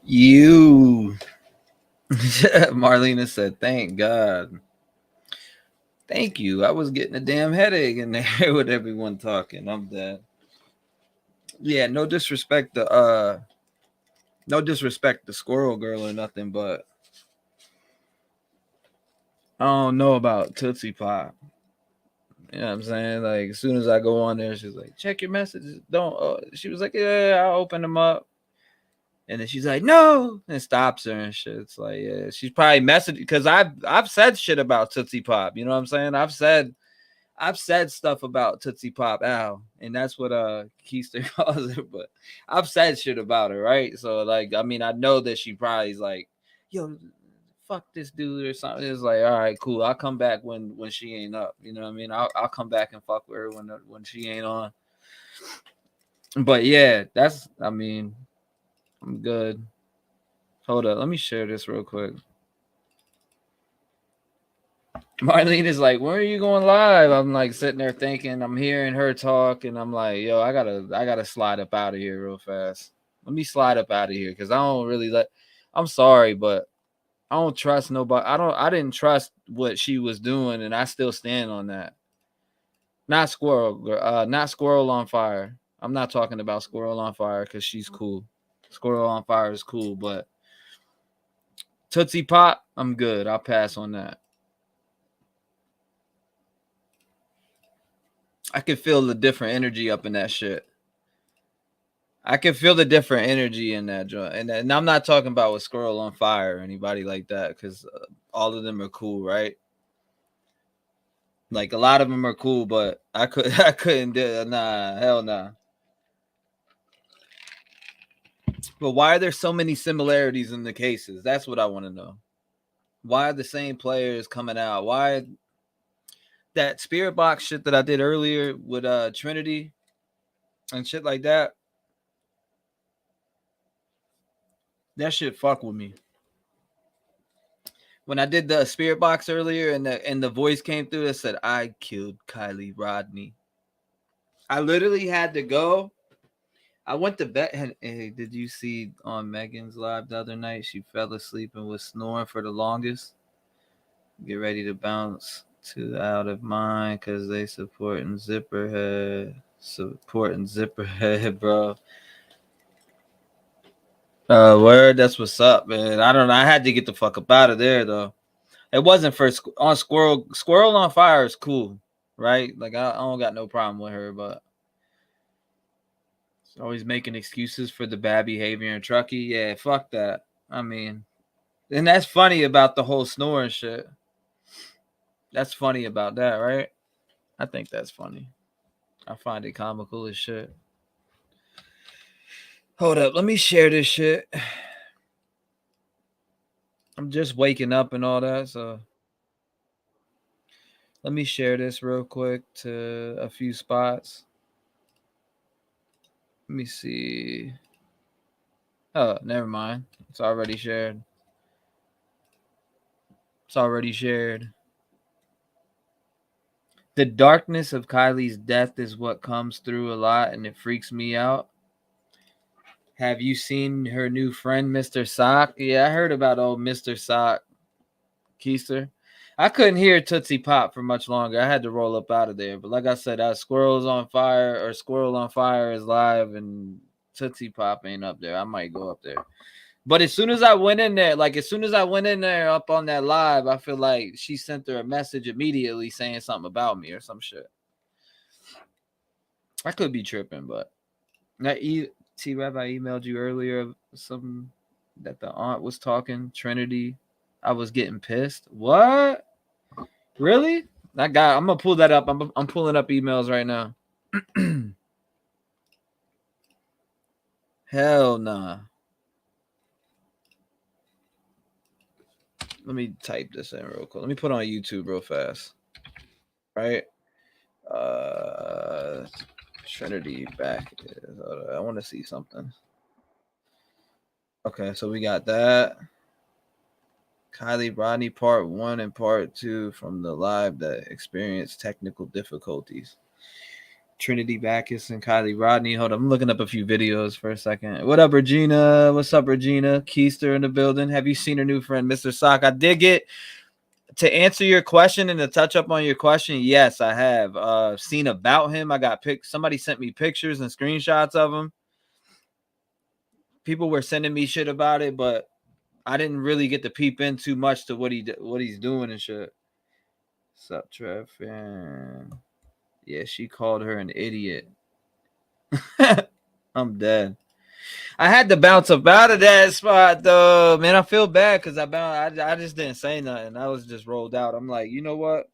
You. Marlena said, thank God. Thank you. I was getting a damn headache in there with everyone talking. I'm dead. Yeah, no disrespect to Squirrel Girl or nothing, but I don't know about Tootsie Pop. You know what I'm saying? Like, as soon as I go on there, she's like, check your messages. Don't. She was like, yeah, I'll open them up. And then she's like, no, and stops her and shit. It's like, yeah, she's probably messaging because I've said shit about Tootsie Pop. You know what I'm saying? I've said stuff about Tootsie Pop Al, and that's what Keister calls her. But I've said shit about her, right? So like, I mean, I know that she probably is like, yo, fuck this dude or something. It's like, all right, cool. I'll come back when she ain't up. You know what I mean? I'll come back and fuck with her when she ain't on. But yeah, I mean, I'm good. Hold up, let me share this real quick. Marlene is like, when are you going live? I'm like sitting there thinking, I'm hearing her talk, and I'm like, yo, I gotta slide up out of here real fast. Let me slide up out of here because I don't really I'm sorry, but I don't trust nobody. I didn't trust what she was doing, and I still stand on that. Not Squirrel on Fire. I'm not talking about Squirrel on Fire because she's cool. Squirrel on Fire is cool, but Tootsie Pop, I'm good. I'll pass on that. I can feel the different energy up in that shit. I can feel the different energy in that joint, and I'm not talking about with Squirrel on Fire or anybody like that, because all of them are cool, right? Like a lot of them are cool, but I couldn't do nah, hell nah. But why are there so many similarities in the cases? That's what I want to know. Why are the same players coming out? Why that spirit box shit that I did earlier with Trinity and shit like that? That shit fuck with me. When I did the spirit box earlier and the voice came through that said, I killed Kylie Rodney. I literally had to go. I went to bed. Hey, did you see on Megan's live the other night? She fell asleep and was snoring for the longest. Get ready to bounce to out of mine because they supporting Zipperhead. Supporting Zipperhead, bro. Word, that's what's up, man. I don't know. I had to get the fuck up out of there though. It wasn't for on Squirrel on Fire is cool, right? Like I don't got no problem with her, but she's always making excuses for the bad behavior in Truckee. Yeah, fuck that. I mean, and that's funny about the whole snoring shit. That's funny about that, right? I think that's funny. I find it comical as shit. Hold up, let me share this shit. I'm just waking up and all that, so let me share this real quick to a few spots. Let me see. Oh, never mind. It's already shared. It's already shared. The darkness of Kylie's death is what comes through a lot, and it freaks me out. Have you seen her new friend, Mr. Sock? Yeah, I heard about old Mr. Sock, Keister. I couldn't hear Tootsie Pop for much longer. I had to roll up out of there. But like I said, Squirrel on Fire is live, and Tootsie Pop ain't up there. I might go up there. But as soon as I went in there up on that live, I feel like she sent her a message immediately saying something about me or some shit. I could be tripping, but T-REV, I emailed you earlier something that the aunt was talking. Trinity, I was getting pissed. What? Really? I'm gonna pull that up. I'm pulling up emails right now. Hell nah. Let me type this in real quick. Let me put on YouTube real fast. Right? Uh Trinity Backus. I want to see something. Okay, so we got that. Kylie Rodney part 1 and part 2 from the live that experienced technical difficulties. Trinity Backus and Kylie Rodni. Hold on, I'm looking up a few videos for a second. What up, Regina? What's up, Regina? Keister in the building. Have you seen her new friend, Mr. Sock? I did get to answer your question and to touch up on your question. Yes, I have seen about him. I got somebody sent me pictures and screenshots of him. People were sending me shit about it, but I didn't really get to peep in too much to what he's doing and shit. What's up, Trev? Yeah, she called her an idiot. I'm dead. I had to bounce up out of that spot though, man. I feel bad because I just didn't say nothing. I was just rolled out. I'm like, you know what?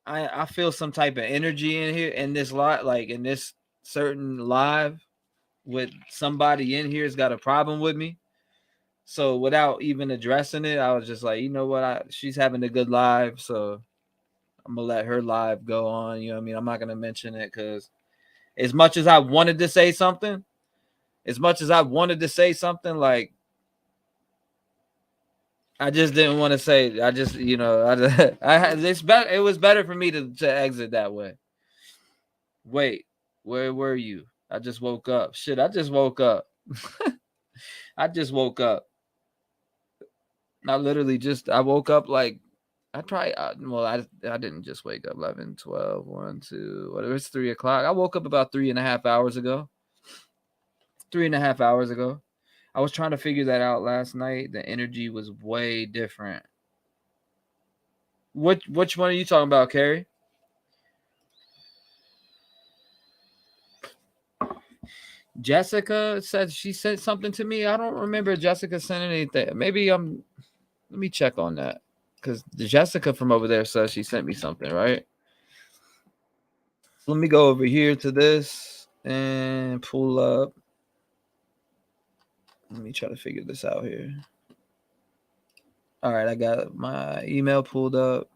I feel some type of energy in here in this lot, like in this certain live with somebody in here has got a problem with me. So without even addressing it, I was just like, you know what? She's having a good live, so I'm gonna let her live go on. You know what I mean? I'm not gonna mention it because as much as I wanted to say something, like I just didn't want to say. I just, you know, it's better. It was better for me to exit that way. Wait, where were you? I just woke up. Shit, I just woke up. I just woke up. I literally I woke up like I didn't just wake up 11, 12, 1, 2, whatever. It's 3 o'clock. I woke up about 3.5 hours ago. 3.5 hours ago. I was trying to figure that out last night. The energy was way different. Which one are you talking about, Carrie? Jessica said she sent something to me. I don't remember Jessica sending anything. Maybe let me check on that. Because Jessica from over there says she sent me something, right? Let me go over here to this and pull up. Let me try to figure this out here. All right, I got my email pulled up.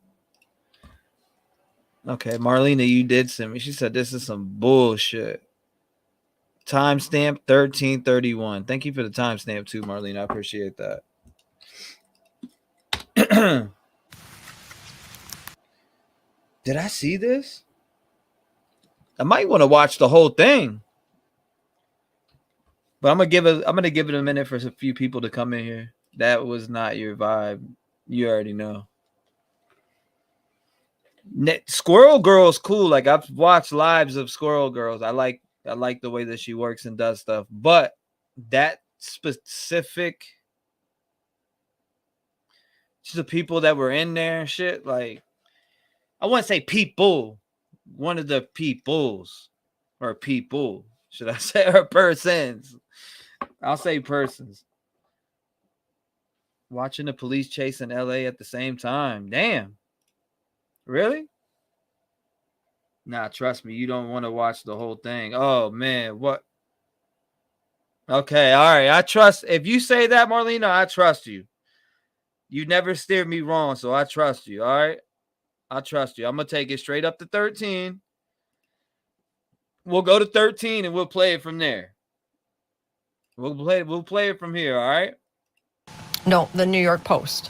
Okay, Marlena, you did send me. She said this is some bullshit. Timestamp 1331. Thank you for the timestamp too, Marlene. I appreciate that. Did I see this? I might want to watch the whole thing. But I'm gonna give it a minute for a few people to come in here. That was not your vibe. You already know. Squirrel Girl's cool. Like I've watched lives of Squirrel Girls. I like the way that she works and does stuff. But that specific the people that were in there and shit, like I wouldn't say people. One of the peoples or people. Should I say or persons? I'll say persons. Watching the police chase in LA at the same time. Damn. Really? Nah, trust me, you don't want to watch the whole thing. Oh man, what? Okay, all right. I trust if you say that, Marlena, I trust you. You never steered me wrong, so I trust you. All right. I trust you. I'm gonna take it straight up to 13. We'll go to 13 and we'll play it from there. We'll play it from here, all right? No, the New York Post.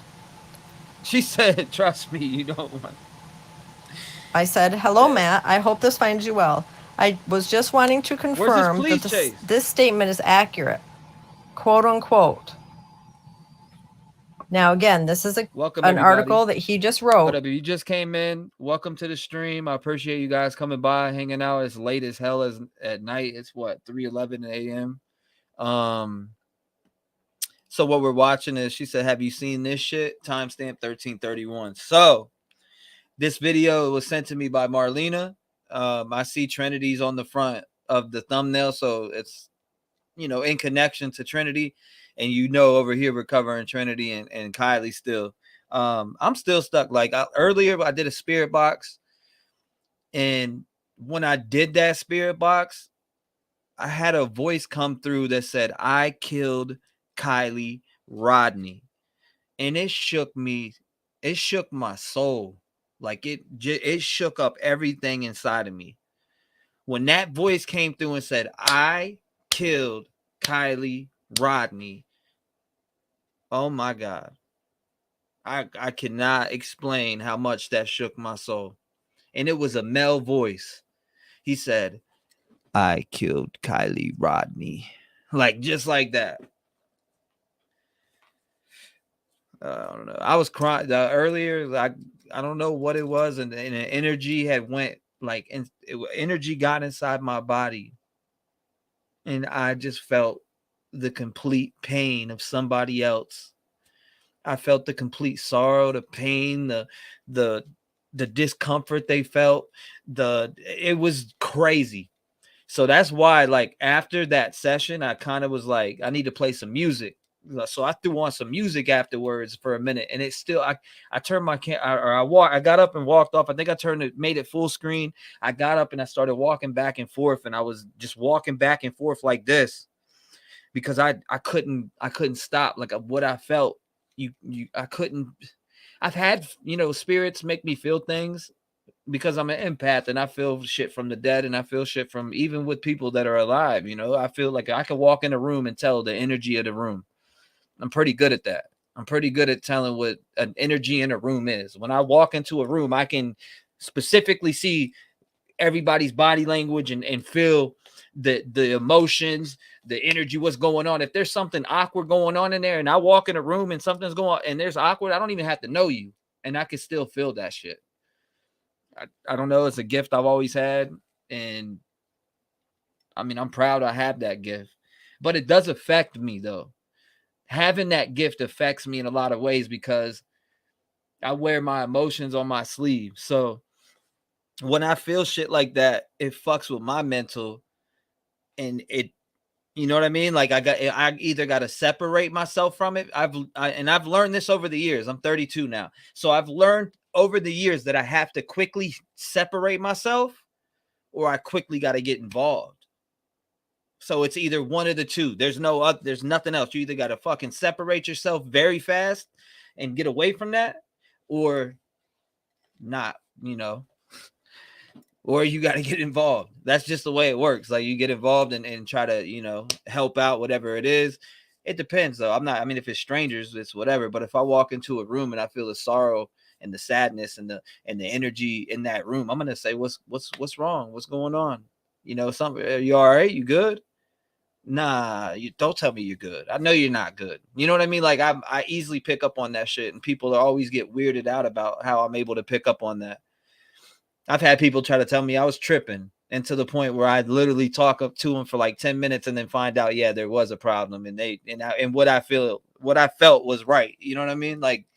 She said, trust me, you don't want. I said, hello, Matt. I hope this finds you well. I was just wanting to confirm that this statement is accurate, quote unquote. Now, again, this is an article that he just wrote. What up? If you just came in, welcome to the stream. I appreciate you guys coming by, hanging out. It's late as hell as at night. It's what, 3:11 a.m. So what we're watching is, she said, have you seen this shit? Timestamp 1331. So this video was sent to me by Marlena. I see Trinity's on the front of the thumbnail, so it's, you know, in connection to Trinity. And you know, over here we're covering Trinity and Kylie still. I'm still stuck. Like earlier, I did a spirit box, and when I did that spirit box, I had a voice come through that said, "I killed Kylie Rodney," and it shook me. It shook my soul. Like it shook up everything inside of me. When that voice came through and said, "I killed Kylie Rodney," oh my God. I cannot explain how much that shook my soul. and it was a male voice. He said, "I killed Kylie Rodney." Like, just like that. I don't know. I was crying earlier. I don't know what it was, and the energy had went like, energy got inside my body, and I just felt the complete pain of somebody else. I felt the complete sorrow, the pain, the discomfort they felt. It was crazy. So that's why, like, after that session, I kind of was like, I need to play some music. So I threw on some music afterwards for a minute, and it's still, I turned my I got up and walked off. I think I made it full screen. I got up and I started walking back and forth, and I was just walking back and forth like this because I couldn't stop. Like, what I felt, I couldn't. I've had, spirits make me feel things, because I'm an empath and I feel shit from the dead, and I feel shit from even with people that are alive. I feel like I could walk in a room and tell the energy of the room. I'm pretty good at that. I'm pretty good at telling what an energy in a room is. When I walk into a room, I can specifically see everybody's body language and feel the emotions, the energy, what's going on. If there's something awkward going on in there, and I walk in a room and something's going on and there's awkward, I don't even have to know you, and I can still feel that shit. I don't know. It's a gift I've always had. And I mean, I'm proud I have that gift, but it does affect me though. Having that gift affects me in a lot of ways because I wear my emotions on my sleeve. So when I feel shit like that, it fucks with my mental, and you know what I mean? Like, I either got to separate myself from it. I've learned this over the years. I'm 32 now. So I've learned over the years that I have to quickly separate myself, or I quickly got to get involved. So it's either one of the two. There's nothing else. You either got to fucking separate yourself very fast and get away from that, or not, or you got to get involved. That's just the way it works. Like, you get involved and try to, help out whatever it is. It depends though. If it's strangers, it's whatever. But if I walk into a room and I feel the sorrow and the sadness and the energy in that room, I'm going to say, what's wrong? What's going on? Are you all right? You good? Nah, you don't tell me you're good. I know you're not good. You know what I mean? Like, I easily pick up on that shit, and people always get weirded out about how I'm able to pick up on that. I've had people try to tell me I was tripping, and to the point where I'd literally talk up to them for like 10 minutes and then find out, yeah, there was a problem, and what I felt was right. You know what I mean? Like,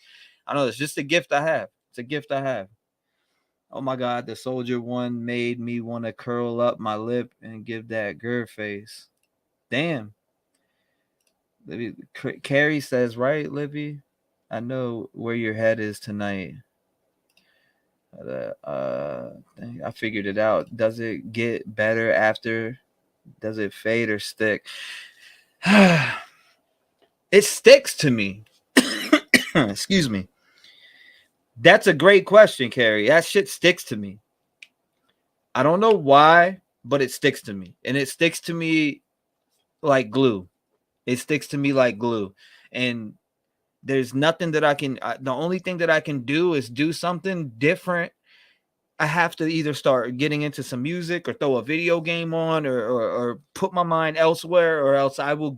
I don't know. It's just a gift I have. It's a gift I have. Oh my God, the soldier one made me want to curl up my lip and give that girl face. Damn. Carrie says, right, Libby? I know where your head is tonight. I figured it out. Does it get better after? Does it fade or stick? It sticks to me. Excuse me. That's a great question, Carrie. That shit sticks to me. I don't know why, but it sticks to me. And it sticks to me like glue. It sticks to me like glue. And there's nothing that the only thing that I can do is do something different. I have to either start getting into some music or throw a video game on or put my mind elsewhere, or else it'll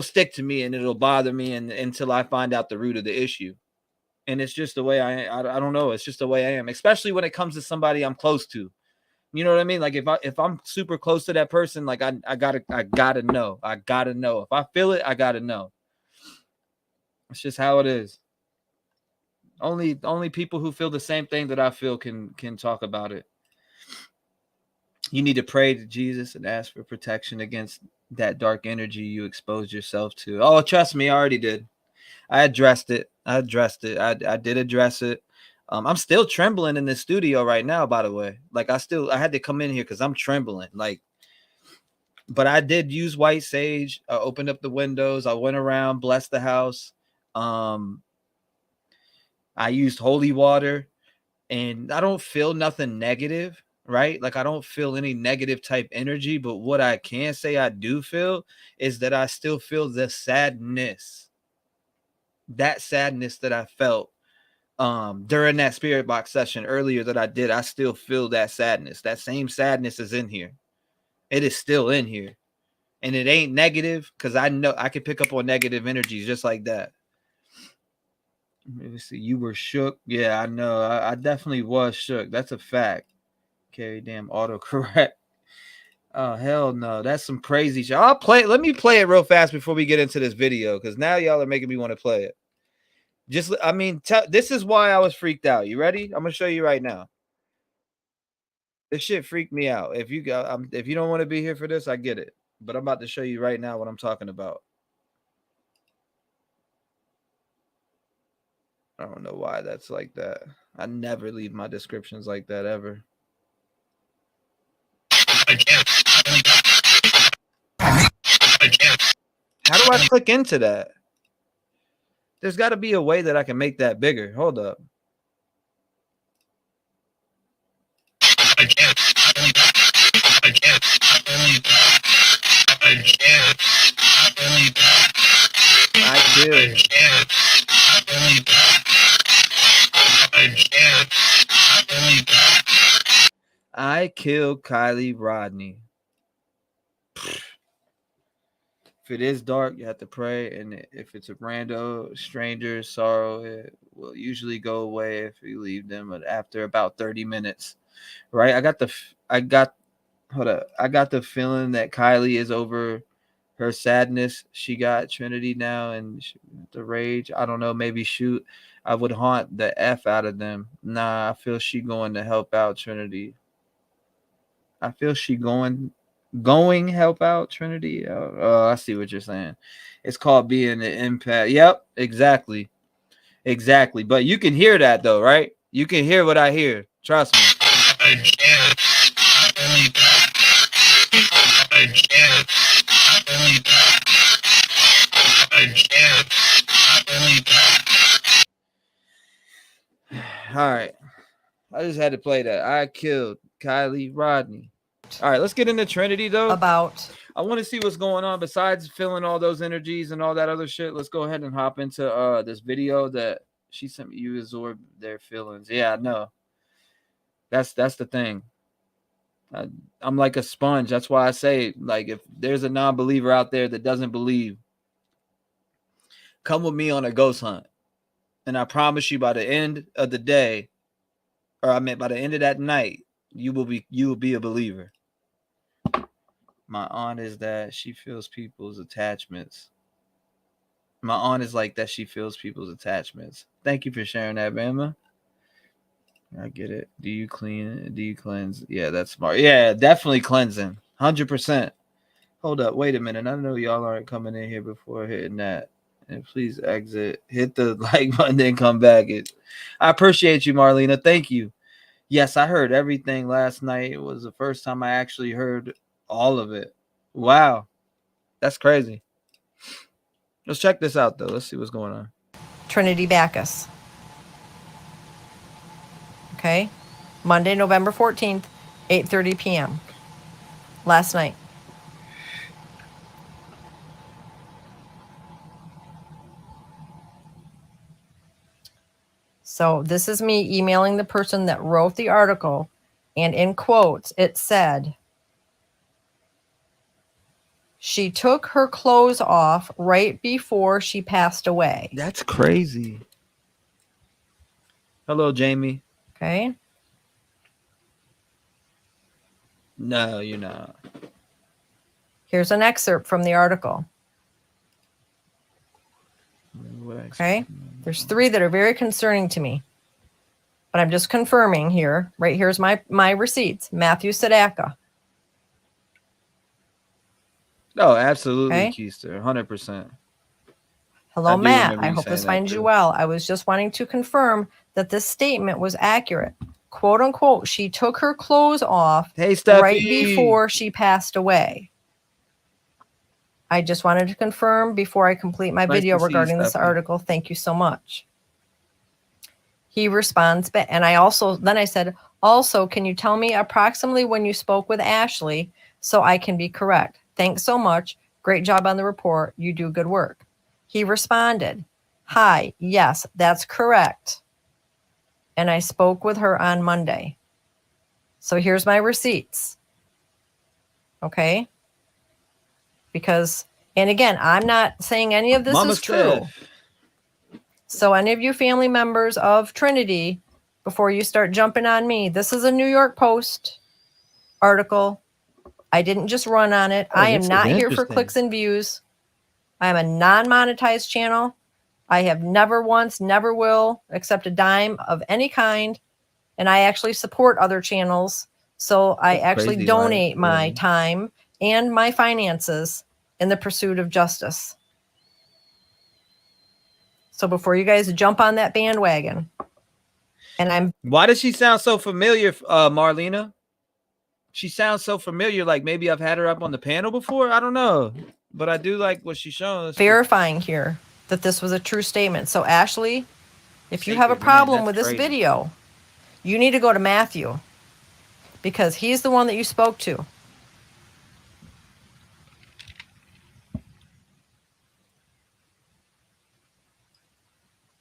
stick to me and it'll bother me until I find out the root of the issue. And it's just the way I don't know. It's just the way I am, especially when it comes to somebody I'm close to. You know what I mean? Like, if I'm super close to that person, like I gotta know. I gotta know. If I feel it, I gotta know. It's just how it is. Only people who feel the same thing that I feel can talk about it. You need to pray to Jesus and ask for protection against that dark energy you exposed yourself to. Oh, trust me, I already did. I addressed it. I did address it. I'm still trembling in the studio right now, by the way. Like, I had to come in here because I'm trembling. Like, but I did use white sage. I opened up the windows. I went around, blessed the house. I used holy water, and I don't feel nothing negative, right? Like, I don't feel any negative type energy, but what I can say I do feel is that I still feel the sadness. That sadness that I felt during that spirit box session earlier that I did, I still feel that sadness. That same sadness is in here. It is still in here. And it ain't negative, because I know I can pick up on negative energies just like that. Let me see. You were shook. Yeah, I know. I definitely was shook. That's a fact. Okay, damn autocorrect. Oh, hell no. That's some crazy shit. I'll play it. Let me play it real fast before we get into this video, because now y'all are making me want to play it. This is why I was freaked out. You ready? I'm going to show you right now. This shit freaked me out. If you don't want to be here for this, I get it. But I'm about to show you right now what I'm talking about. I don't know why that's like that. I never leave my descriptions like that ever. How do I click into that? There's got to be a way that I can make that bigger. Hold up. I killed Kylie Rodney. If it is dark, you have to pray, and if it's a rando stranger, sorrow, it will usually go away if you leave them after about 30 minutes. Right? I got the feeling that Kylie is over her sadness. She got Trinity now, and the rage. I don't know. Maybe shoot. I would haunt the F out of them. Nah, I feel she going to help out Trinity. I feel she going help out Trinity. Oh, I see what you're saying. It's called being an empath. Yep, exactly. But you can hear that though, right? You can hear what I hear. Trust me. All right. I just had to play that. I killed Kylie Rodney. All right, let's get into Trinity though. I want to see what's going on besides feeling all those energies and all that other shit. Let's go ahead and hop into this video that she sent me. You absorb their feelings. Yeah, I know. That's the thing. I'm like a sponge. That's why I say, like, if there's a non-believer out there that doesn't believe, come with me on a ghost hunt. And I promise you by the end of the day, by the end of that night, you will be a believer. My aunt is that she feels people's attachments. My aunt is like that. She feels people's attachments. Thank you for sharing that, Bama. I get it. Do you clean? Do you cleanse? Yeah, that's smart. Yeah, definitely cleansing. 100%. Hold up. Wait a minute. I know y'all aren't coming in here before hitting that. And please exit. Hit the like button, then come back. I appreciate you, Marlena. Thank you. Yes, I heard everything last night. It was the first time I actually heard all of it. Wow. That's crazy. Let's check this out, though. Let's see what's going on. Trinity Backus. Okay. Monday, November 14th, 8:30 p.m. Last night. So this is me emailing the person that wrote the article, and in quotes, it said, she took her clothes off right before she passed away. That's crazy. Hello, Jamie. Okay. No, you're not. Here's an excerpt from the article. Okay. There's 3 that are very concerning to me. But I'm just confirming here. Right here's my receipts. Matthew Sadaka. Oh, absolutely, okay. Keister. 100%. Hello, Matt. I hope this finds you well. I was just wanting to confirm that this statement was accurate. Quote unquote, she took her clothes off right before she passed away. I just wanted to confirm before I complete my video regarding this article. Thank you so much. He responds, and then I said, also, can you tell me approximately when you spoke with Ashley so I can be correct? Thanks so much. Great job on the report. You do good work. He responded, hi, yes, that's correct. and I spoke with her on Monday. So here's my receipts. Okay? Because, and again, I'm not saying any of this is true. So any of you family members of Trinity, before you start jumping on me, this is a New York Post article. I didn't just run on it. I am not here for clicks and views. I am a non-monetized channel. I have never once, never will accept a dime of any kind. And I actually support other channels. So I actually donate my time and my finances in the pursuit of justice. So before you guys jump on that bandwagon, and why does she sound so familiar, Marlena? She sounds so familiar, like maybe I've had her up on the panel before. I don't know, but I do like what she's showing us. Verifying here that this was a true statement. So Ashley, if you have a problem with this video, you need to go to Matthew, because he's the one that you spoke to.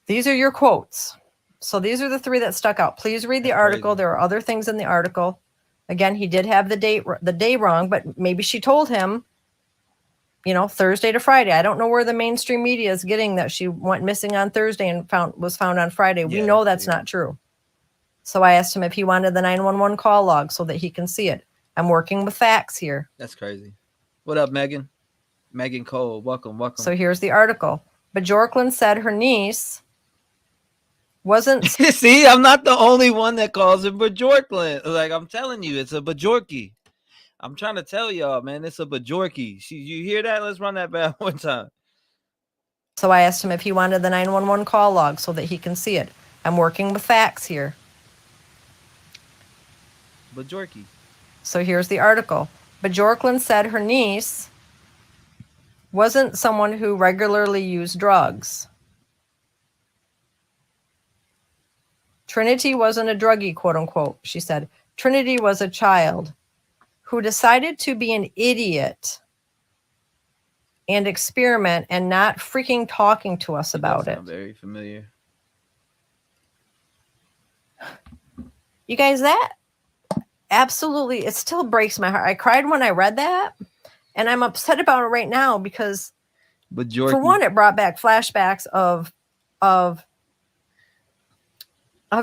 These are your quotes. So these are the three that stuck out. Please read the article. There are other things in the article. Again, he did have the day wrong, but maybe she told him, you know, Thursday to Friday. I don't know where the mainstream media is getting that she went missing on Thursday and was found on Friday. We know that's not true. So I asked him if he wanted the 911 call log so that he can see it. I'm working with facts here. That's crazy. What up, Megan? Megan Cole, welcome. So here's the article. Bajorklin said her niece wasn't. See, I'm not the only one that calls it Bajorklin. Like, I'm telling you, it's a Bajorky. I'm trying to tell y'all, man, it's a Bajorky. You hear that? Let's run that back one time. So I asked him if he wanted the 911 call log so that he can see it. I'm working with facts here. Bajorky. So here's the article. Bajorklin said her niece wasn't someone who regularly used drugs. Trinity wasn't a druggie, quote unquote, she said. Trinity was a child who decided to be an idiot and experiment and not freaking talking to us about it. Very familiar. You guys, that absolutely, it still breaks my heart. I cried when I read that, and I'm upset about it right now because, for one, it brought back flashbacks of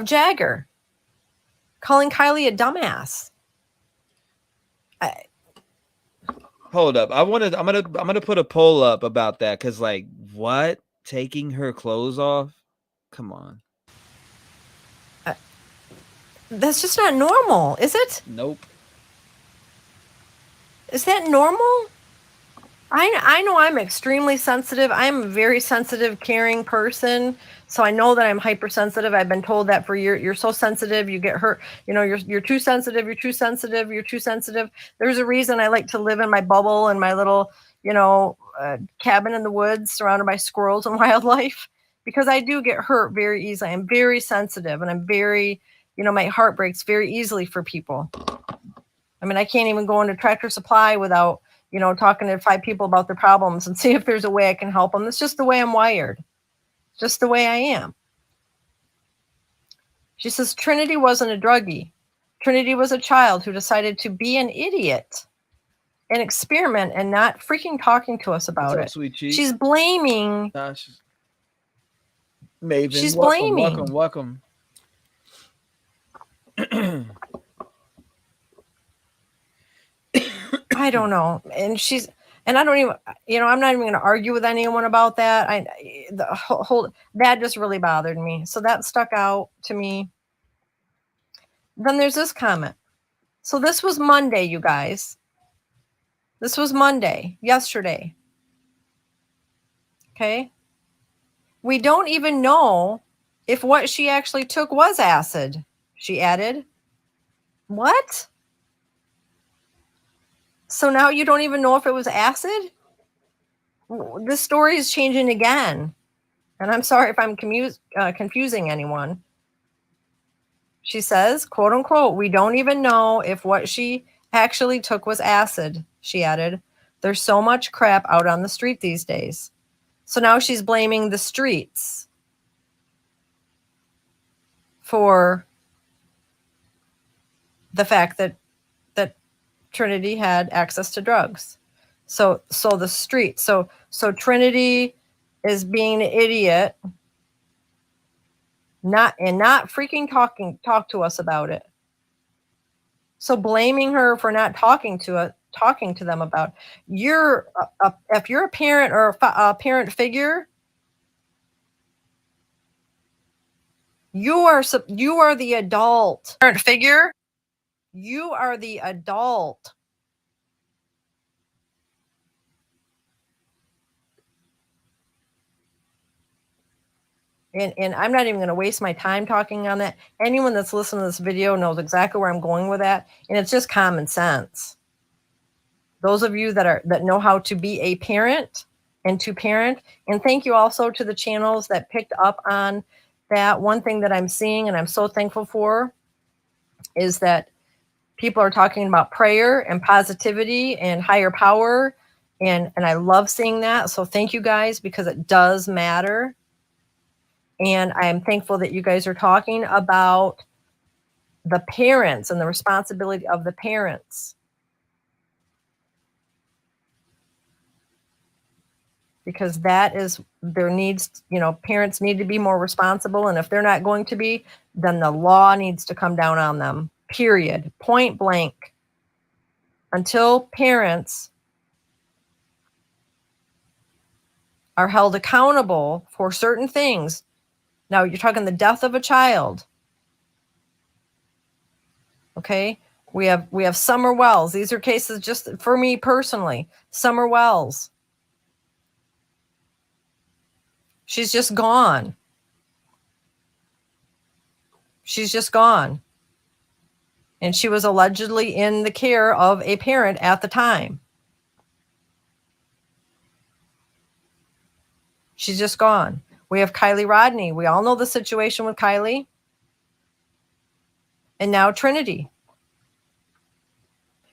Jagger calling Kylie a dumbass. Hold up. I'm gonna put a poll up about that, because, like, what? Taking her clothes off? Come on. That's just not normal, is it? Nope. Is that normal? I know I'm extremely sensitive. I'm a very sensitive, caring person. So I know that I'm hypersensitive. I've been told that for years. You're so sensitive, you get hurt. You know, you're too sensitive. You're too sensitive. You're too sensitive. There's a reason I like to live in my bubble and my little, you know, cabin in the woods surrounded by squirrels and wildlife, because I do get hurt very easily. I'm very sensitive, and I'm very, you know, my heart breaks very easily for people. I mean, I can't even go into Tractor Supply without, you know, talking to 5 people about their problems and see if there's a way I can help them. It's just the way I'm wired. Just the way I am. She says, Trinity wasn't a druggie. Trinity was a child who decided to be an idiot and experiment and not freaking talking to us about it. Sweet cheese? She's blaming. Maven, she's blaming. Welcome. I don't know. And I don't even, you know, I'm not even going to argue with anyone about that. That just really bothered me. So that stuck out to me. Then there's this comment. So this was Monday, you guys. This was Monday, yesterday. Okay. We don't even know if what she actually took was acid, she added. What? So now you don't even know if it was acid? This story is changing again. And I'm sorry if I'm confusing anyone. She says, quote unquote, we don't even know if what she actually took was acid, she added. There's so much crap out on the street these days. So now she's blaming the streets for the fact that Trinity had access to drugs. So the street. So Trinity is being an idiot, not freaking talk to us about it. So blaming her for not talking to them about if you're a parent or a parent figure, you are the adult. Parent figure, you are the adult. And I'm not even going to waste my time talking on that. Anyone that's listening to this video knows exactly where I'm going with that. And it's just common sense. Those of you that know how to be a parent and to parent. And thank you also to the channels that picked up on that. One thing that I'm seeing, and I'm so thankful for, is that people are talking about prayer and positivity and higher power. And I love seeing that. So thank you guys, because it does matter. And I'm thankful that you guys are talking about the parents and the responsibility of the parents. Because that is, parents need to be more responsible. And if they're not going to be, then the law needs to come down on them, period, point blank. Until parents are held accountable for certain things. Now you're talking the death of a child. Okay. We have Summer Wells. These are cases just for me personally. Summer Wells. She's just gone. She's just gone. And she was allegedly in the care of a parent at the time. She's just gone. We have Kylie Rodni. We all know the situation with Kylie. And now Trinity.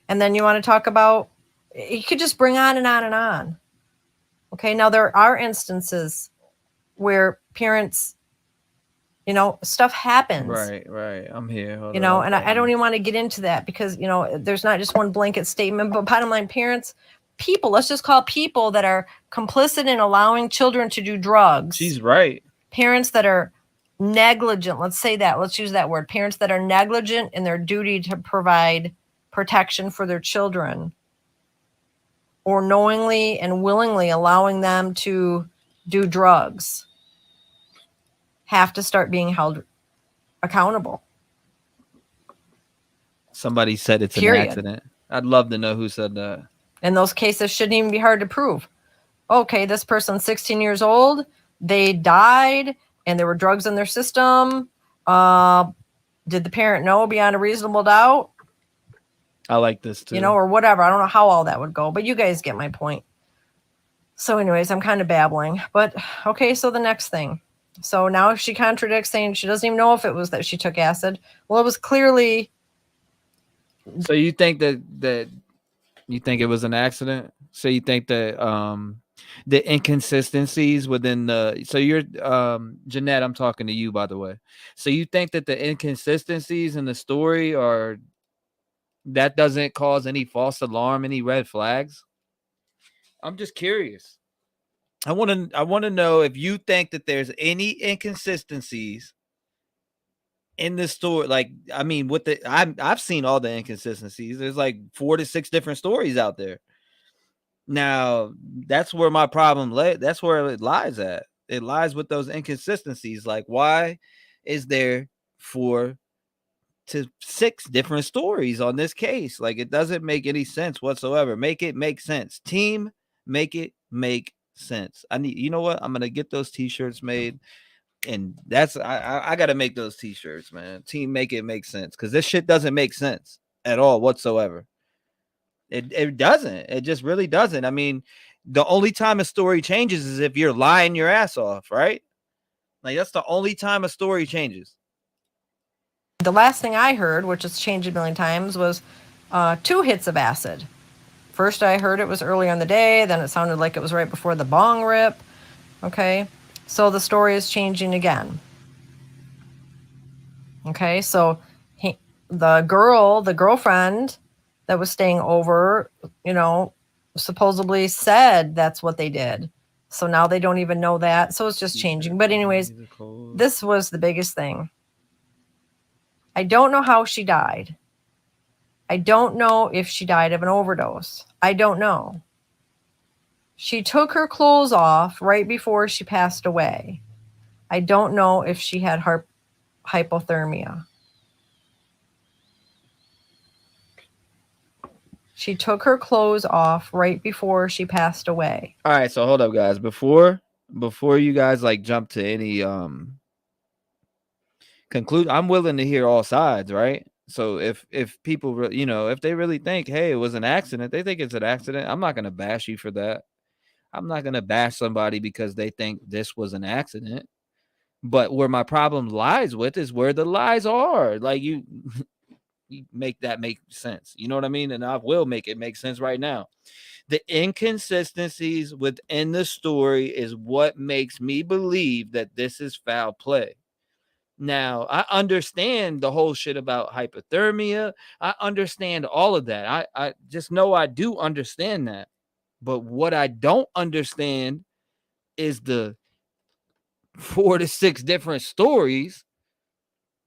And then you want to talk about, you could just bring on and on and on. Okay, now there are instances where parents, stuff happens. Right. I'm here. And I don't even want to get into that because, there's not just one blanket statement, but bottom line, parents, people, let's just call people that are complicit in allowing children to do drugs. She's right. Parents that are negligent, let's say that, let's use that word. Parents that are negligent in their duty to provide protection for their children, or knowingly and willingly allowing them to do drugs, have to start being held accountable. Somebody said it's an accident. I'd love to know who said that. And those cases shouldn't even be hard to prove. Okay, this person's 16 years old. They died and there were drugs in their system. Did the parent know beyond a reasonable doubt? I like this too. Or whatever. I don't know how all that would go, but you guys get my point. So anyways, I'm kind of babbling. But okay, so the next thing. So now she contradicts, saying she doesn't even know if it was that she took acid. Well, it was clearly. So you think that you think it was an accident? So you think that the inconsistencies within the, so you're Jeanette, I'm talking to you, by the way. So you think that the inconsistencies in the story that doesn't cause any false alarm, any red flags? I'm just curious. I want to know if you think that there's any inconsistencies in this story. Like, I mean, I've seen all the inconsistencies. There's like 4 to 6 different stories out there. Now, that's where my problem that's where it lies at. It lies with those inconsistencies. Like, why is there 4 to 6 different stories on this case? Like, it doesn't make any sense whatsoever. Make it make sense. Team, make it make sense. You know what? I'm gonna get those t-shirts made, and that's I gotta make those t-shirts, man. Team, make it make sense, because this shit doesn't make sense at all whatsoever. It doesn't. It just really doesn't. I mean, the only time a story changes is if you're lying your ass off, right? Like, that's the only time a story changes. The last thing I heard, which has changed a million times, was 2 hits of acid. First I heard it was earlier in the day, then it sounded like it was right before the bong rip. Okay, so the story is changing again. Okay, so the girlfriend that was staying over, supposedly said that's what they did. So now they don't even know that. So it's just changing. But anyways, this was the biggest thing. I don't know how she died. I don't know if she died of an overdose. I don't know. She took her clothes off right before she passed away. I don't know if she had hypothermia. She took her clothes off right before she passed away. All right, so hold up, guys. Before you guys like jump to any conclude, I'm willing to hear all sides, right? So if people, if they really think, hey, it was an accident, they think it's an accident. I'm not gonna bash you for that. I'm not gonna bash somebody because they think this was an accident. But where my problem lies with is where the lies are. Like you make that make sense. You know what I mean? And I will make it make sense right now. The inconsistencies within the story is what makes me believe that this is foul play. Now, I understand the whole shit about hypothermia. I understand all of that. I just know I do understand that. But what I don't understand is the 4 to 6 different stories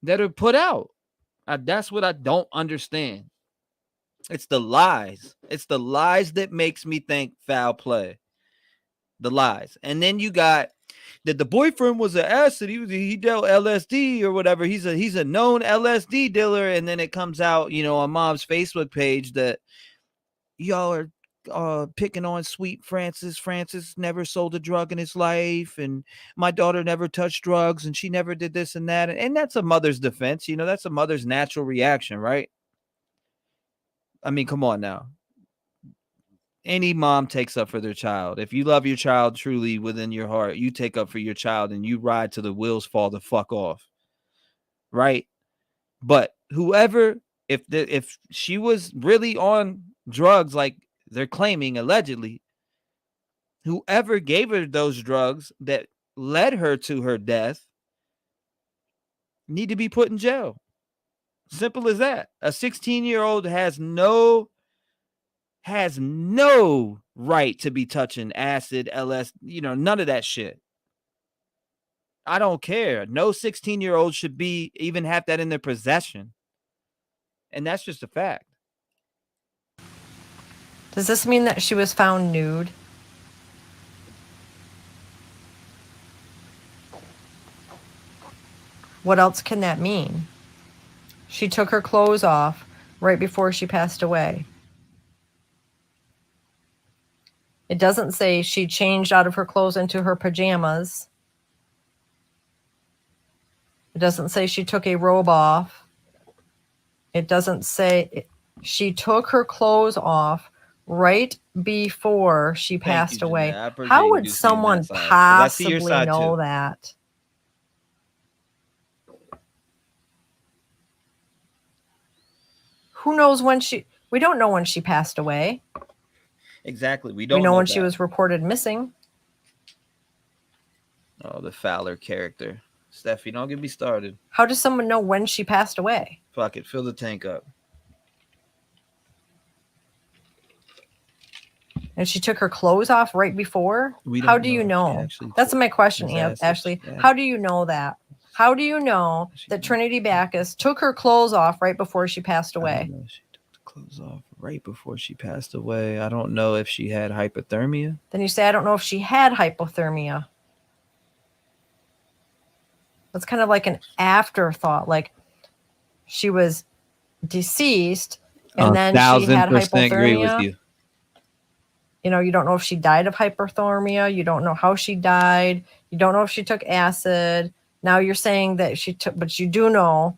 that are put out. That's what I don't understand. It's the lies. It's the lies that makes me think foul play. The lies. And then you got that the boyfriend was an acid. He dealt LSD or whatever. He's a known LSD dealer. And then it comes out, on mom's Facebook page that y'all are picking on sweet Francis. Francis never sold a drug in his life, and my daughter never touched drugs, and she never did this and that. And that's a mother's defense. That's a mother's natural reaction, right? I mean, come on now. Any mom takes up for their child. If you love your child truly within your heart, you take up for your child and you ride till the wheels fall the fuck off. Right? But whoever, if she was really on drugs like they're claiming allegedly, whoever gave her those drugs that led her to her death need to be put in jail. Simple as that. A 16-year-old has no right to be touching acid, LS, none of that shit. I don't care. No 16-year-old should even have that in their possession. And that's just a fact. Does this mean that she was found nude? What else can that mean? She took her clothes off right before she passed away. It doesn't say she changed out of her clothes into her pajamas. It doesn't say she took a robe off. It doesn't say she took her clothes off right before she passed away. How would someone possibly know that? Who knows when we don't know when she passed away. Exactly. We know when she was reported missing. Oh, the Fowler character. Steffi, don't get me started. How does someone know when she passed away? Fuck it. Fill the tank up. And she took her clothes off right before? How do you know? That's my question, Ashley. Yeah. How do you know that? How do you know that Trinity Backus took her clothes off right before she passed away? She took the clothes off right before she passed away. I don't know if she had hypothermia. Then you say, I don't know if she had hypothermia. That's kind of like an afterthought. Like she was deceased and then she had hypothermia. Agree with you. You don't know if she died of hypothermia. You don't know how she died. You don't know if she took acid. Now you're saying that she took, but you do know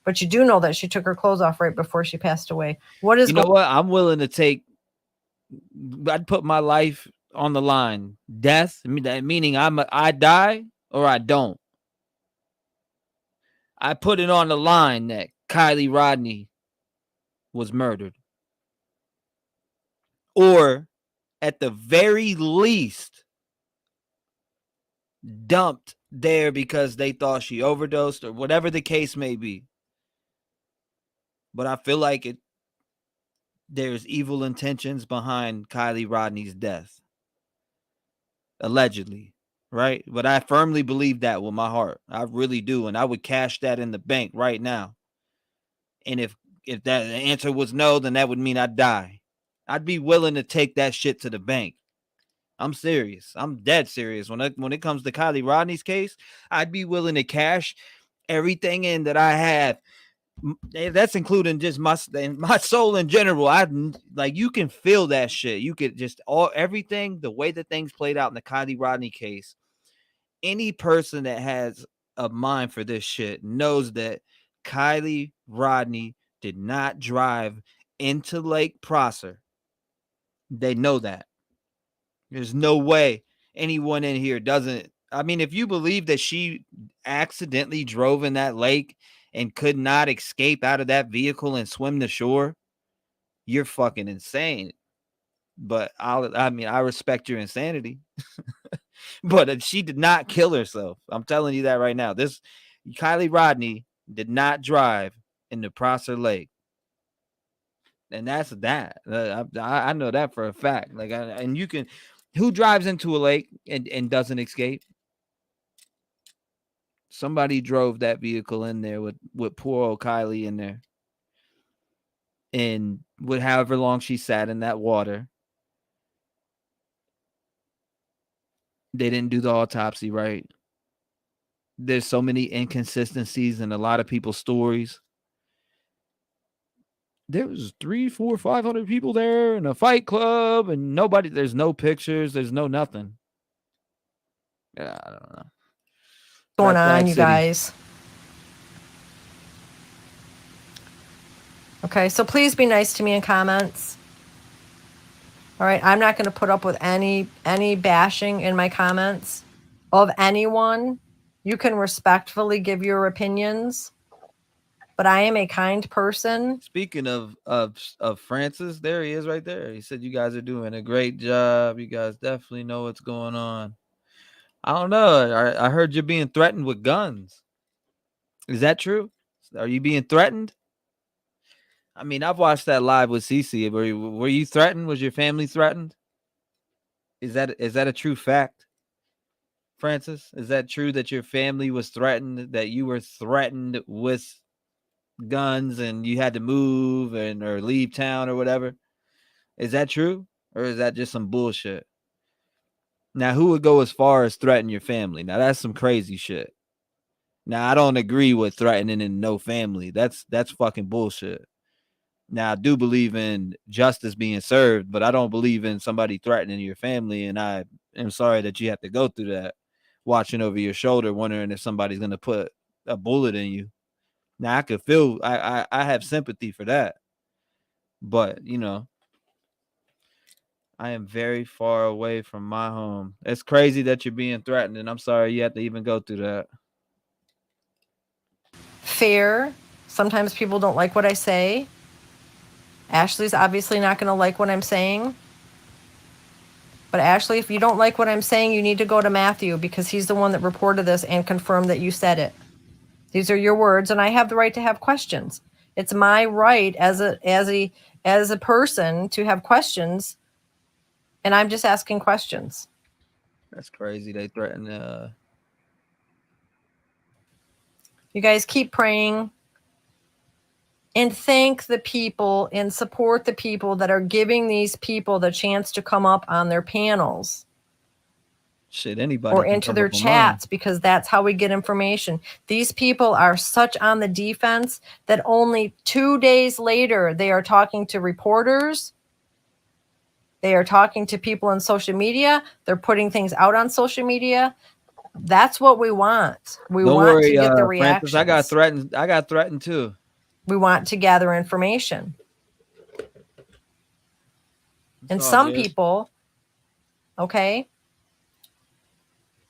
that she took her clothes off right before she passed away. What is? What? I'm willing to take. I'd put my life on the line. Death, meaning I die or I don't. I put it on the line that Kylie Rodney was murdered, or at the very least, dumped there because they thought she overdosed or whatever the case may be. But I feel like there's evil intentions behind Kylie Rodney's death. Allegedly, right? But I firmly believe that with my heart. I really do. And I would cash that in the bank right now. And if that answer was no, then that would mean I'd die. I'd be willing to take that shit to the bank. I'm serious. I'm dead serious. When it comes to Kylie Rodney's case, I'd be willing to cash everything in that I have. That's including just my soul in general. You can feel that shit. You could just everything, the way that things played out in the Kylie Rodney case. Any person that has a mind for this shit knows that Kylie Rodney did not drive into Lake Prosser. They know that. There's no way anyone in here doesn't. I mean, if you believe that she accidentally drove in that lake and could not escape out of that vehicle and swim to shore, you're fucking insane. But I respect your insanity. But she did not kill herself. I'm telling you that right now. This Kylie Rodney did not drive into Prosser Lake. And that's that. I know that for a fact. And you can, who drives into a lake and doesn't escape? Somebody drove that vehicle in there with poor old Kylie in there. And with however long she sat in that water. They didn't do the autopsy right. There's so many inconsistencies in a lot of people's stories. There was 300, 400, 500 people there in a fight club and nobody, there's no pictures. There's no nothing. Yeah, I don't know. What's going on, you guys? Okay, so please be nice to me in comments. All right, I'm not going to put up with any bashing in my comments of anyone. You can respectfully give your opinions, but I am a kind person. Speaking of Francis, there he is right there. He said you guys are doing a great job. You guys definitely know what's going on. I don't know. I heard you're being threatened with guns. Is that true? Are you being threatened? I mean, I've watched that live with Cece. Were you threatened? Was your family threatened? Is that a true fact, Francis? Is that true that your family was threatened, that you were threatened with guns and you had to move or leave town or whatever? Is that true? Or is that just some bullshit? Now, who would go as far as threaten your family? Now, that's some crazy shit. Now, I don't agree with threatening and no family. That's fucking bullshit. Now, I do believe in justice being served, but I don't believe in somebody threatening your family. And I am sorry that you have to go through that, watching over your shoulder, wondering if somebody's going to put a bullet in you. Now, I could feel, I have sympathy for that. But, you know, I am very far away from my home. It's crazy that you're being threatened, and I'm sorry you have to even go through that. Fair. Sometimes people don't like what I say. Ashley's obviously not going to like what I'm saying. But Ashley, if you don't like what I'm saying, you need to go to Matthew because he's the one that reported this and confirmed that you said it. These are your words, and I have the right to have questions. It's my right as a person to have questions, and I'm just asking questions. That's crazy. They threaten. You guys keep praying and thank the people and support the people that are giving these people the chance to come up on their panels. Shit, anybody or into their chats, because that's how we get information. These people are such on the defense that only 2 days later, they are talking to reporters. They are talking to people on social media. They're putting things out on social media. That's what we want. We want to get the reactions. Francis, I got threatened too. We want to gather information. And some people, okay,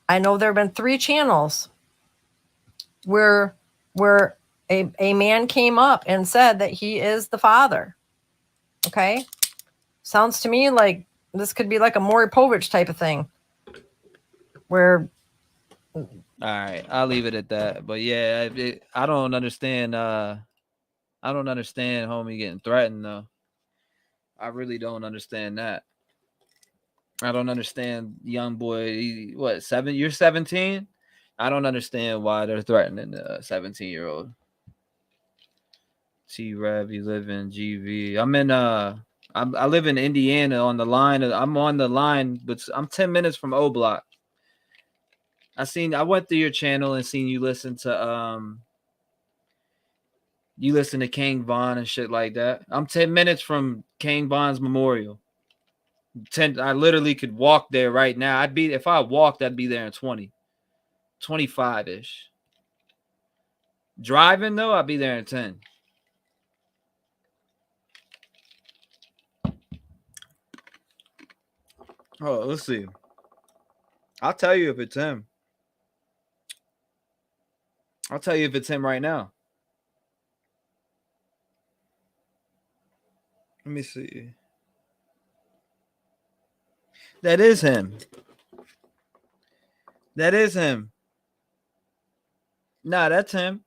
I know there have been 3 channels where a man came up and said that he is the father. Okay? Sounds to me like this could be like a Maury Povich type of thing, where All right, I'll leave it at that. But yeah, I don't understand. I don't understand homie getting threatened though. I really don't understand that. I don't understand young boy. What 7? You're 17. I don't understand why they're threatening a 17-year-old. T-REV, you live in GV. I live in Indiana on the line. I'm on the line, but I'm 10 minutes from O Block. I went through your channel and seen you listen to King Von and shit like that. I'm 10 minutes from King Von's memorial. I literally could walk there right now. If I walked, I'd be there in 25-ish. Driving though, I'd be there in 10. Oh, let's see. I'll tell you if it's him. I'll tell you if it's him right now. Let me see. That is him. That is him. Nah, that's him.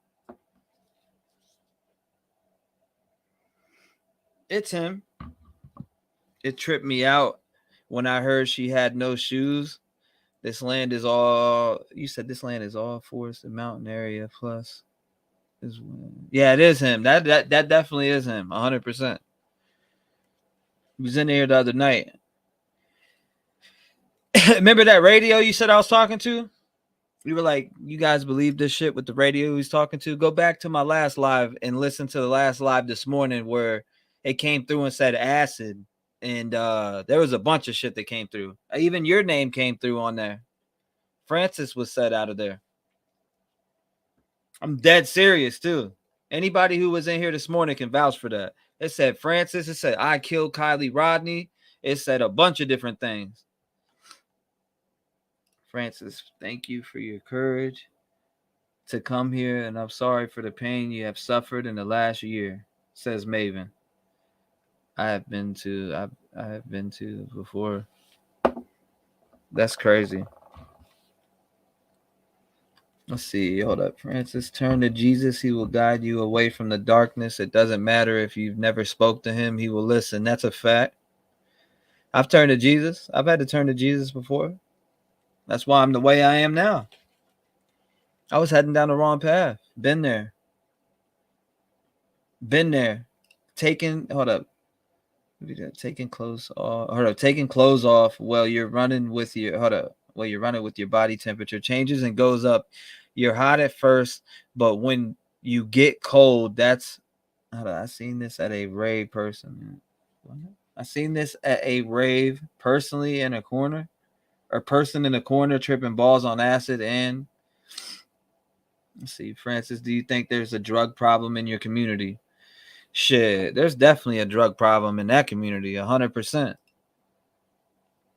It's him. It tripped me out when I heard she had no shoes. This land is all, you said this land is all forest and mountain area plus. Yeah, it is him. That definitely is him. 100%. He was in here the other night. Remember that radio you said I was talking to? You were like, you guys believe this shit with the radio he's talking to? Go back to my last live and listen to the last live this morning where it came through and said acid. And there was a bunch of shit that came through. Even your name came through on there. Francis was said out of there. I'm dead serious, too. Anybody who was in here this morning can vouch for that. It said Francis. It said I killed Kylie Rodney. It said a bunch of different things. Francis, thank you for your courage to come here, and I'm sorry for the pain you have suffered in the last year, says Maven. I have been to before. That's crazy. Let's see. Hold up. Francis, turn to Jesus. He will guide you away from the darkness. It doesn't matter if you've never spoke to him. He will listen. That's a fact. I've turned to Jesus. I've had to turn to Jesus before. That's why I'm the way I am now. I was heading down the wrong path. Been there. Hold up. Taking clothes off. Taking clothes off while you're running with your body temperature changes and goes up. You're hot at first, but when you get cold, that's I seen this at a rave person. I seen this at a rave personally in a corner. A person in a corner tripping balls on acid. And let's see, Francis, do you think there's a drug problem in your community? Shit, there's definitely a drug problem in that community, 100%.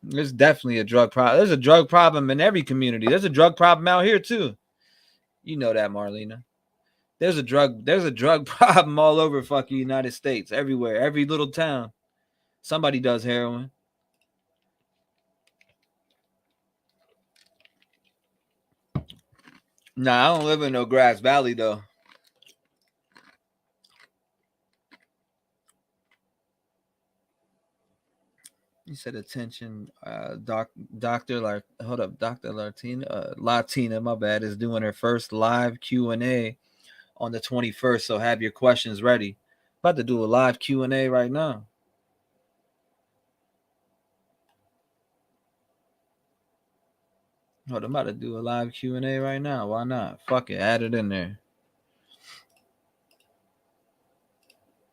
There's definitely a drug problem. There's a drug problem in every community. There's a drug problem out here too. You know that, Marlena. There's a drug problem all over fucking United States, everywhere, every little town. Somebody does heroin. Nah, I don't live in no Grass Valley though. You said attention, Dr. Latina, my bad, is doing her first live Q&A on the 21st, so have your questions ready. About to do a live Q&A right now. I'm about to do a live Q&A right now. Why not? Fuck it, add it in there.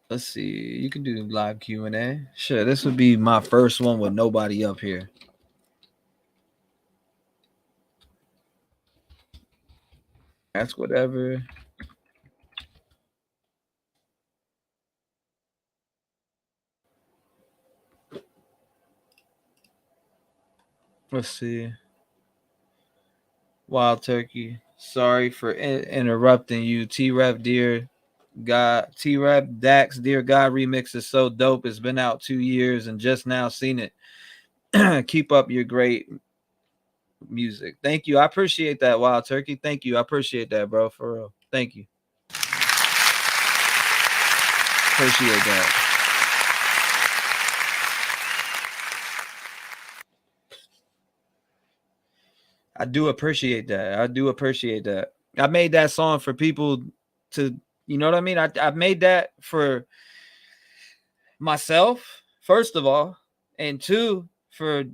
Let's see. You can do live Q&A. Sure, this would be my first one with nobody up here. Ask whatever. Let's see. Wild Turkey. Sorry for interrupting you. T-REV, dear God. T-REV, Dax, Dear God remix is so dope. It's been out 2 years and just now seen it. Keep up your great music. Thank you. I appreciate that, Wild Turkey. Thank you. I appreciate that, bro. For real. Thank you. Appreciate that. I do appreciate that. I do appreciate that. I made that song for people to, you know what I mean? I made that for myself, first of all, and two, for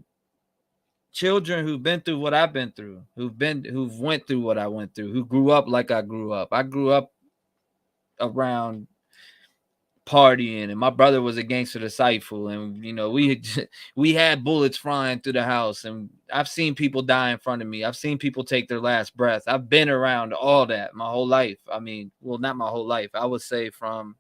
children who've been through what I've been through, who've went through what I went through, who grew up like I grew up. I grew up around partying, and my brother was a gangster disciple, and you know, we had bullets flying through the house, and I've seen people die in front of me. I've seen people take their last breath. I've been around all that my whole life. I mean, well, not my whole life. I would say from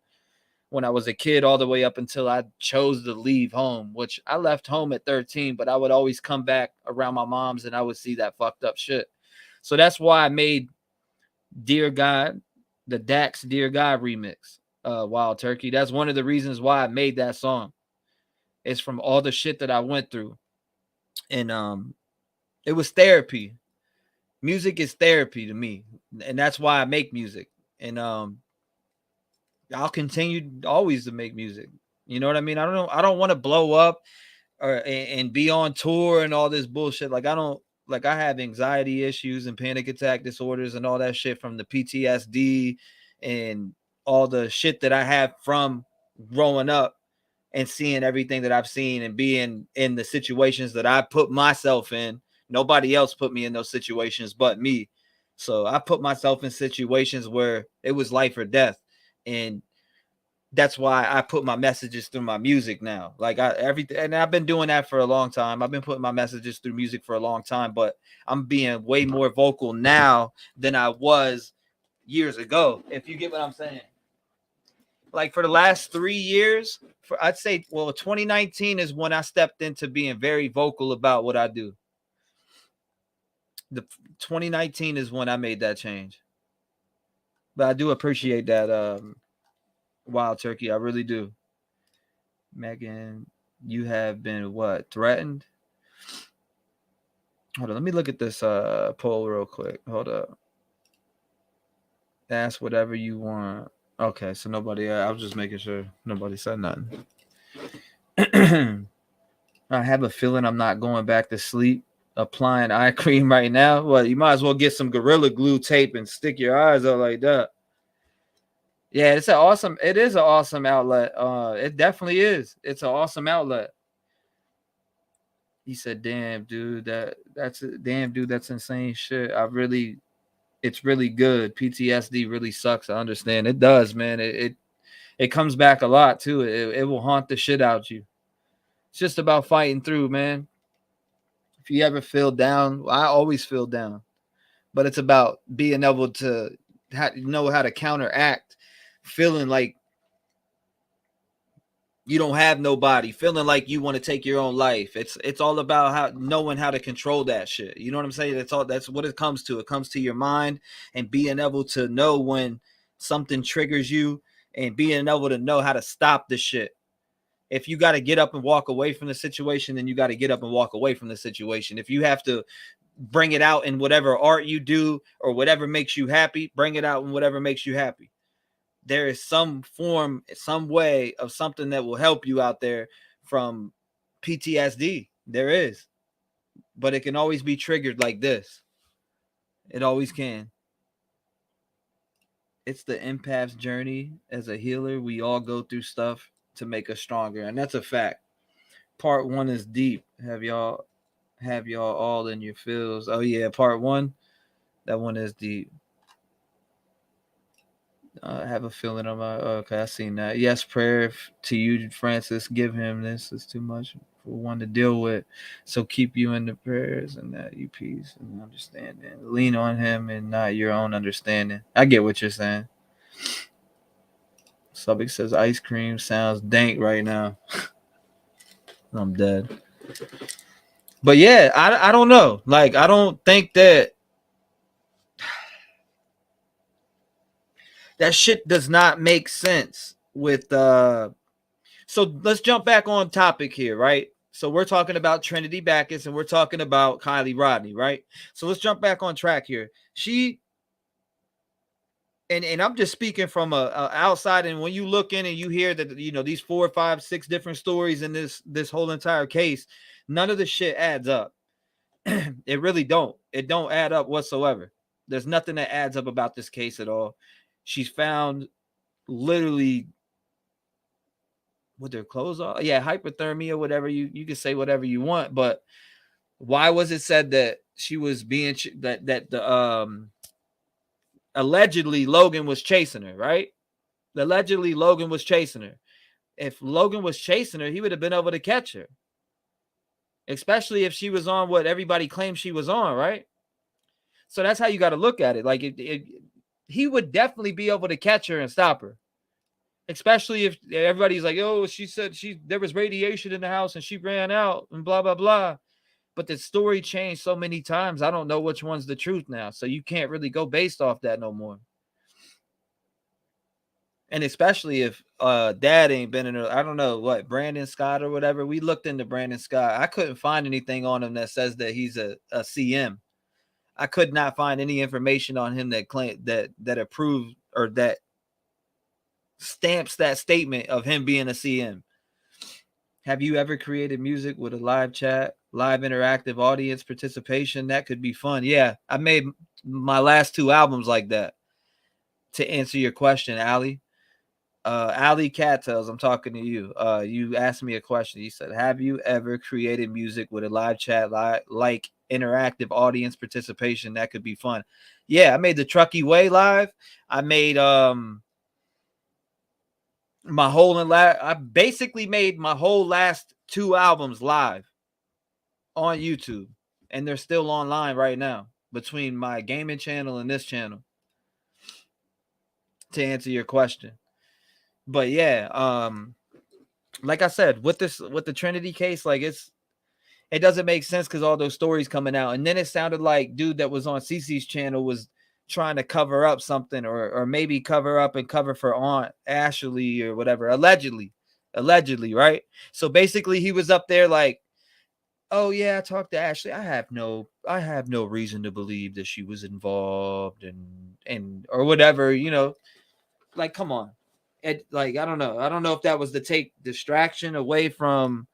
when I was a kid all the way up until I chose to leave home, which I left home at 13, but I would always come back around my mom's and I would see that fucked up shit. So that's why I made Dear God, the Dax Dear God remix, Wild Turkey. That's one of the reasons why I made that song. It's from all the shit that I went through. And it was therapy. Music is therapy to me. And that's why I make music. And I'll continue always to make music. You know what I mean? I don't want to blow up and be on tour and all this bullshit. Like I have anxiety issues and panic attack disorders and all that shit from the PTSD and all the shit that I have from growing up and seeing everything that I've seen and being in the situations that I put myself in. Nobody else put me in those situations but me. So I put myself in situations where it was life or death. And that's why I put my messages through my music now. Like everything, and I've been doing that for a long time. I've been putting my messages through music for a long time, but I'm being way more vocal now than I was years ago. If you get what I'm saying. Like for the last 3 years, I'd say, well, 2019 is when I stepped into being very vocal about what I do. The 2019 is when I made that change. But I do appreciate that, Wild Turkey. I really do. Megan, you have been what? Threatened? Hold on. Let me look at this poll real quick. Hold up. Ask whatever you want. Okay, so nobody. I was just making sure nobody said nothing. I have a feeling I'm not going back to sleep applying eye cream right now. Well, you might as well get some Gorilla Glue tape and stick your eyes out like that. Yeah, it is an awesome outlet. It definitely is. It's an awesome outlet. He said, damn, dude, that's insane shit. It's really good. PTSD really sucks. I understand. It does, man. It comes back a lot too. It will haunt the shit out you. It's just about fighting through, man. If you ever feel down, I always feel down, but it's about being able to know how to counteract feeling like you don't have nobody, feeling like you want to take your own life. It's all about knowing how to control that shit. You know what I'm saying? That's what it comes to. It comes to your mind and being able to know when something triggers you and being able to know how to stop the shit. If you got to get up and walk away from the situation, then you got to get up and walk away from the situation. If you have to bring it out in whatever art you do or whatever makes you happy, bring it out in whatever makes you happy. There is some form, some way of something that will help you out there from PTSD. There is, but it can always be triggered like this. It always can. It's the empath's journey as a healer. We all go through stuff to make us stronger, and that's a fact. Part 1 is deep. Have y'all all in your feels? Oh yeah, part 1. That one is deep. I have a feeling okay, I seen that. Yes, prayer to you, Francis. Give him this. Is too much for one to deal with. So keep you in the prayers and that you peace and understanding. Lean on him and not your own understanding. I get what you're saying. Subic says ice cream sounds dank right now. I'm dead. But yeah, I don't know. Like, I don't think that shit does not make sense with so let's jump back on topic here, right? So we're talking about Trinity Backus and we're talking about Kylie Rodney, right? So let's jump back on track here. She, and I'm just speaking from a outside, and when you look in and you hear that, you know, these 4, 5, 6 different stories in this whole entire case, none of the shit adds up. It really don't. It don't add up whatsoever. There's nothing that adds up about this case at all. She's found literally with their clothes off. Yeah, hypothermia, whatever, you can say whatever you want, but why was it said that she was being that the allegedly Logan was chasing her, right? Allegedly Logan was chasing her. If Logan was chasing her, he would have been able to catch her. Especially if she was on what everybody claims she was on, right? So that's how you got to look at it. Like he would definitely be able to catch her and stop her. Especially if everybody's like, oh, she said there was radiation in the house and she ran out and blah, blah, blah. But the story changed so many times. I don't know which one's the truth now. So you can't really go based off that no more. And especially if dad ain't been in I don't know what, Brandon Scott or whatever. We looked into Brandon Scott. I couldn't find anything on him that says that he's a CM. I could not find any information on him that claim that approved or that stamps that statement of him being a CM. Have you ever created music with a live chat, live interactive audience participation? That could be fun. Yeah, I made my last 2 albums like that. To answer your question, Allie. Ali Cattels, I'm talking to you. You asked me a question. You said, have you ever created music with a live chat, like interactive audience participation? That could be fun. Yeah, I made the Truckee Way live. I made I basically made my whole last 2 albums live on YouTube, and they're still online right now between my gaming channel and this channel. To answer your question. But yeah, like I said, with the Trinity case, like it doesn't make sense because all those stories coming out, and then it sounded like dude that was on Cece's channel was trying to cover up something, or maybe cover up and cover for Aunt Ashley or whatever, allegedly, right? So basically, he was up there like, oh yeah, I talked to Ashley. I have no reason to believe that she was involved and or whatever, you know, like come on. Like I don't know if that was to take distraction away from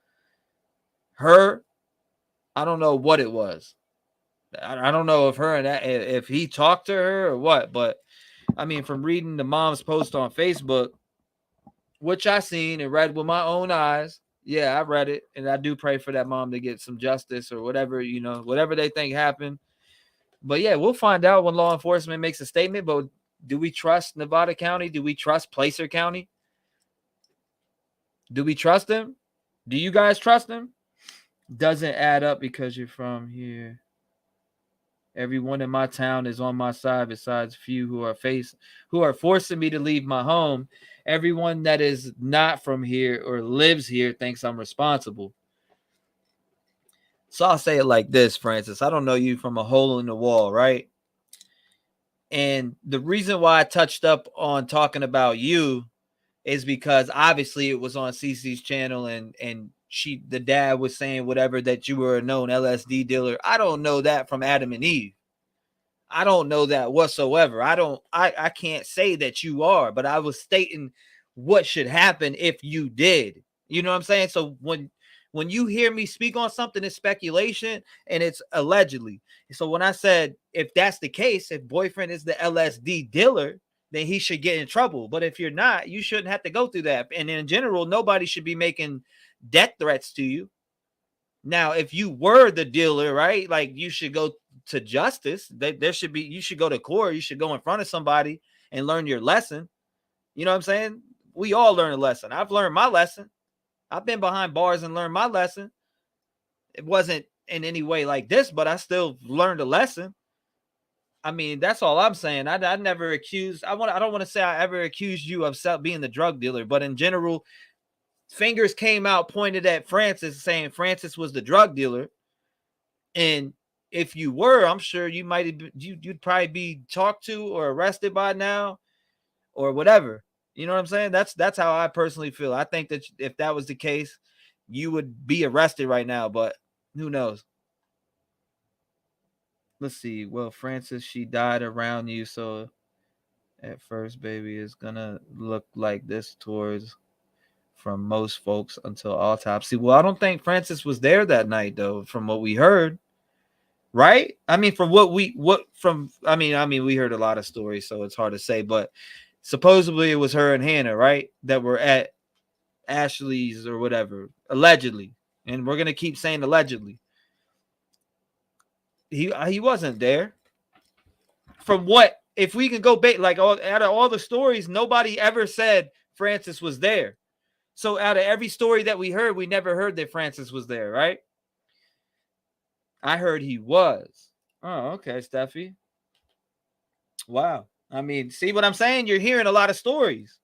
her. I don't know what it was. I don't know if if he talked to her or what, but I mean, from reading the mom's post on Facebook, which I seen and read with my own eyes, yeah, I read it, and I do pray for that mom to get some justice or whatever, you know, whatever they think happened. But yeah, we'll find out when law enforcement makes a statement. But do we trust Nevada County? Do we trust Placer County? Do we trust them? Do you guys trust them? Doesn't add up because you're from here. Everyone in my town is on my side besides few who are forcing me to leave my home. Everyone that is not from here or lives here thinks I'm responsible. So I'll say it like this, Francis. I don't know you from a hole in the wall, right? And the reason why I touched up on talking about you is because obviously it was on Cece's channel and the dad was saying whatever, that you were a known LSD dealer. I don't know that from Adam and Eve. I don't know that whatsoever. I can't say that you are, but I was stating what should happen if you did. You know what I'm saying? So when you hear me speak on something, it's speculation and it's allegedly. So when I said, if that's the case, if boyfriend is the LSD dealer, then he should get in trouble. But if you're not, you shouldn't have to go through that. And in general, nobody should be making death threats to you. Now, if you were the dealer, right, like you should go to justice. You should go to court. You should go in front of somebody and learn your lesson. You know what I'm saying? We all learn a lesson. I've learned my lesson. I've been behind bars and learned my lesson. It wasn't in any way like this, but I still learned a lesson. I mean, that's all I'm saying. I never accused. I don't want to say I ever accused you of being the drug dealer, but in general, fingers came out pointed at Francis, saying Francis was the drug dealer. And if you were, I'm sure you'd probably be talked to or arrested by now, or whatever. You know what I'm saying? That's how I personally feel. I think that if that was the case, you would be arrested right now, but who knows? Let's see. Well, Frances, she died around you, so at first, baby, is gonna look like this towards from most folks until autopsy. Well, I don't think Frances was there that night, though, from what we heard. Right? I mean, from we heard a lot of stories, so it's hard to say, but supposedly it was her and Hannah, right, that were at Ashley's or whatever, allegedly. And we're gonna keep saying allegedly. He wasn't there. From what, if we can go back, like out of all the stories, nobody ever said Frances was there. So out of every story that we heard, we never heard that Frances was there, right? I heard he was. Oh, okay, Steffi. Wow. I mean, see what I'm saying? You're hearing a lot of stories.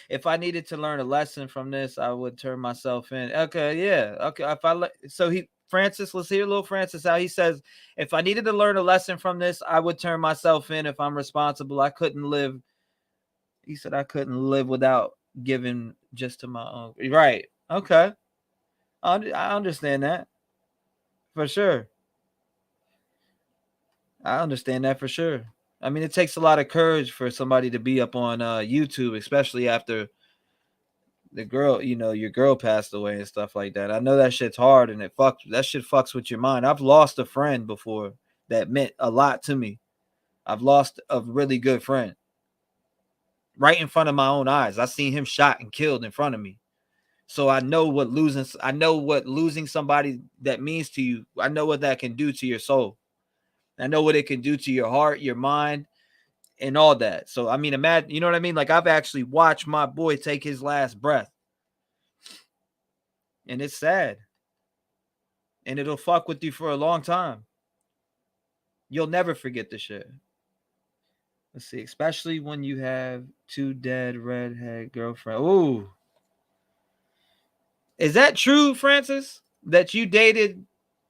If I needed to learn a lesson from this, I would turn myself in. Okay, yeah. Okay, Francis, let's hear little Francis out. He says, if I needed to learn a lesson from this, I would turn myself in if I'm responsible. I couldn't live. He said I couldn't live without giving just to my own. Right. Okay. I understand that. For sure. I understand that for sure. I mean, it takes a lot of courage for somebody to be up on YouTube, especially after the girl, your girl passed away and stuff like that. I know that shit's hard and that shit fucks with your mind. I've lost a friend before that meant a lot to me. I've lost a really good friend right in front of my own eyes. I seen him shot and killed in front of me. So I know what losing somebody that means to you. I know what that can do to your soul. I know what it can do to your heart, your mind, and all that. So, I mean, imagine, you know what I mean? Like, I've actually watched my boy take his last breath. And it's sad. And it'll fuck with you for a long time. You'll never forget the shit. Let's see. Especially when you have 2 dead redhead girlfriends. Ooh. Is that true, Francis? That you dated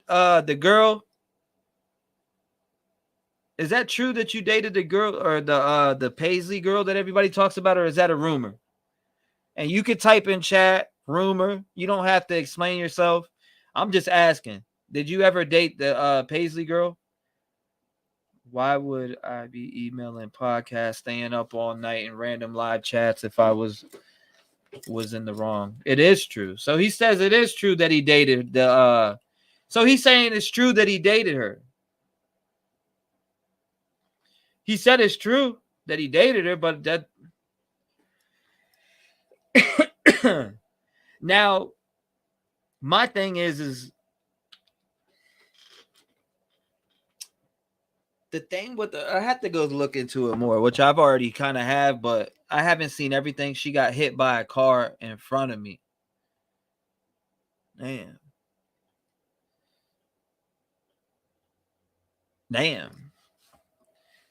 the girl? Is that true that you dated the girl or the Paisley girl that everybody talks about, or is that a rumor? And you could type in chat rumor. You don't have to explain yourself. I'm just asking. Did you ever date the Paisley girl? Why would I be emailing podcasts, staying up all night in random live chats if I was in the wrong? It is true. So he says it is true that he dated the so he's saying it's true that he dated her. He said it's true that he dated her, but that now my thing is the thing with I have to go look into it more, which I've already kind of have, but I haven't seen everything. She got hit by a car in front of me. Damn.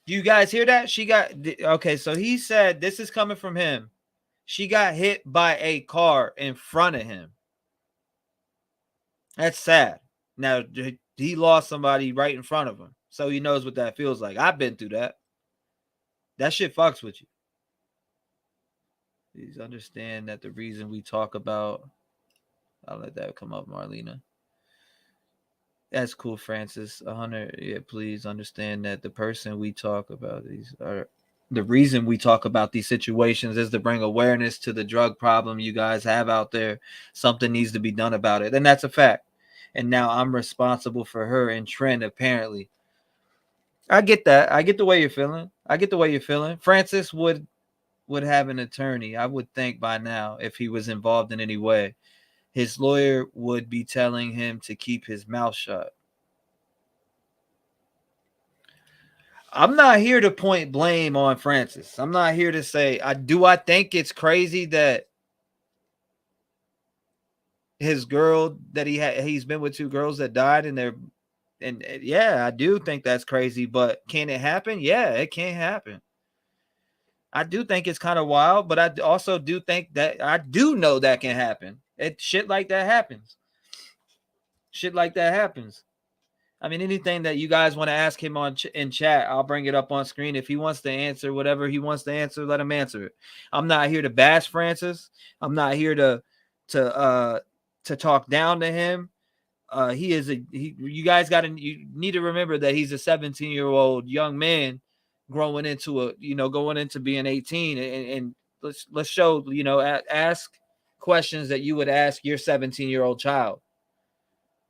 Do you guys hear that? Okay, so he said, this is coming from him. She got hit by a car in front of him. That's sad. Now, he lost somebody right in front of him, so he knows what that feels like. I've been through that. That shit fucks with you. Please understand that the reason we talk about... I'll let that come up, Marlena. That's cool, Francis. 100. Yeah, please understand that the person we talk about the reason we talk about these situations is to bring awareness to the drug problem you guys have out there. Something needs to be done about it, and that's a fact. And now I'm responsible for her and Trent, apparently. I get that. I get the way you're feeling. Francis would have an attorney, I would think, by now, if he was involved in any way. His lawyer would be telling him to keep his mouth shut. I'm not here to point blame on Francis. I'm not here to say, I think it's crazy that his girl that he's been with 2 girls that died and yeah, I do think that's crazy, but can it happen? Yeah, it can happen. I do think it's kind of wild, but I also do think that I do know that can happen. Shit like that happens. I mean, anything that you guys want to ask him in chat, I'll bring it up on screen. If he wants to answer whatever he wants to answer, let him answer it. I'm not here to bash Francis. I'm not here to to talk down to him. You guys you need to remember that he's a 17-year-old young man going into being 18, and let's show, ask questions that you would ask your 17-year-old child.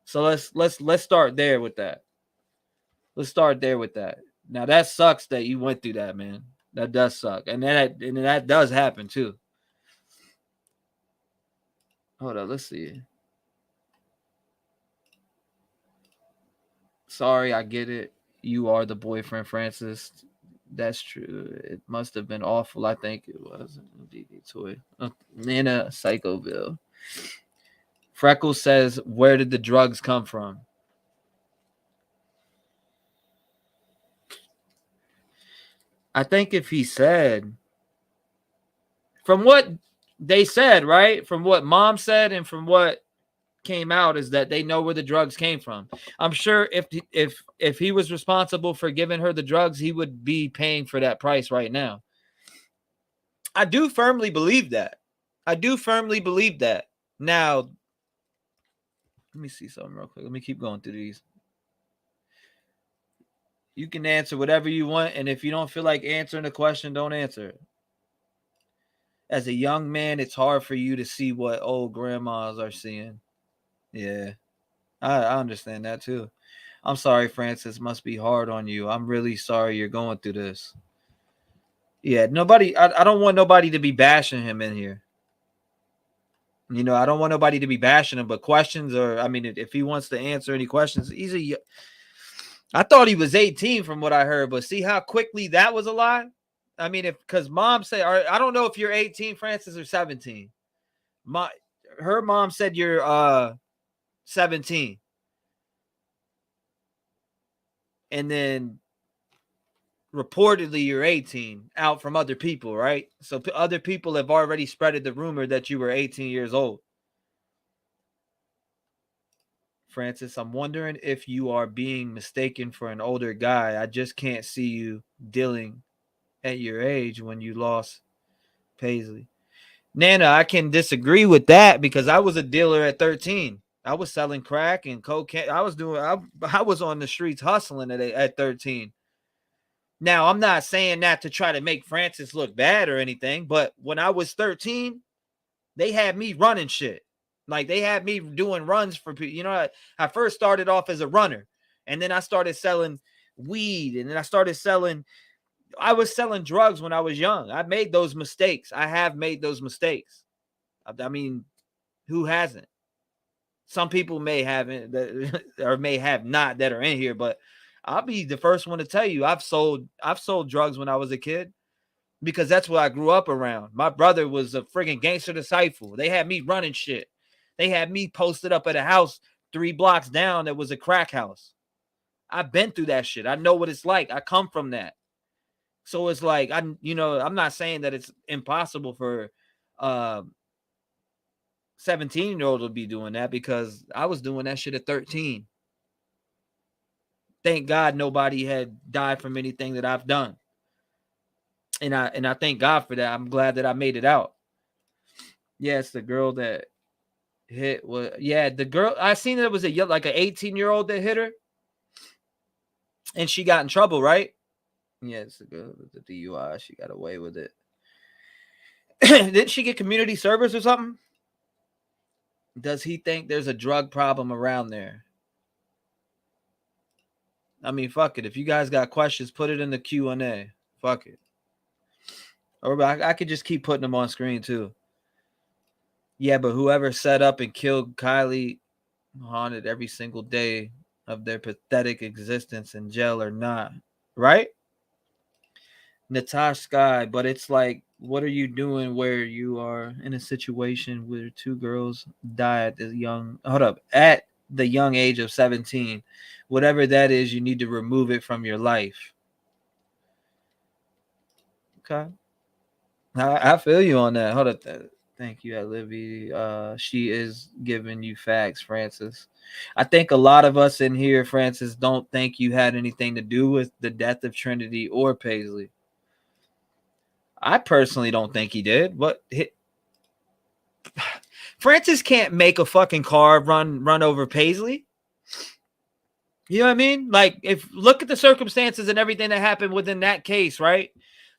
So let's start there with that. Let's start there with that. Now that sucks that you went through that, man. That does suck. And that does happen too. Hold on, let's see. Sorry, I get it. You are the boyfriend, Francis. That's true. It must have been awful. I think it was. Toy. Nana Psychoville. Freckles says, where did the drugs come from? I think if he said, from what they said, right? From what mom said and from what came out, is that they know where the drugs came from. I'm sure if he was responsible for giving her the drugs, he would be paying for that price right now. I do firmly believe that. Now, let me see something real quick. Let me keep going through these. You can answer whatever you want, and if you don't feel like answering the question, don't answer it. As a young man, it's hard for you to see what old grandmas are seeing. Yeah, I understand that too. I'm sorry, Francis. Must be hard on you. I'm really sorry you're going through this. Yeah, I don't want nobody to be bashing him in here. I don't want nobody to be bashing him, but questions if he wants to answer any questions, I thought he was 18 from what I heard, but see how quickly that was a lie? Because mom said, I don't know if you're 18, Francis, or 17. Her mom said you're 17. And then reportedly you're 18 out from other people, right? So other people have already spreaded the rumor that you were 18 years old. Francis, I'm wondering if you are being mistaken for an older guy. I just can't see you dealing at your age when you lost Paisley. Nana, I can disagree with that because I was a dealer at 13. I was selling crack and cocaine. I was on the streets hustling at 13. Now, I'm not saying that to try to make Francis look bad or anything, but when I was 13, they had me running shit. Like, they had me doing runs for people. I first started off as a runner, and then I started selling weed, and then I was selling drugs when I was young. I made those mistakes. I have made those mistakes. Who hasn't? Some people may haven't or may have not that are in here, but I'll be the first one to tell you I've sold drugs when I was a kid because that's what I grew up around. My brother was a friggin' gangster disciple. They had me running shit. They had me posted up at a house 3 blocks down that was a crack house. I've been through that shit. I know what it's like. I come from that. So it's like, I'm not saying that it's impossible for 17-year-old to be doing that because I was doing that shit at 13. Thank God nobody had died from anything that I've done. And I thank God for that. I'm glad that I made it out. Yeah, it's the girl that hit. The girl, I seen it was an 18-year-old that hit her. And she got in trouble, right? Yeah, it's the girl with the DUI. She got away with it. Didn't she get community service or something? Does he think there's a drug problem around there? Fuck it. If you guys got questions, put it in the Q&A. Fuck it. Or I could just keep putting them on screen too. Yeah, but whoever set up and killed Kylie haunted every single day of their pathetic existence in jail or not. Right? Natasha Sky, but it's like, what are you doing where you are in a situation where 2 girls die at the young age of 17? Whatever that is, you need to remove it from your life. Okay. I feel you on that. Hold up. Thank you, Olivia. She is giving you facts, Francis. I think a lot of us in here, Francis, don't think you had anything to do with the death of Trinity or Paisley. I personally don't think he did, but Francis can't make a fucking car run over Paisley. You know what I mean? Like, if look at the circumstances and everything that happened within that case, right?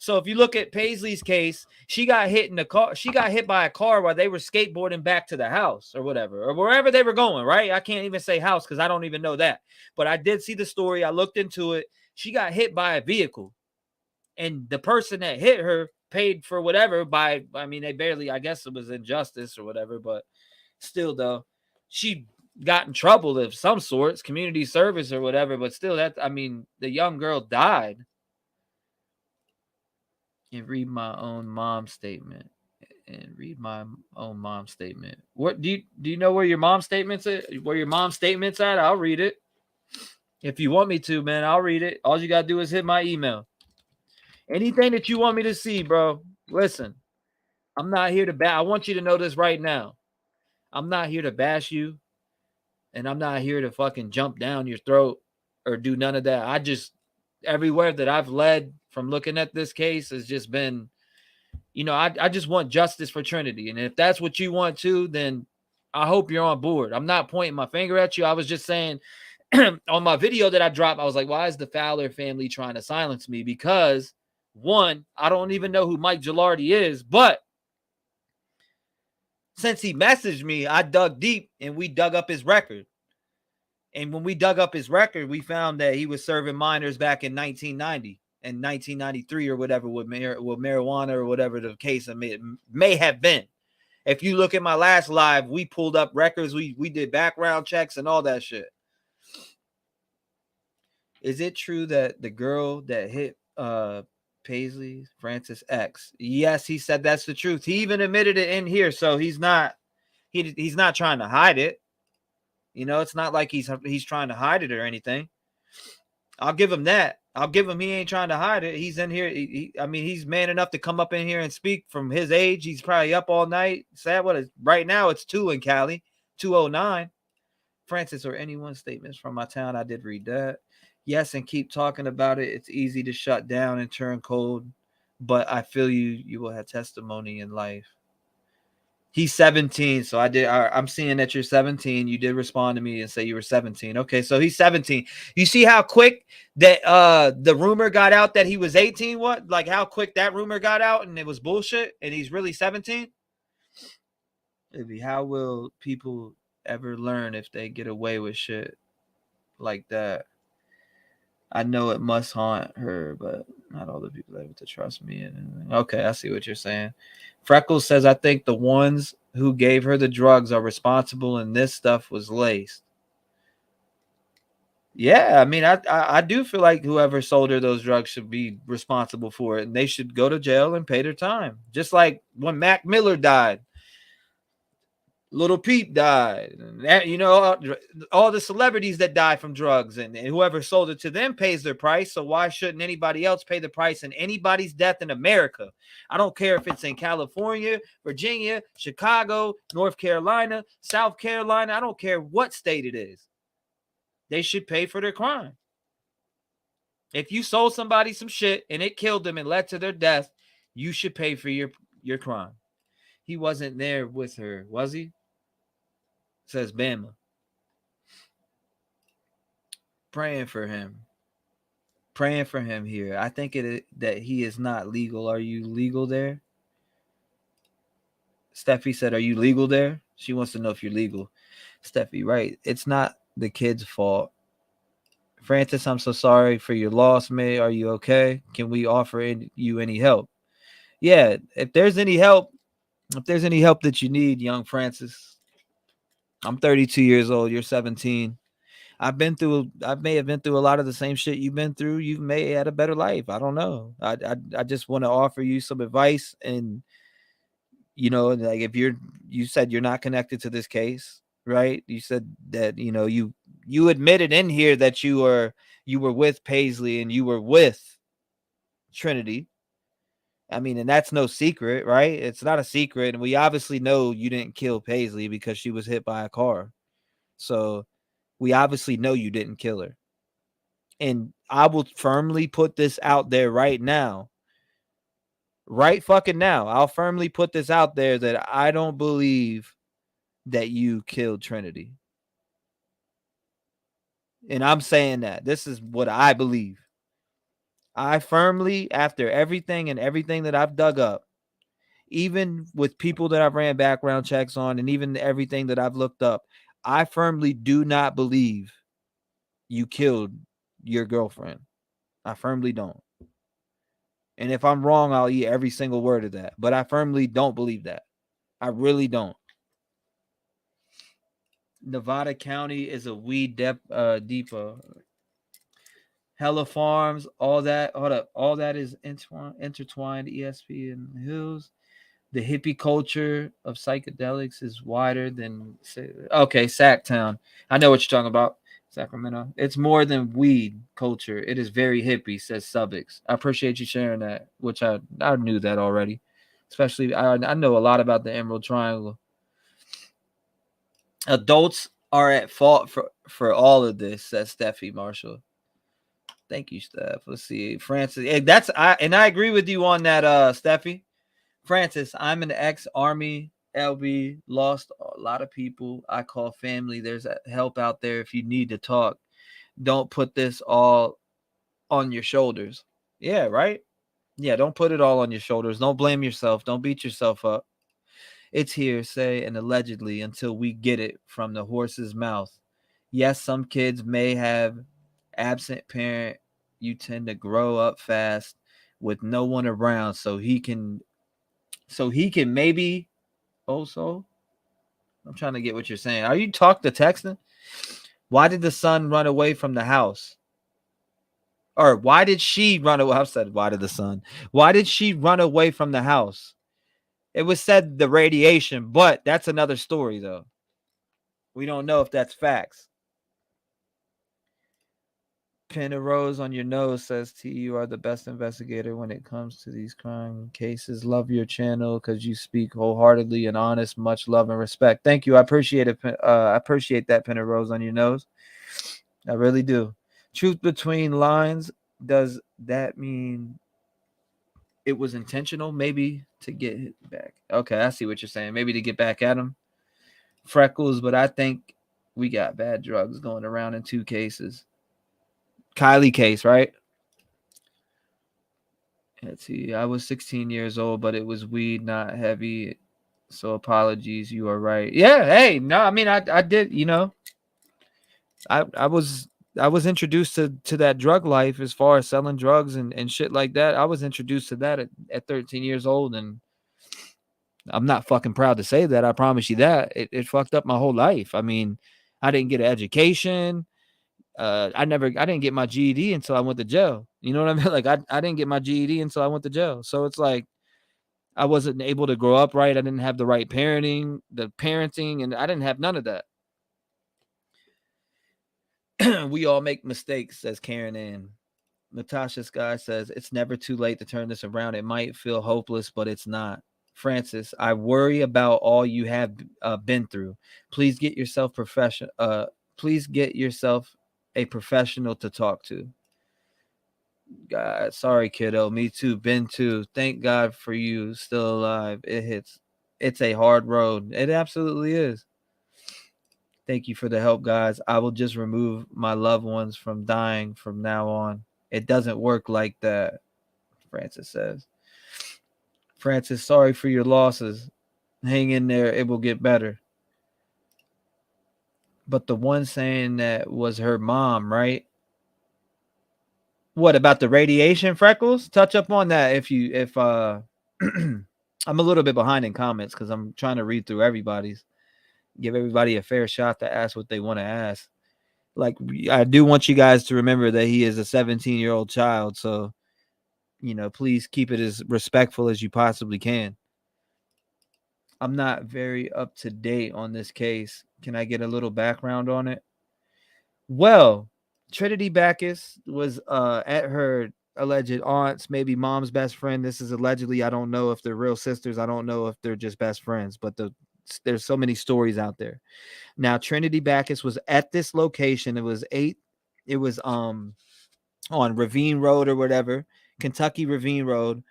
So if you look at Paisley's case, she got hit in the car. She got hit by a car while they were skateboarding back to the house or whatever, or wherever they were going, right? I can't even say house because I don't even know that. But I did see the story. I looked into it. She got hit by a vehicle. And the person that hit her paid for whatever by, I mean, they barely, I guess it was injustice or whatever, but still, though, she got in trouble of some sorts, community service or whatever, but still, that, I mean, the young girl died. And read my own mom's statement. What do you know where your mom's statements at? Where your mom's statements at? I'll read it. If you want me to, man, I'll read it. All you gotta do is hit my email. Anything that you want me to see, bro. Listen, I'm not here to bash. I want you to know this right now. I'm not here to bash you, and I'm not here to fucking jump down your throat or do none of that. I just, everywhere that I've led from looking at this case has just been, you know, I just want justice for Trinity. And if that's what you want to, then I hope you're on board. I'm not pointing my finger at you. I was just saying on my video that I dropped, I was like, why is the Fowler family trying to silence me? Because one, I don't even know who Mike Gilardi is, but since he messaged me, I dug deep and we dug up his record. And when we dug up his record, we found that he was serving minors back in 1990 and 1993 or whatever with marijuana or whatever the case may have been. If you look at my last live, we pulled up records. We did background checks and all that shit. Is it true that the girl that hit Paisley, Francis X? Yes, he said that's the truth. He even admitted it in here, so he's not trying to hide it. You know, it's not like he's trying to hide it or anything. I'll give him that. I'll give him he ain't trying to hide it. He's in here. I mean, he's man enough to come up in here and speak from his age. He's probably up all night. Sad what is right now it's 2 in Cali, 2:09. Francis or anyone's statements from my town. I did read that. Yes, and keep talking about it. It's easy to shut down and turn cold, but I feel you will have testimony in life. He's 17, so I'm seeing that you're 17. You did respond to me and say you were 17. Okay, so he's 17. You see how quick that the rumor got out that he was 18? What? Like how quick that rumor got out and it was bullshit and he's really 17? How will people ever learn if they get away with shit like that? I know it must haunt her, but not all the people able to trust me. Okay, I see what you're saying. Freckles says, I think the ones who gave her the drugs are responsible and this stuff was laced. Yeah, I mean, I do feel like whoever sold her those drugs should be responsible for it, and they should go to jail and pay their time. Just like when Mac Miller died. Little Peep died, and that, you know, all the celebrities that die from drugs, and whoever sold it to them pays their price. So why shouldn't anybody else pay the price in anybody's death in America? I don't care if it's in California, Virginia, Chicago, North Carolina, South Carolina. I don't care what state it is. They should pay for their crime. If you sold somebody some shit and it killed them and led to their death, you should pay for your crime. He wasn't there with her, was he? Says Bama. Praying for him. Praying for him here. I think that he is not legal. Are you legal there? Steffi said, are you legal there? She wants to know if you're legal. Steffi, right. It's not the kid's fault. Francis, I'm so sorry for your loss, May. Are you okay? Can we offer you any help? Yeah, if there's any help that you need, young Francis. I'm 32 years old. You're 17. I may have been through a lot of the same shit you've been through. You may have had a better life. I don't know. I just want to offer you some advice. And, you know, like if you said you're not connected to this case, right? You said that, you know, you admitted in here that you were with Paisley and you were with Trinity. I mean, and that's no secret, right? It's not a secret. And we obviously know you didn't kill Paisley because she was hit by a car. So we obviously know you didn't kill her. And I will firmly put this out there right now. Right fucking now. I'll firmly put this out there that I don't believe that you killed Trinity. And I'm saying that. This is what I believe. I firmly, after everything that I've dug up, even with people that I've ran background checks on and even everything that I've looked up, I firmly do not believe you killed your girlfriend. I firmly don't. And if I'm wrong, I'll eat every single word of that. But I firmly don't believe that. I really don't. Nevada County is a weed depot. Hella farms, all that. Hold up. All that is intertwined. ESP and Hills. The hippie culture of psychedelics is wider than, okay, Sacktown. I know what you're talking about. Sacramento. It's more than weed culture. It is very hippie, says Subbix. I appreciate you sharing that, which I knew that already. Especially, I know a lot about the Emerald Triangle. Adults are at fault for all of this, says Steffi Marshall. Thank you, Steph. Let's see. Francis. I agree with you on that, Steffi. Francis, I'm an ex-Army LB, lost a lot of people I call family. There's help out there if you need to talk. Don't put this all on your shoulders. Yeah, right? Yeah, don't put it all on your shoulders. Don't blame yourself. Don't beat yourself up. It's hearsay and allegedly until we get it from the horse's mouth. Yes, some kids may have absent parent. You tend to grow up fast with no one around, so he can maybe also. I'm trying to get what you're saying. Are you talking to texting? Why did the son run away from the house? Or why did she run away? I said, why did the son? Why did she run away from the house? It was said the radiation, but that's another story, though. We don't know if that's facts. Pin a rose on your nose, says T. You are the best investigator when it comes to these crime cases. Love your channel because you speak wholeheartedly and honest. Much love and respect. Thank you. I appreciate it. I appreciate that, pin a rose on your nose. I really do. Truth between lines. Does that mean it was intentional? Maybe to get back. Okay, I see what you're saying. Maybe to get back at him. Freckles, but I think we got bad drugs going around in 2 cases. Kylie case, right? Let's see. I was 16 years old, but it was weed, not heavy. So apologies. You are right. Yeah. Hey, no, I mean, I did, I was introduced to that drug life as far as selling drugs and shit like that. I was introduced to that at 13 years old. And I'm not fucking proud to say that. I promise you that it fucked up my whole life. I mean, I didn't get an education. I didn't get my GED until I went to jail. You know what I mean? Like I didn't get my GED until I went to jail. So it's like I wasn't able to grow up right. I didn't have the right parenting, and I didn't have none of that. We all make mistakes, says Karen Ann. Natasha Sky says it's never too late to turn this around. It might feel hopeless, but it's not. Francis, I worry about all you have been through. Please get yourself Please get yourself a professional to talk to. God, sorry, kiddo. Me too. Been too. Thank God for you still alive. It's a hard road. It absolutely is. Thank you for the help, guys. I will just remove my loved ones from dying from now on. It doesn't work like that, Francis says. Francis, sorry for your losses. Hang in there. It will get better. But the one saying that was her mom, right? What about the radiation, Freckles? Touch up on that if I'm a little bit behind in comments because I'm trying to read through everybody's. Give everybody a fair shot to ask what they want to ask. Like, I do want you guys to remember that he is a 17-year-old child. So, please keep it as respectful as you possibly can. I'm not very up to date on this case. Can I get a little background on it? Well, Trinity Backus was at her alleged aunt's, maybe mom's best friend. This is allegedly. I don't know if they're real sisters. I don't know if they're just best friends, but there's so many stories out there. Now, Trinity Backus was at this location. It was on Ravine Road or whatever, Kentucky Ravine Road.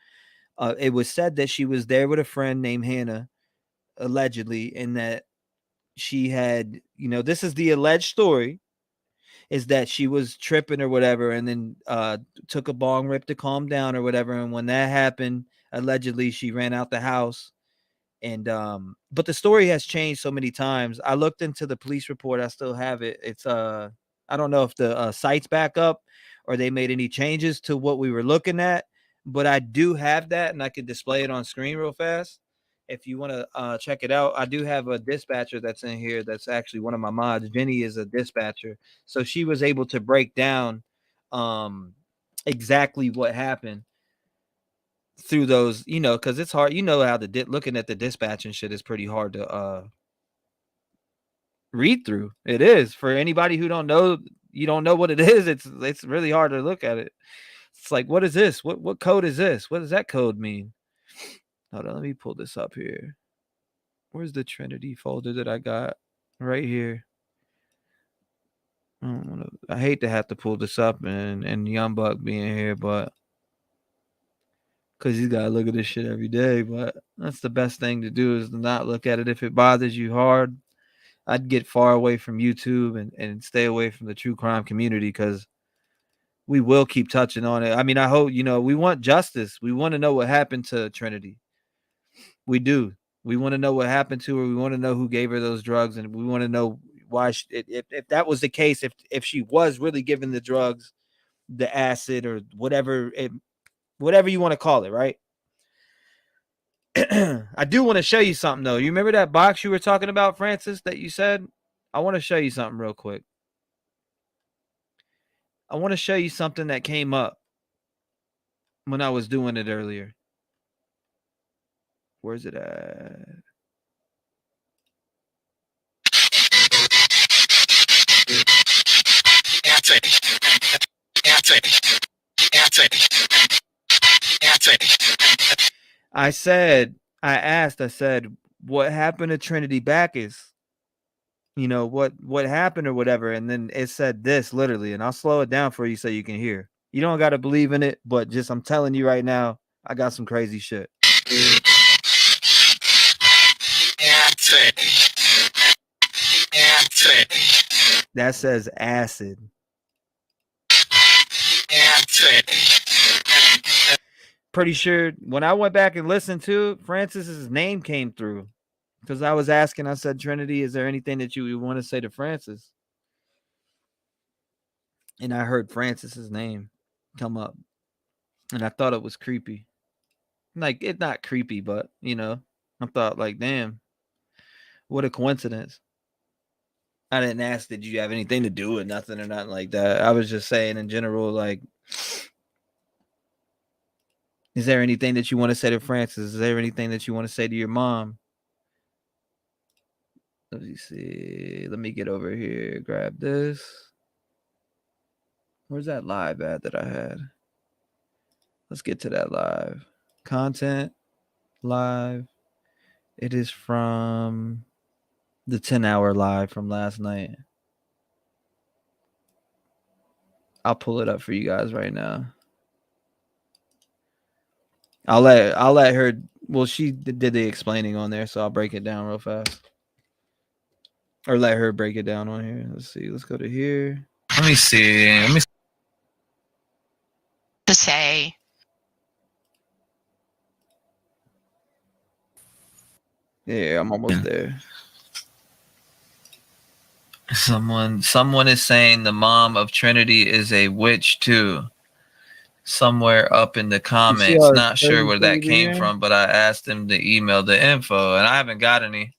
It was said that she was there with a friend named Hannah, allegedly, and that she had, this is the alleged story, is that she was tripping or whatever, and then took a bong rip to calm down or whatever. And when that happened, allegedly, she ran out the house. And but the story has changed so many times. I looked into the police report. I still have it. It's I don't know if the site's back up or they made any changes to what we were looking at, but I do have that, and I could display it on screen real fast if you want to check it out. I do have a dispatcher that's in here that's actually one of my mods. Jenny is a dispatcher, so she was able to break down exactly what happened through those, because it's hard, how looking at the dispatch and shit is pretty hard to read through. It is, for anybody who don't know, you don't know what it is. It's really hard to look at it. It's like, what is this? What code is this? What does that code mean? Hold on, let me pull this up here. Where's the Trinity folder that I got? Right here. I hate to have to pull this up and Young Buck being here, but because he's got to look at this shit every day. But that's the best thing to do, is to not look at it. If it bothers you hard, I'd get far away from YouTube and stay away from the true crime community, because we will keep touching on it. I mean, I hope, we want justice. We want to know what happened to Trinity. We do. We want to know what happened to her. We want to know who gave her those drugs, and we want to know why, if that was the case, if she was really given the drugs, the acid, or whatever you want to call it, right? I do want to show you something, though. You remember that box you were talking about, Francis, that you said? I want to show you something real quick. I want to show you something that came up when I was doing it earlier. Where's it at? I said, what happened to Trinity Backus? What happened or whatever. And then it said this, literally, and I'll slow it down for you so you can hear. You don't got to believe in it, but just, I'm telling you right now, I got some crazy shit. That says acid. Pretty sure when I went back and listened to it, Francis's name came through, because I was asking, I said, Trinity, is there anything that you want to say to Francis? And I heard Francis's name come up, and I thought it was creepy. Like, it's not creepy, but, I thought, like, damn, what a coincidence. I didn't ask, did you have anything to do with nothing or nothing like that. I was just saying in general, like, is there anything that you want to say to Francis? Is there anything that you want to say to your mom? Let me see. Let me get over here. Grab this. Where's that live ad that I had? Let's get to that live. Content. Live. It is from the 10-hour live from last night. I'll pull it up for you guys right now. I'll let her. Well, she did the explaining on there, so I'll break it down real fast. Or let her break it down on here. Let's see. Let's go to here. Let me see. To say. Yeah, I'm almost there. Someone is saying the mom of Trinity is a witch too. Somewhere up in the comments. Not sure where that came from, but I asked him to email the info, and I haven't got any.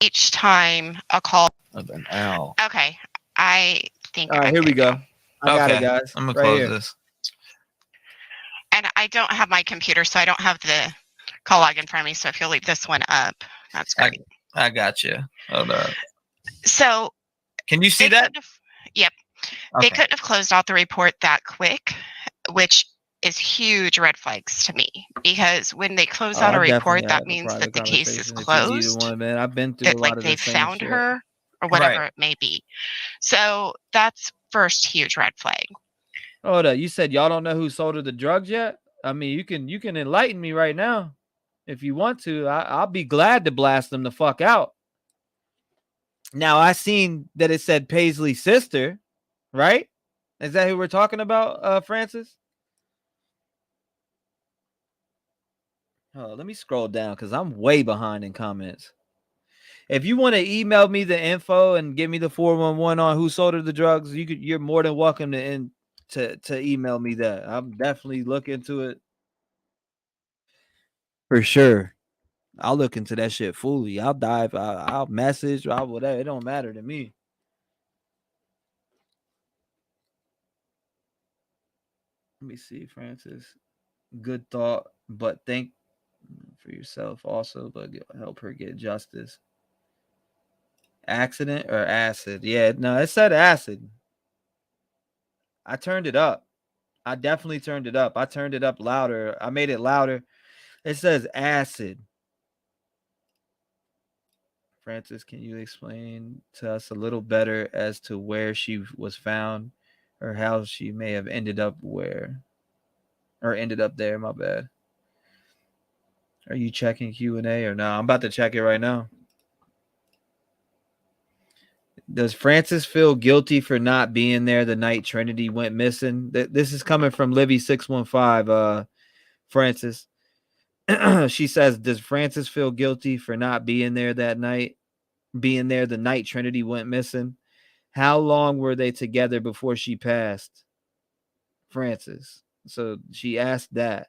Each time a call of an owl. Okay, I think. All right, here we go. I got it, guys. I'm gonna close this. And I don't have my computer, so I don't have the call log in front of me. So if you'll leave this one up, that's great. I got you. Hold up. So can you see that? Yep. Okay. They couldn't have closed out the report that quick, which is huge red flags to me, because when they close out a report, that means that the case is closed. I've been through a lot of they found her or whatever it may be. So that's first huge red flag. Hold up. You said y'all don't know who sold her the drugs yet? I mean, you can enlighten me right now if you want to, I'll be glad to blast them the fuck out. Now, I seen that it said Paisley's sister, right? Is that who we're talking about, Francis? Oh, let me scroll down because I'm way behind in comments. If you want to email me the info and give me the 411 on who sold her the drugs, you're more than welcome to email me that. I'm definitely looking into it. For sure. I'll look into that shit fully. I'll dive. I'll message. I'll whatever. It don't matter to me. Let me see, Francis. Good thought, but think for yourself also, but help her get justice. Accident or acid? Yeah, no, it said acid. I turned it up. I definitely turned it up. I turned it up louder. I made it louder. It says acid. Francis, can you explain to us a little better as to where she was found or how she may have ended up where or ended up there? My bad. Are you checking Q&A or no? I'm about to check it right now. Does Francis feel guilty for not being there the night Trinity went missing? This is coming from Livy615, Francis. She says, does Francis feel guilty for not being there that night? Being there the night Trinity went missing? How long were they together before she passed? Francis. So she asked that.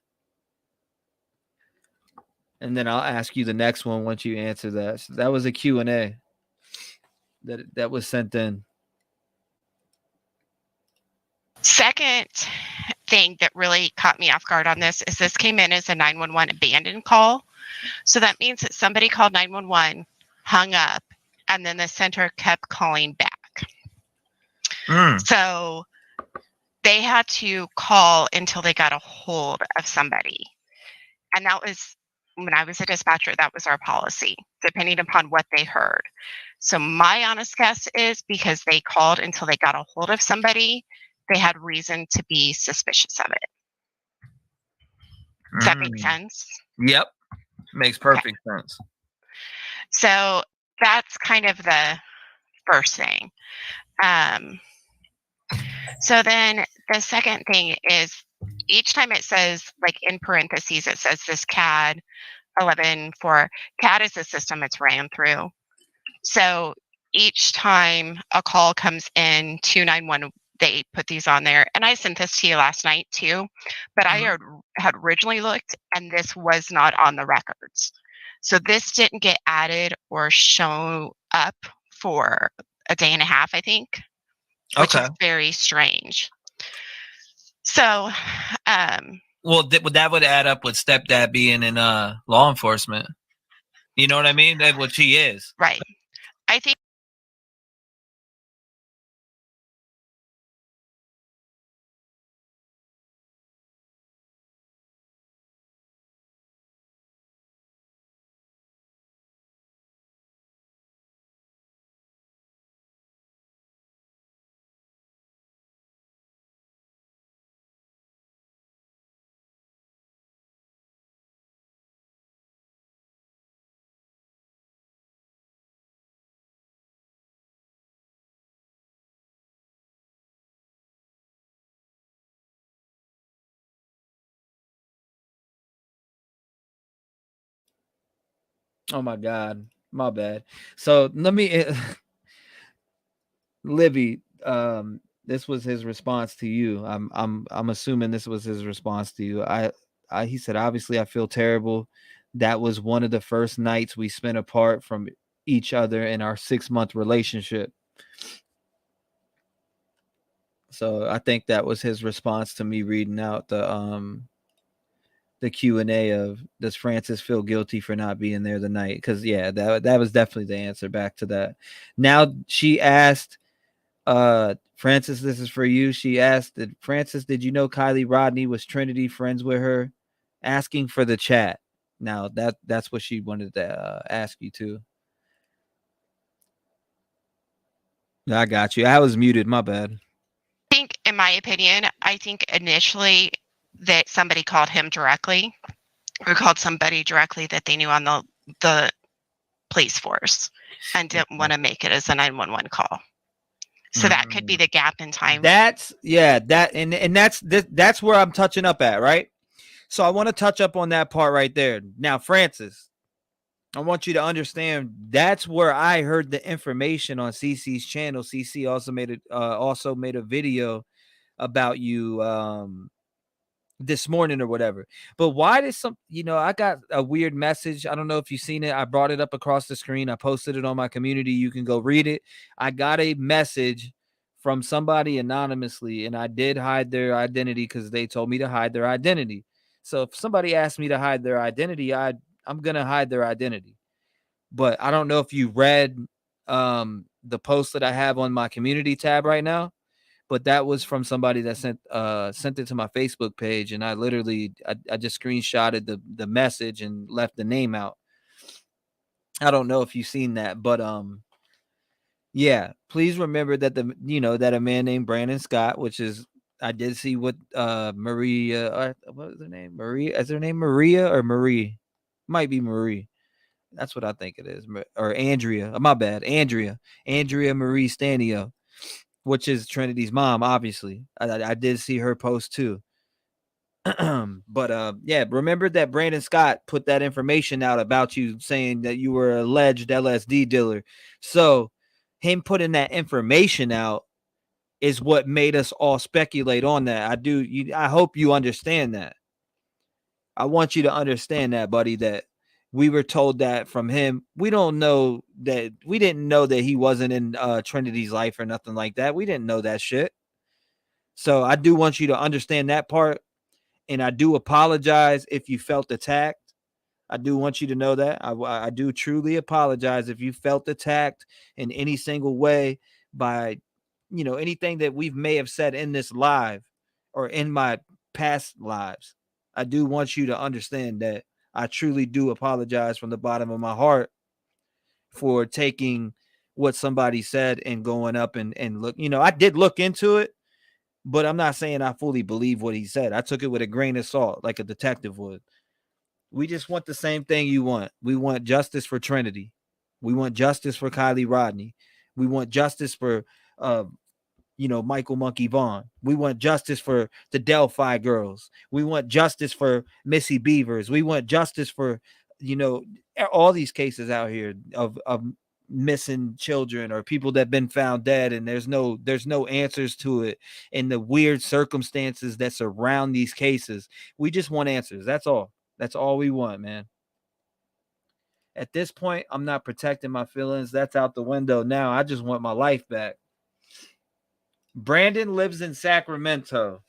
And then I'll ask you the next one once you answer that. So that was a Q&A that was sent in. Second thing that really caught me off guard on this is this came in as a 911 abandoned call. So that means that somebody called 911, hung up, and then the center kept calling back. So they had to call until they got a hold of somebody. And that was, when I was a dispatcher, that was our policy, depending upon what they heard. So my honest guess is because they called until they got a hold of somebody, they had reason to be suspicious of it. Does that make sense? Yep. Makes perfect sense. So that's kind of the first thing. So then the second thing is each time it says, like in parentheses, it says this CAD 11-4. CAD is the system it's ran through. So each time a call comes in to 911, they put these on there. And I sent this to you last night too, but I had originally looked and this was not on the records. So this didn't get added or show up for a day and a half, I think, which is very strange. So, well, that would add up with stepdad being in law enforcement. You know what I mean? That's what she is. Right. I think oh my God, my bad. So let me, Libby. This was his response to you. I'm assuming this was his response to you. He said, obviously, I feel terrible. That was one of the first nights we spent apart from each other in our 6-month relationship. So I think that was his response to me reading out the Q&A of, does Francis feel guilty for not being there the night? Because yeah, that was definitely the answer back to that. Now she asked, Francis, this is for you. She asked, Francis, did you know Kylie Rodney was Trinity friends with her? Asking for the chat. Now that's what she wanted to ask you too. I got you. I was muted. My bad. I think, in my opinion, initially that somebody called him directly or called somebody directly that they knew on the police force and didn't want to make it as a 911 call. So that could be the gap in time. That's that's where I'm touching up at, right? So I want to touch up on that part right there. Now, Francis, I want you to understand that's where I heard the information on CC's channel. CC also made a video about you this morning or whatever. But why did I got a weird message. I don't know if you've seen it. I brought it up across the screen. I posted it on my community. You can go read it. I got a message from somebody anonymously, and I did hide their identity because they told me to hide their identity. So if somebody asked me to hide their identity, I'm going to hide their identity. But I don't know if you read the post that I have on my community tab right now, but that was from somebody that sent it to my Facebook page, and I just screenshotted the message and left the name out. I don't know if you've seen that, but yeah, please remember that that a man named Brandon Scott, which is I did see what Maria, what was her name? Maria, is her name Maria or Marie? Might be Marie. That's what I think it is. Or Andrea. My bad. Andrea Marie Stanio, which is Trinity's mom, obviously. I did see her post too. But yeah, remember that Brandon Scott put that information out about you, saying that you were an alleged LSD dealer. So him putting that information out is what made us all speculate on that. I hope you understand that. I want you to understand that, buddy, that we were told that from him. We didn't know that he wasn't in Trinity's life or nothing like that. We didn't know that shit. So I do want you to understand that part. And I do apologize if you felt attacked. I do want you to know that. I do truly apologize if you felt attacked in any single way by, anything that we may have said in this live or in my past lives. I do want you to understand that I truly do apologize from the bottom of my heart for taking what somebody said and going up and look. I did look into it, but I'm not saying I fully believe what he said. I took it with a grain of salt, like a detective would. We just want the same thing you want. We want justice for Trinity. We want justice for Kylie Rodney. We want justice for, Michael Monkey Vaughn. We want justice for the Delphi girls. We want justice for Missy Beavers. We want justice for, all these cases out here of missing children or people that have been found dead, and there's no answers to it, and the weird circumstances that surround these cases. We just want answers. That's all we want, man. At this point, I'm not protecting my feelings. That's out the window now. I just want my life back. Brandon lives in Sacramento.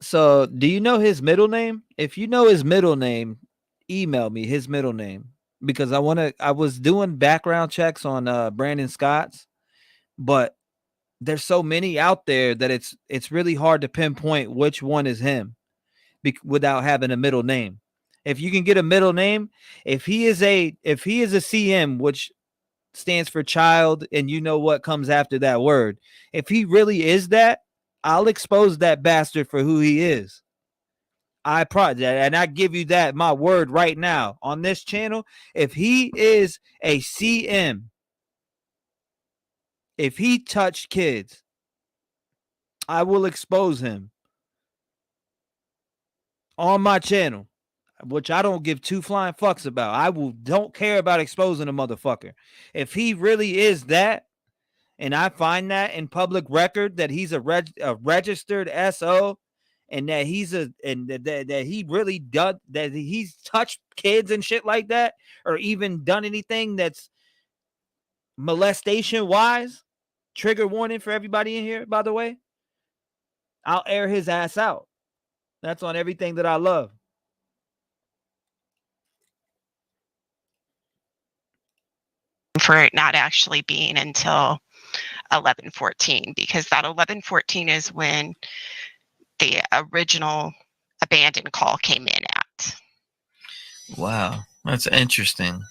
So do you know his middle name? If you know his middle name, email me his middle name, because I was doing background checks on Brandon Scott's, but there's so many out there that it's really hard to pinpoint which one is him without having a middle name. If you can get a middle name, if he is a CM, which stands for child, and you know what comes after that word, if he really is that, I'll expose that bastard for who he is. And I give you that, my word, right now on this channel. If he is a CM, if he touched kids, I will expose him on my channel, which I don't give two flying fucks about. Don't care about exposing a motherfucker. If he really is that, and I find that in public record that he's a registered SO, and that that he really does, that he's touched kids and shit like that, or even done anything that's molestation wise, trigger warning for everybody in here, by the way, I'll air his ass out. That's on everything that I love. For it not actually being until 11/14, because that 11/14 is when the original abandoned call came in at. Wow, that's interesting.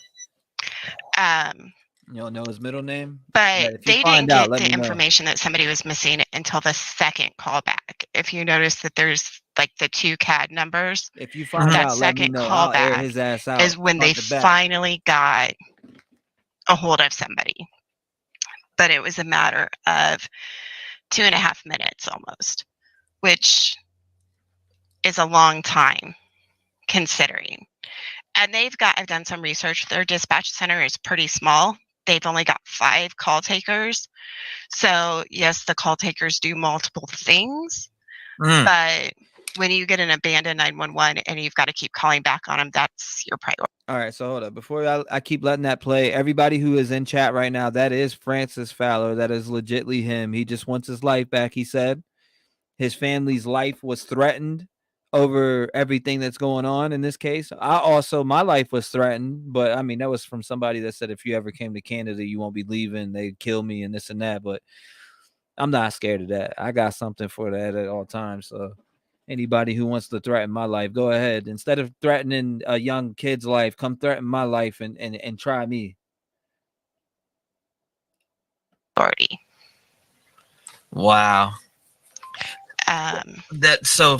You don't know his middle name? But they didn't get the information that somebody was missing until the second callback. If you notice that there's like the 2 CAD numbers. If you find that out, let me second know. I'll air callback his ass out. is when they finally got a hold of somebody. But it was a matter of 2.5 minutes almost, which is a long time considering. And I've done some research. Their dispatch center is pretty small. They've only got 5 call takers. So yes, the call takers do multiple things, but when you get an abandoned 911 and you've got to keep calling back on them, that's your priority. All right, so hold up. Before I keep letting that play, everybody who is in chat right now, that is Francis Fowler. That is legitly him. He just wants his life back, he said. His family's life was threatened over everything that's going on in this case. My life was threatened, but I mean, that was from somebody that said if you ever came to Canada, you won't be leaving. They'd kill me and this and that, but I'm not scared of that. I got something for that at all times, so anybody who wants to threaten my life, go ahead. Instead of threatening a young kid's life, come threaten my life and try me. Wow. So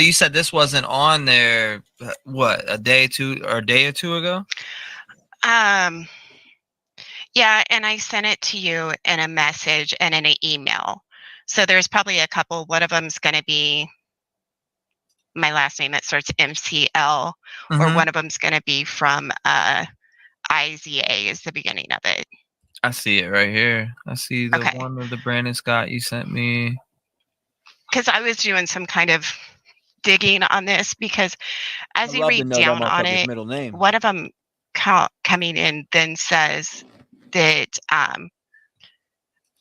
you said this wasn't on there, what, a day or two ago? Yeah, and I sent it to you in a message and in an email. So there's probably a couple. One of them's going to be my last name that starts MCL, or one of them's going to be from IZA is the beginning of it. I see it right here. I see the one of the Brandon Scott you sent me. Because I was doing some kind of digging on this, because as you read down on it, one of them coming in then says that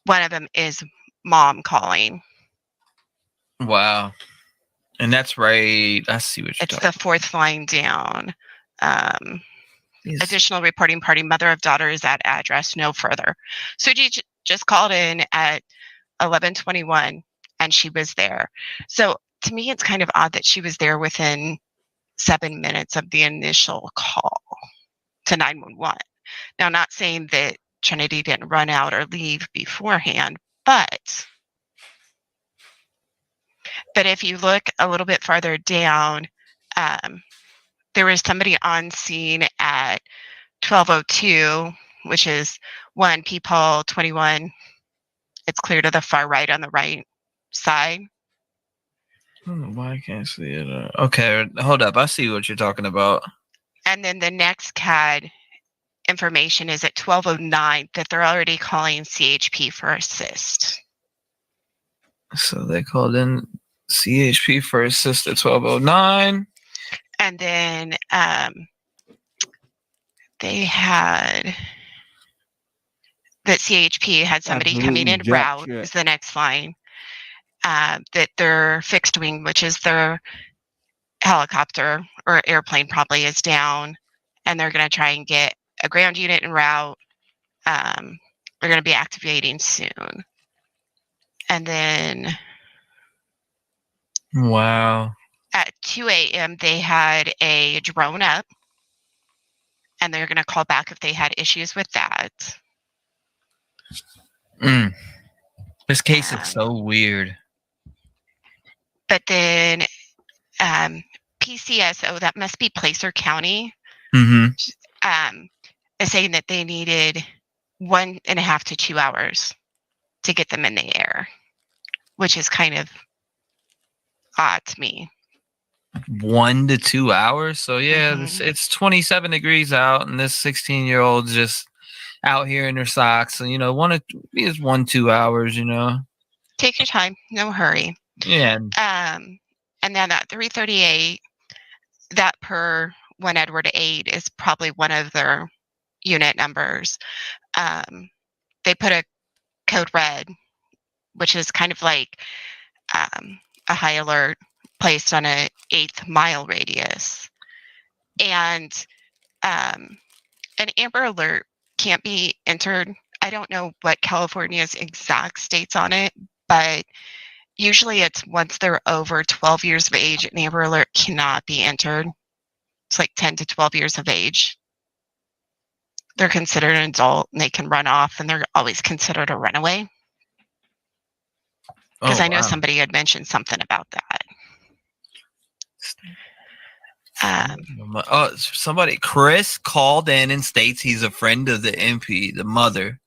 one of them is mom calling. Wow. And that's right. I see what you're talking about. It's the 4th line down. Additional reporting party, mother of daughter is at address, no further. So she just called in at 11:21 and she was there. So to me, it's kind of odd that she was there within 7 minutes of the initial call to 911. Now, not saying that Trinity didn't run out or leave beforehand, but if you look a little bit farther down, there was somebody on scene at 12:02, which is 1 P-Paul 21. It's clear to the far right on the right side. I don't know why I can't see it. Okay, hold up. I see what you're talking about. And then the next CAD information is at 12:09 that they're already calling CHP for assist. So they called in CHP for assist at 12:09. And then they had that CHP had somebody coming in route is the next line. That their fixed wing, which is their helicopter or airplane, probably is down, and they're going to try and get a ground unit en route. They're going to be activating soon. And then, wow. At 2 a.m., they had a drone up, and they're going to call back if they had issues with that. This case is so weird. But then PCSO, that must be Placer County, is saying that they needed 1.5 to 2 hours to get them in the air, which is kind of odd to me. 1 to 2 hours? So yeah, it's 27 degrees out, and this 16-year-old just out here in her socks. And 1-2 hours. Take your time, no hurry. Yeah. And then at 3:38, that per 1 Edward 8 is probably one of their unit numbers. They put a code red, which is kind of like a high alert placed on an 1/8 mile radius. And an amber alert can't be entered. I don't know what California's exact states on it, but usually it's once they're over 12 years of age, an amber alert cannot be entered. It's like 10 to 12 years of age. They're considered an adult and they can run off, and they're always considered a runaway. Because I know somebody had mentioned something about that. Somebody, Chris called in and states he's a friend of the MP, the mother,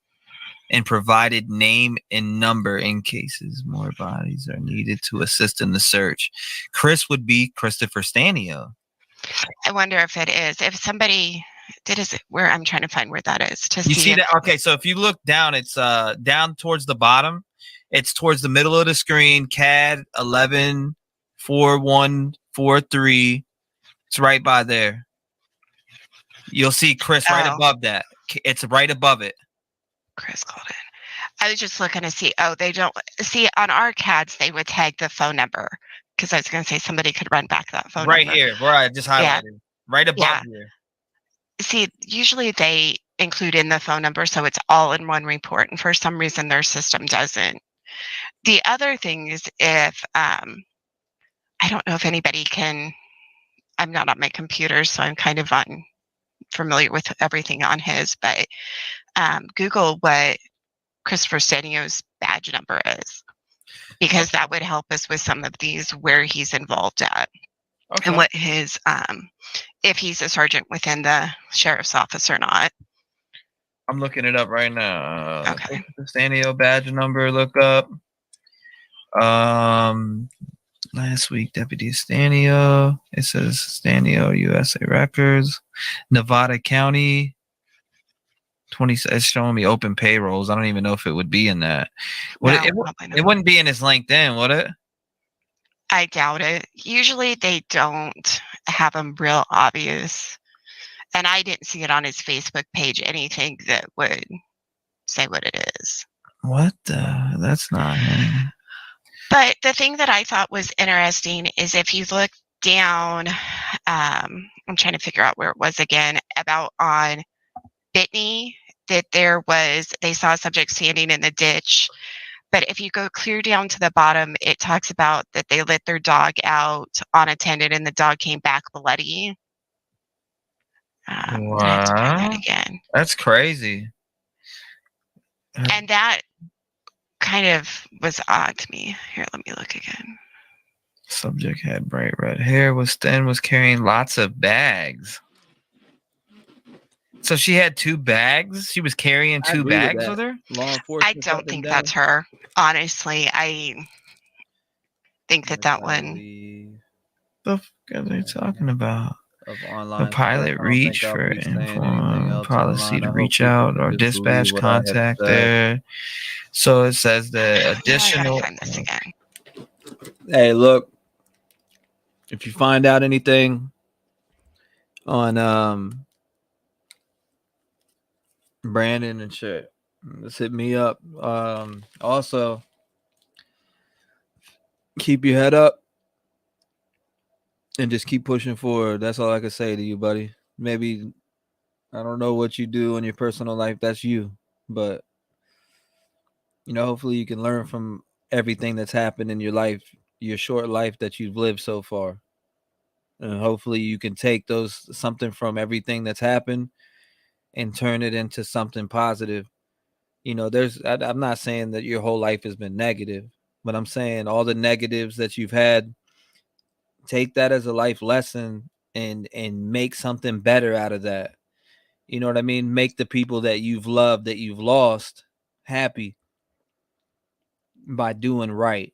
and provided name and number in cases more bodies are needed to assist in the search. Chris would be Christopher Stanio. I wonder if it is. If somebody did, is it where I'm trying to find where that is to you see if, that? Okay, so if you look down, it's down towards the bottom. It's towards the middle of the screen. CAD 114143. It's right by there. You'll see Chris right above that. It's right above it. Chris called in. I was just looking to see. Oh, they don't see on our CADs. They would tag the phone number because I was going to say somebody could run back that phone right number. Here, where I just highlighted, right above here. See, usually they include in the phone number, so it's all in one report, and for some reason their system doesn't. The other thing is if I don't know if anybody can. I'm not on my computer, so I'm kind of unfamiliar with everything on his, but Google what Christopher Stanio's badge number is, because that would help us with some of these where he's involved at, and what his if he's a sergeant within the sheriff's office or not. I'm looking it up right now. Okay. The Stanio badge number. Look up. Last week, Deputy Stanio. It says Stanio USA Records, Nevada County. 20. It's showing me open payrolls. I don't even know if it would be in that. It wouldn't be in his LinkedIn, would it? I doubt it. Usually they don't have them real obvious. And I didn't see it on his Facebook page, anything that would say what it is. What the? That's not him. But the thing that I thought was interesting is if you look down, I'm trying to figure out where it was again, about on Bitney, that they saw a subject standing in the ditch. But if you go clear down to the bottom, it talks about that they let their dog out unattended and the dog came back bloody. Wow. I have to find that again. That's crazy. And that kind of was odd to me. Here, let me look again. Subject had bright red hair, was thin, was carrying lots of bags. So she had 2 bags? She was carrying 2 bags with her? I don't think that's her. Honestly, I think that one. The fuck are they talking about? The pilot reach for inform policy to reach out or dispatch contact there. So it says the additional. Find this again. Hey, look. If you find out anything on Brandon and shit, just hit me up. Also, keep your head up and just keep pushing forward. That's all I can say to you, buddy. Maybe I don't know what you do in your personal life. That's you. But, hopefully you can learn from everything that's happened in your life, your short life that you've lived so far. And hopefully you can take something from everything that's happened and turn it into something positive. I'm not saying that your whole life has been negative, but I'm saying all the negatives that you've had, take that as a life lesson and make something better out of that. You know what I mean? Make the people that you've loved, that you've lost, happy by doing right.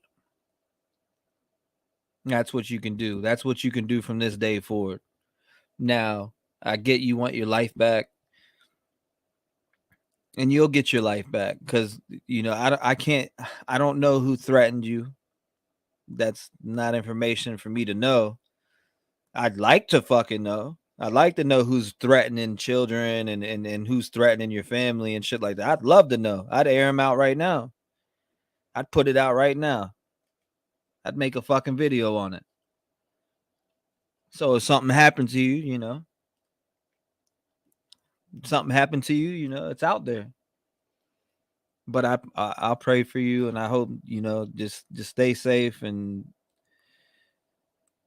That's what you can do. That's what you can do from this day forward. Now, I get you want your life back. And you'll get your life back because, I don't know who threatened you. That's not information for me to know. I'd like to fucking know. I'd like to know who's threatening children and who's threatening your family and shit like that. I'd love to know. I'd air them out right now. I'd put it out right now. I'd make a fucking video on it. So if something happened to you, something happened to you, it's out there. But I'll pray for you, and I hope just stay safe, and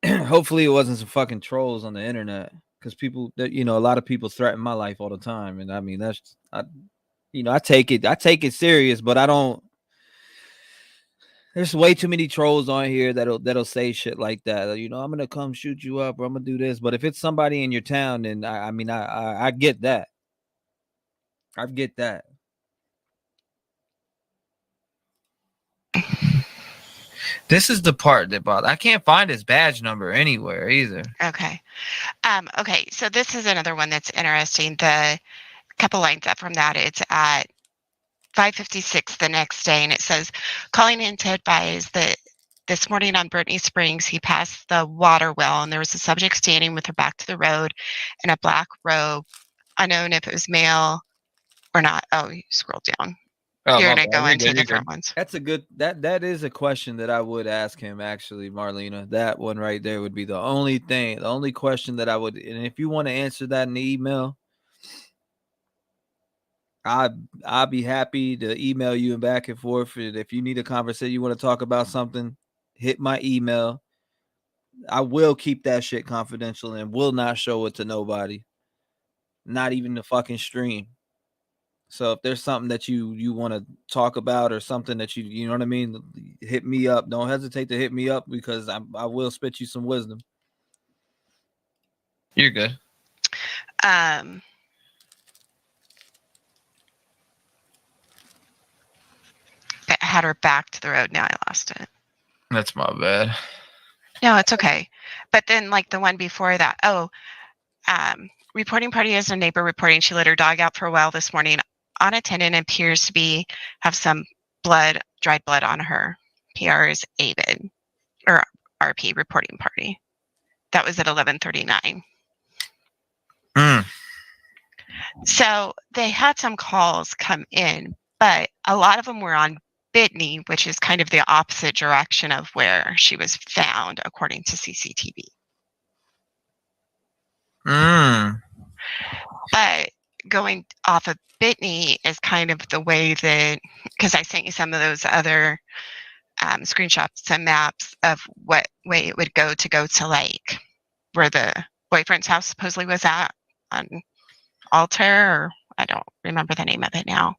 hopefully it wasn't some fucking trolls on the internet, because people that a lot of people threaten my life all the time, and I mean I take it serious, but I don't. There's way too many trolls on here that'll say shit like that. You know, I'm gonna come shoot you up, or I'm gonna do this. But if it's somebody in your town, then I get that. I get that. This is the part that bothers. I can't find his badge number anywhere either. Okay. Okay. So this is another one that's interesting. The couple lines up from that, it's at 5:56 the next day, and it says, calling in to advise that this morning on Brittany Springs, he passed the water well, and there was a subject standing with her back to the road in a black robe, unknown if it was male or not. Oh, you scroll down. Oh, you're gonna go into different ones. That's a good that is a question that I would ask him, actually, Marlena. That one right there would be the only question that I would. And if you want to answer that in the email, I'll be happy to email you and back and forth. And if you need a conversation, you want to talk about something, hit my email. I will keep that shit confidential and will not show it to nobody, not even the fucking stream. So if there's something that you want to talk about, or something that you know what I mean, hit me up. Don't hesitate to hit me up, because I will spit you some wisdom. You're good. It had her back to the road. Now I lost it. That's my bad. No, it's okay. But then, like the one before that, reporting party is a neighbor reporting she let her dog out for a while this morning unattended and appears to have some dried blood on her. PR is Avid, or RP, reporting party. That was at 11:39. So they had some calls come in, but a lot of them were on Bitney, which is kind of the opposite direction of where she was found, according to CCTV. But going off of Bitney is kind of the way that, because I sent you some of those other screenshots and maps of what way it would go to like where the boyfriend's house supposedly was at on Altar, or I don't remember the name of it now.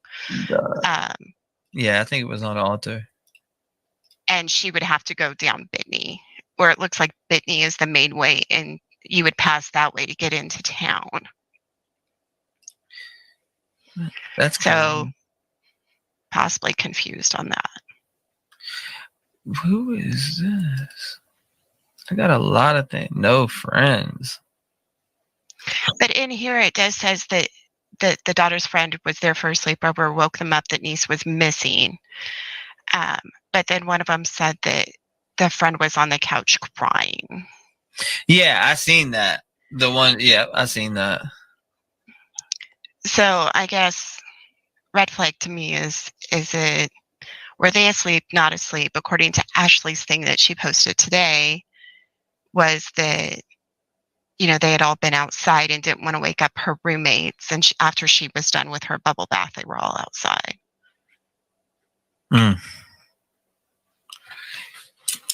Yeah, I think it was on Altar. And she would have to go down Bitney, where it looks like Bitney is the main way, and you would pass that way to get into town. That's so possibly confused on that. Who is this? I got a lot of things. No friends. But in here it does says that the daughter's friend was there for a sleepover, woke them up that niece was missing. But then one of them said that the friend was on the couch crying. Yeah, I seen that. The one, yeah, I seen that. So I guess red flag to me is it, were they asleep, not asleep? According to Ashley's thing that she posted today, was that, you know, they had all been outside and didn't want to wake up her roommates. And after she was done with her bubble bath, they were all outside.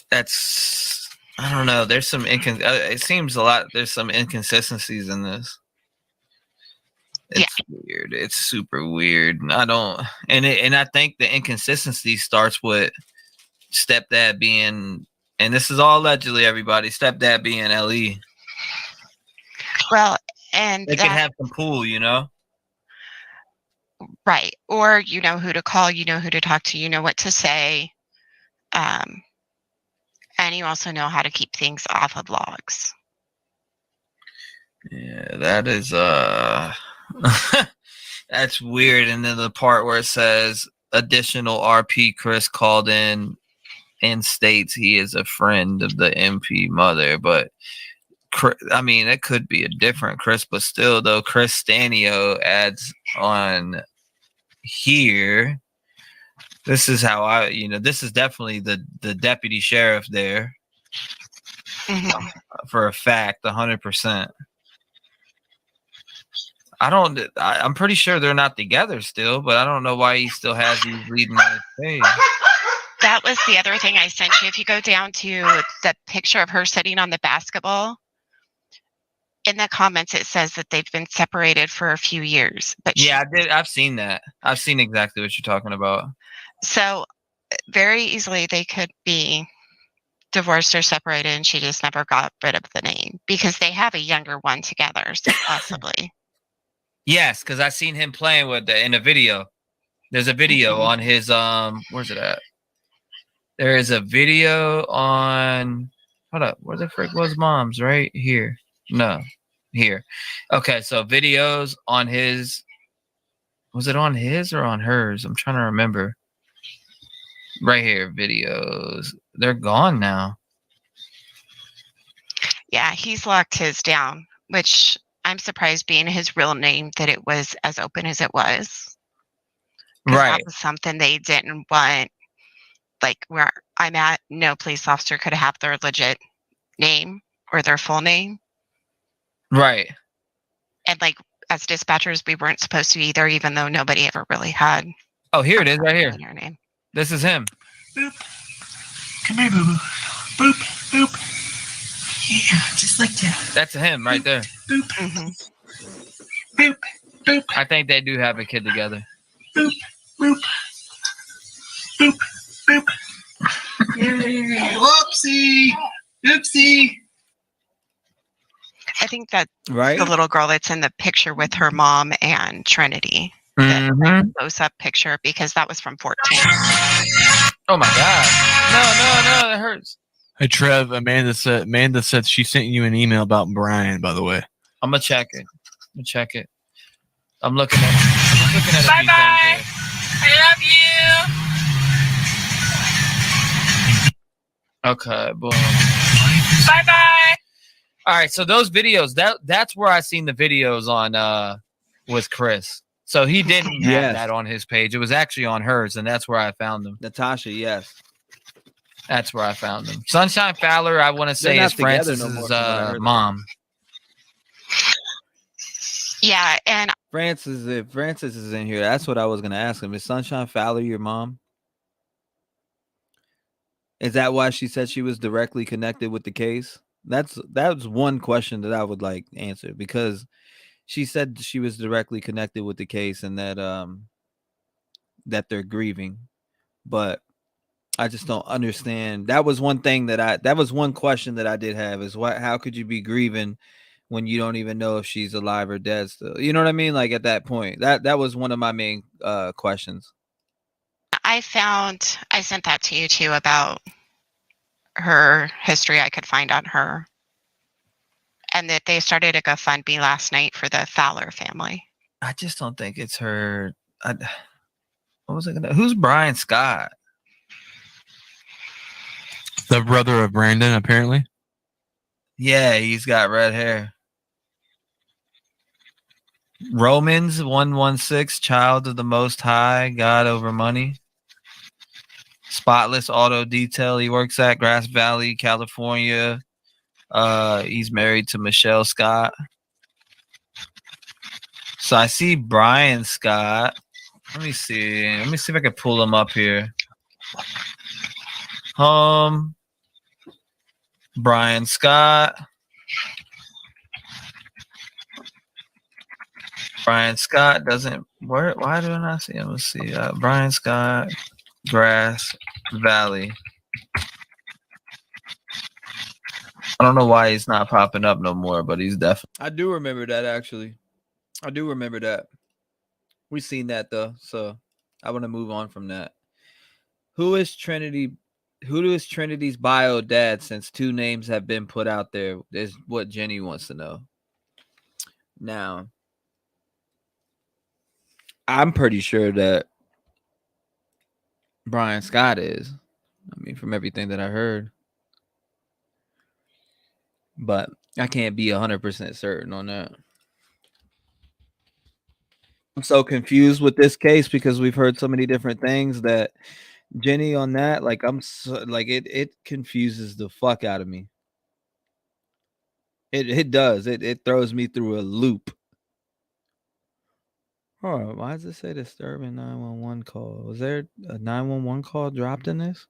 That's, I don't know. There's some it seems a lot. There's some inconsistencies in this. It's weird. It's super weird. I don't, and I think the inconsistency starts with stepdad being, and this is all allegedly, everybody, stepdad being LE. Well, and they can have some pool, you know? Right. Or you know who to call, you know who to talk to, you know what to say. And you also know how to keep things off of logs. Yeah, that is that's weird. And then the part where it says additional RP Chris called in and states he is a friend of the MP mother, but I mean, it could be a different Chris, but still, though, Chris Stanio adds on here. This is how this is definitely the deputy sheriff there. Mm-hmm. For a fact, 100%. I'm pretty sure they're not together still, but I don't know why he still has these leading on his page. That was the other thing I sent you. If you go down to the picture of her sitting on the basketball, in the comments it says that they've been separated for a few years. But yeah, I've seen that. I've seen exactly what you're talking about. So very easily they could be divorced or separated, and she just never got rid of the name because they have a younger one together, so possibly. Yes, because I seen him playing with in a video. There's a video on his where's it at? There is a video on, hold up, where the frick was mom's? Right here. No, here. Okay, so videos on his, was it on his or on hers? I'm trying to remember. Right here, videos. They're gone now. Yeah, he's locked his down, which I'm surprised being his real name that it was as open as it was. Right. That was something they didn't want. Like where I'm at, no police officer could have their legit name or their full name. Right. And like as dispatchers, we weren't supposed to either, even though nobody ever really had. Oh, here it is, right here. Your name. This is him. Boop. Come here, boo boo. Boop, boop. Yeah, just like that. That's him right there. Boop. Mm-hmm. Boop, boop. I think they do have a kid together. Boop, boop. Boop, boop. Yay. Whoopsie. Oopsie. I think that right, the little girl that's in the picture with her mom and Trinity. Mm-hmm. Close-up picture because that was from 14. Oh my God! No, that hurts. Hey Trev, Amanda said she sent you an email about Brian. By the way, I'm gonna check it. I'm looking at it. Bye bye. I love you. Okay, boom. Bye bye. All right, so those videos, that's where I seen the videos on with Chris. So he didn't have that on his page. It was actually on hers, and that's where I found them. Natasha, yes. That's where I found them. Sunshine Fowler, I want to say, is Francis's mom. Yeah, and Francis is in here. That's what I was gonna ask him. Is Sunshine Fowler your mom? Is that why she said she was directly connected with the case? That's one question that I would like answer, because she said she was directly connected with the case and that that they're grieving, but I just don't understand. That was one thing that was one question that I did have, is how could you be grieving when you don't even know if she's alive or dead still? You know what I mean? Like at that point, that was one of my main questions. I sent that to you too about her history I could find on her, and that they started a GoFundMe last night for the Fowler family. I just don't think it's her. What was I gonna? Who's Brian Scott? the brother of Brandon, apparently. Yeah, he's got red hair. Romans 1:16, child of the Most High, God over money. Spotless Auto Detail. He works at Grass Valley, California. He's married to Michelle Scott. So I see Brian Scott. Let me see if I can pull him up here. Brian Scott. Brian Scott doesn't work. Why do I not see him? Let's see. Brian Scott, Grass Valley. I don't know why he's not popping up no more, but he's definitely. I do remember that, actually. I do remember that. We've seen that though, so I want to move on from that. Who is Trinity? Who is Trinity's bio dad, since 2 names have been put out there? Is what Jenny wants to know. Now, I'm pretty sure that Brian Scott is. I mean, from everything that I heard. But I can't be 100% certain on that. I'm so confused with this case because we've heard so many different things that Jenny on that, like it confuses the fuck out of me. It does. It throws me through a loop. Oh, why does it say disturbing 911 call? Was there a 911 call dropped in this?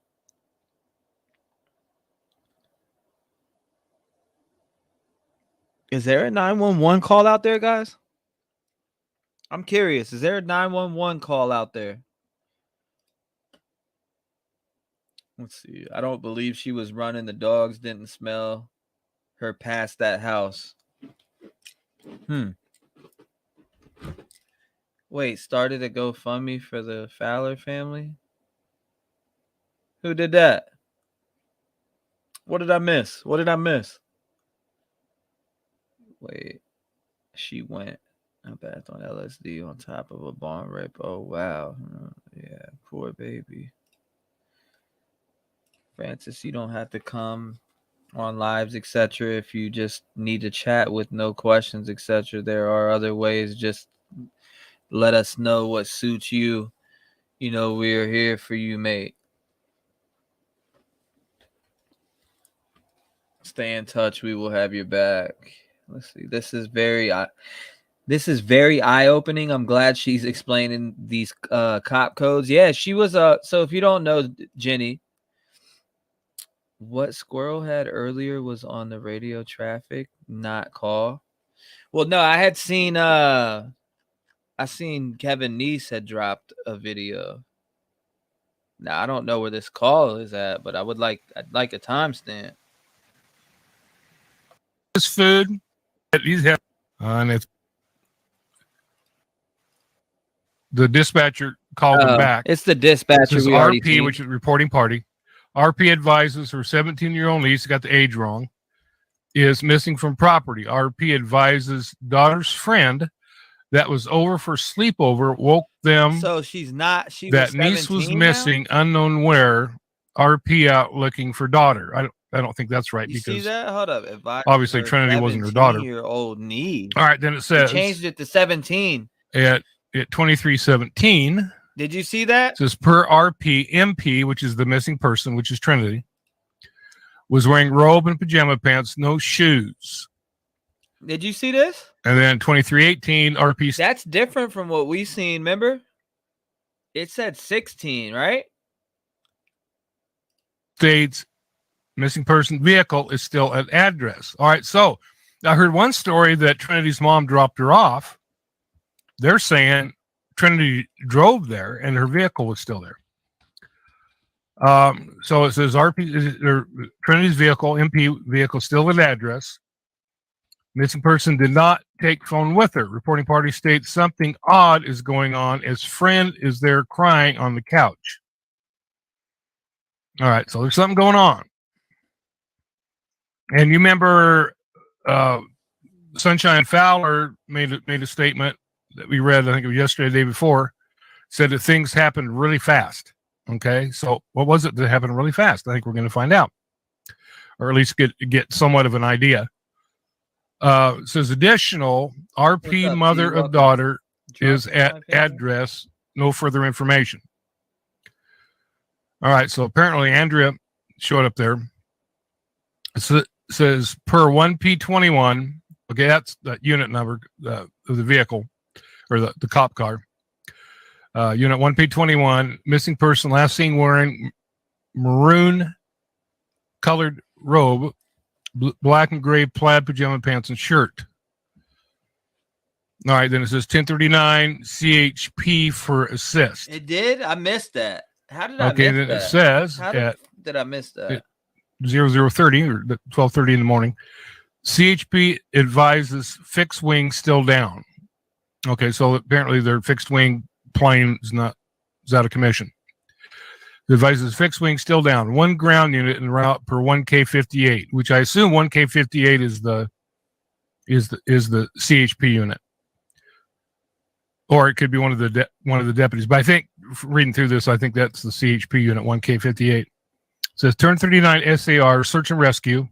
Is there a 911 call out there, guys? I'm curious. Is there a 911 call out there? Let's see. I don't believe she was running. The dogs didn't smell her past that house. Wait, started a GoFundMe for the Fowler family? Who did that? What did I miss? Wait, she went a bath on LSD on top of a bomb rape. Oh, wow. Yeah, poor baby. Francis, you don't have to come on lives, etc. If you just need to chat with no questions, etc. There are other ways. Just let us know what suits you. You know, we're here for you, mate. Stay in touch. We will have your back. Let's see. This is very eye-opening. I'm glad she's explaining these cop codes. Yeah, she was so if you don't know, Jenny, what Squirrel had earlier was on the radio traffic, not call. Well, no, I had seen Kevin Neese had dropped a video. Now I don't know where this call is at, but I'd like a timestamp. This food that these have and it's the dispatcher called them back. It's the dispatcher. This is RP, which is reporting party. RP advises her 17-year-old niece, got the age wrong, is missing from property. RP advises daughter's friend that was over for sleepover woke them. So she's not. She that niece was missing, now? Unknown where. RP out looking for daughter. I don't think that's right. You because see that? Hold up. Obviously, Trinity wasn't her daughter. Year-old niece. All right, then it says she changed it to 17 at 23:17. Did you see that? It says per RP, MP, which is the missing person, which is Trinity, was wearing robe and pajama pants, no shoes. Did you see this? And then 23:18 RP. That's different from what we seen. Remember, it said 16, right? States missing person vehicle is still at address. All right, so I heard one story that Trinity's mom dropped her off. They're saying Trinity drove there and her vehicle was still there. So it says Trinity's vehicle, MP vehicle, still at address. Missing person did not take phone with her. Reporting party states something odd is going on as friend is there crying on the couch. All right, so there's something going on. And you remember Sunshine Fowler made a statement that we read, I think it was yesterday, the day before, said that things happened really fast. Okay, so what was it that happened really fast? I think we're going to find out, or at least get somewhat of an idea. It says additional RP mother of daughter is at address, no further information. All right, so apparently Andrea showed up there. It says per 1P21, okay, that's the unit number of the vehicle or the cop car. Unit 1P21, missing person last seen wearing maroon colored robe, black and gray plaid pajama pants and shirt. All right, then it says 1039 CHP for assist. It did? I missed that. How did I miss that? Okay, then it says How did I miss that? 0030 or 12:30 in the morning. CHP advises fixed wing still down. Okay, so apparently their fixed wing plane is out of commission. It advises fixed wing still down. One ground unit en route per 1K58, which I assume 1K58 is the CHP unit, or it could be one of the deputies. But I think reading through this, I think that's the CHP unit 1K58. It says turn 39 SAR search and rescue.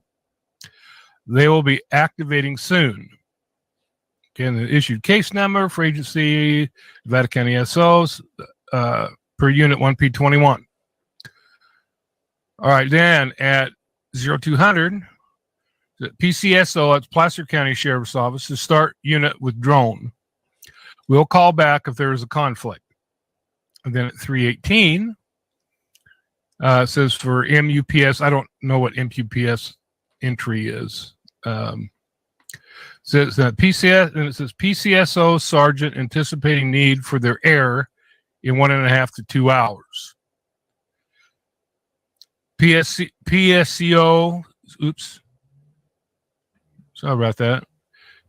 They will be activating soon. Again, the issued case number for agency, Nevada County SOs, per unit 1P21. All right, then at 0200, the PCSO at Placer County Sheriff's Office to start unit with drone. We'll call back if there is a conflict. And then at 318, it says for MUPS, I don't know what MUPS entry is. Says that PCS, and it says PCSO sergeant anticipating need for their air in 1.5 to 2 hours. PSCO. Oops. Sorry about that.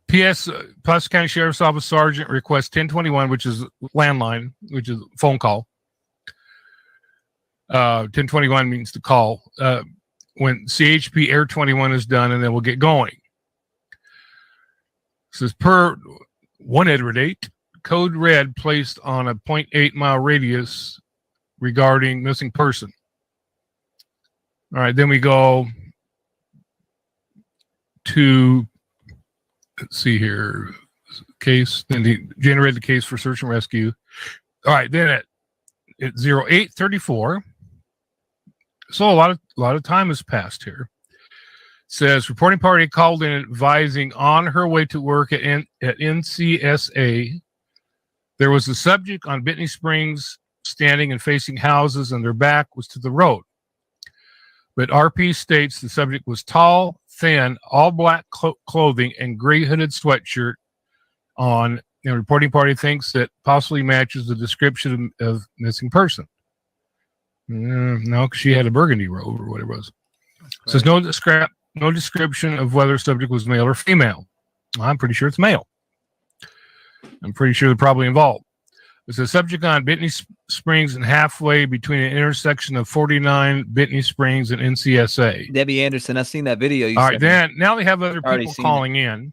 Placer County Sheriff's Office Sergeant requests 1021, which is landline, which is phone call. 1021 means to call. When CHP Air 21 is done, and then we'll get going. It says per 1 Edward 8, code red placed on a 0.8 mile radius regarding missing person. All right, then we go to, let's see here, case, then he generated the case for search and rescue. All right, then at 0834, so a lot of time has passed here. It says reporting party called in advising on her way to work at NCSA. There was a subject on Bitten Springs standing and facing houses, and their back was to the road. But RP states the subject was tall, thin, all black clothing, and gray hooded sweatshirt on. And reporting party thinks that possibly matches the description of missing person. No, because she had a burgundy robe or whatever it was. It says no description of whether subject was male or female. I'm pretty sure it's male. I'm pretty sure they're probably involved. It's a subject on Bitten Springs and halfway between an intersection of 49 Bitten Springs and NCSA. Debbie Anderson, I've seen that video. All right, then now they have other people calling in.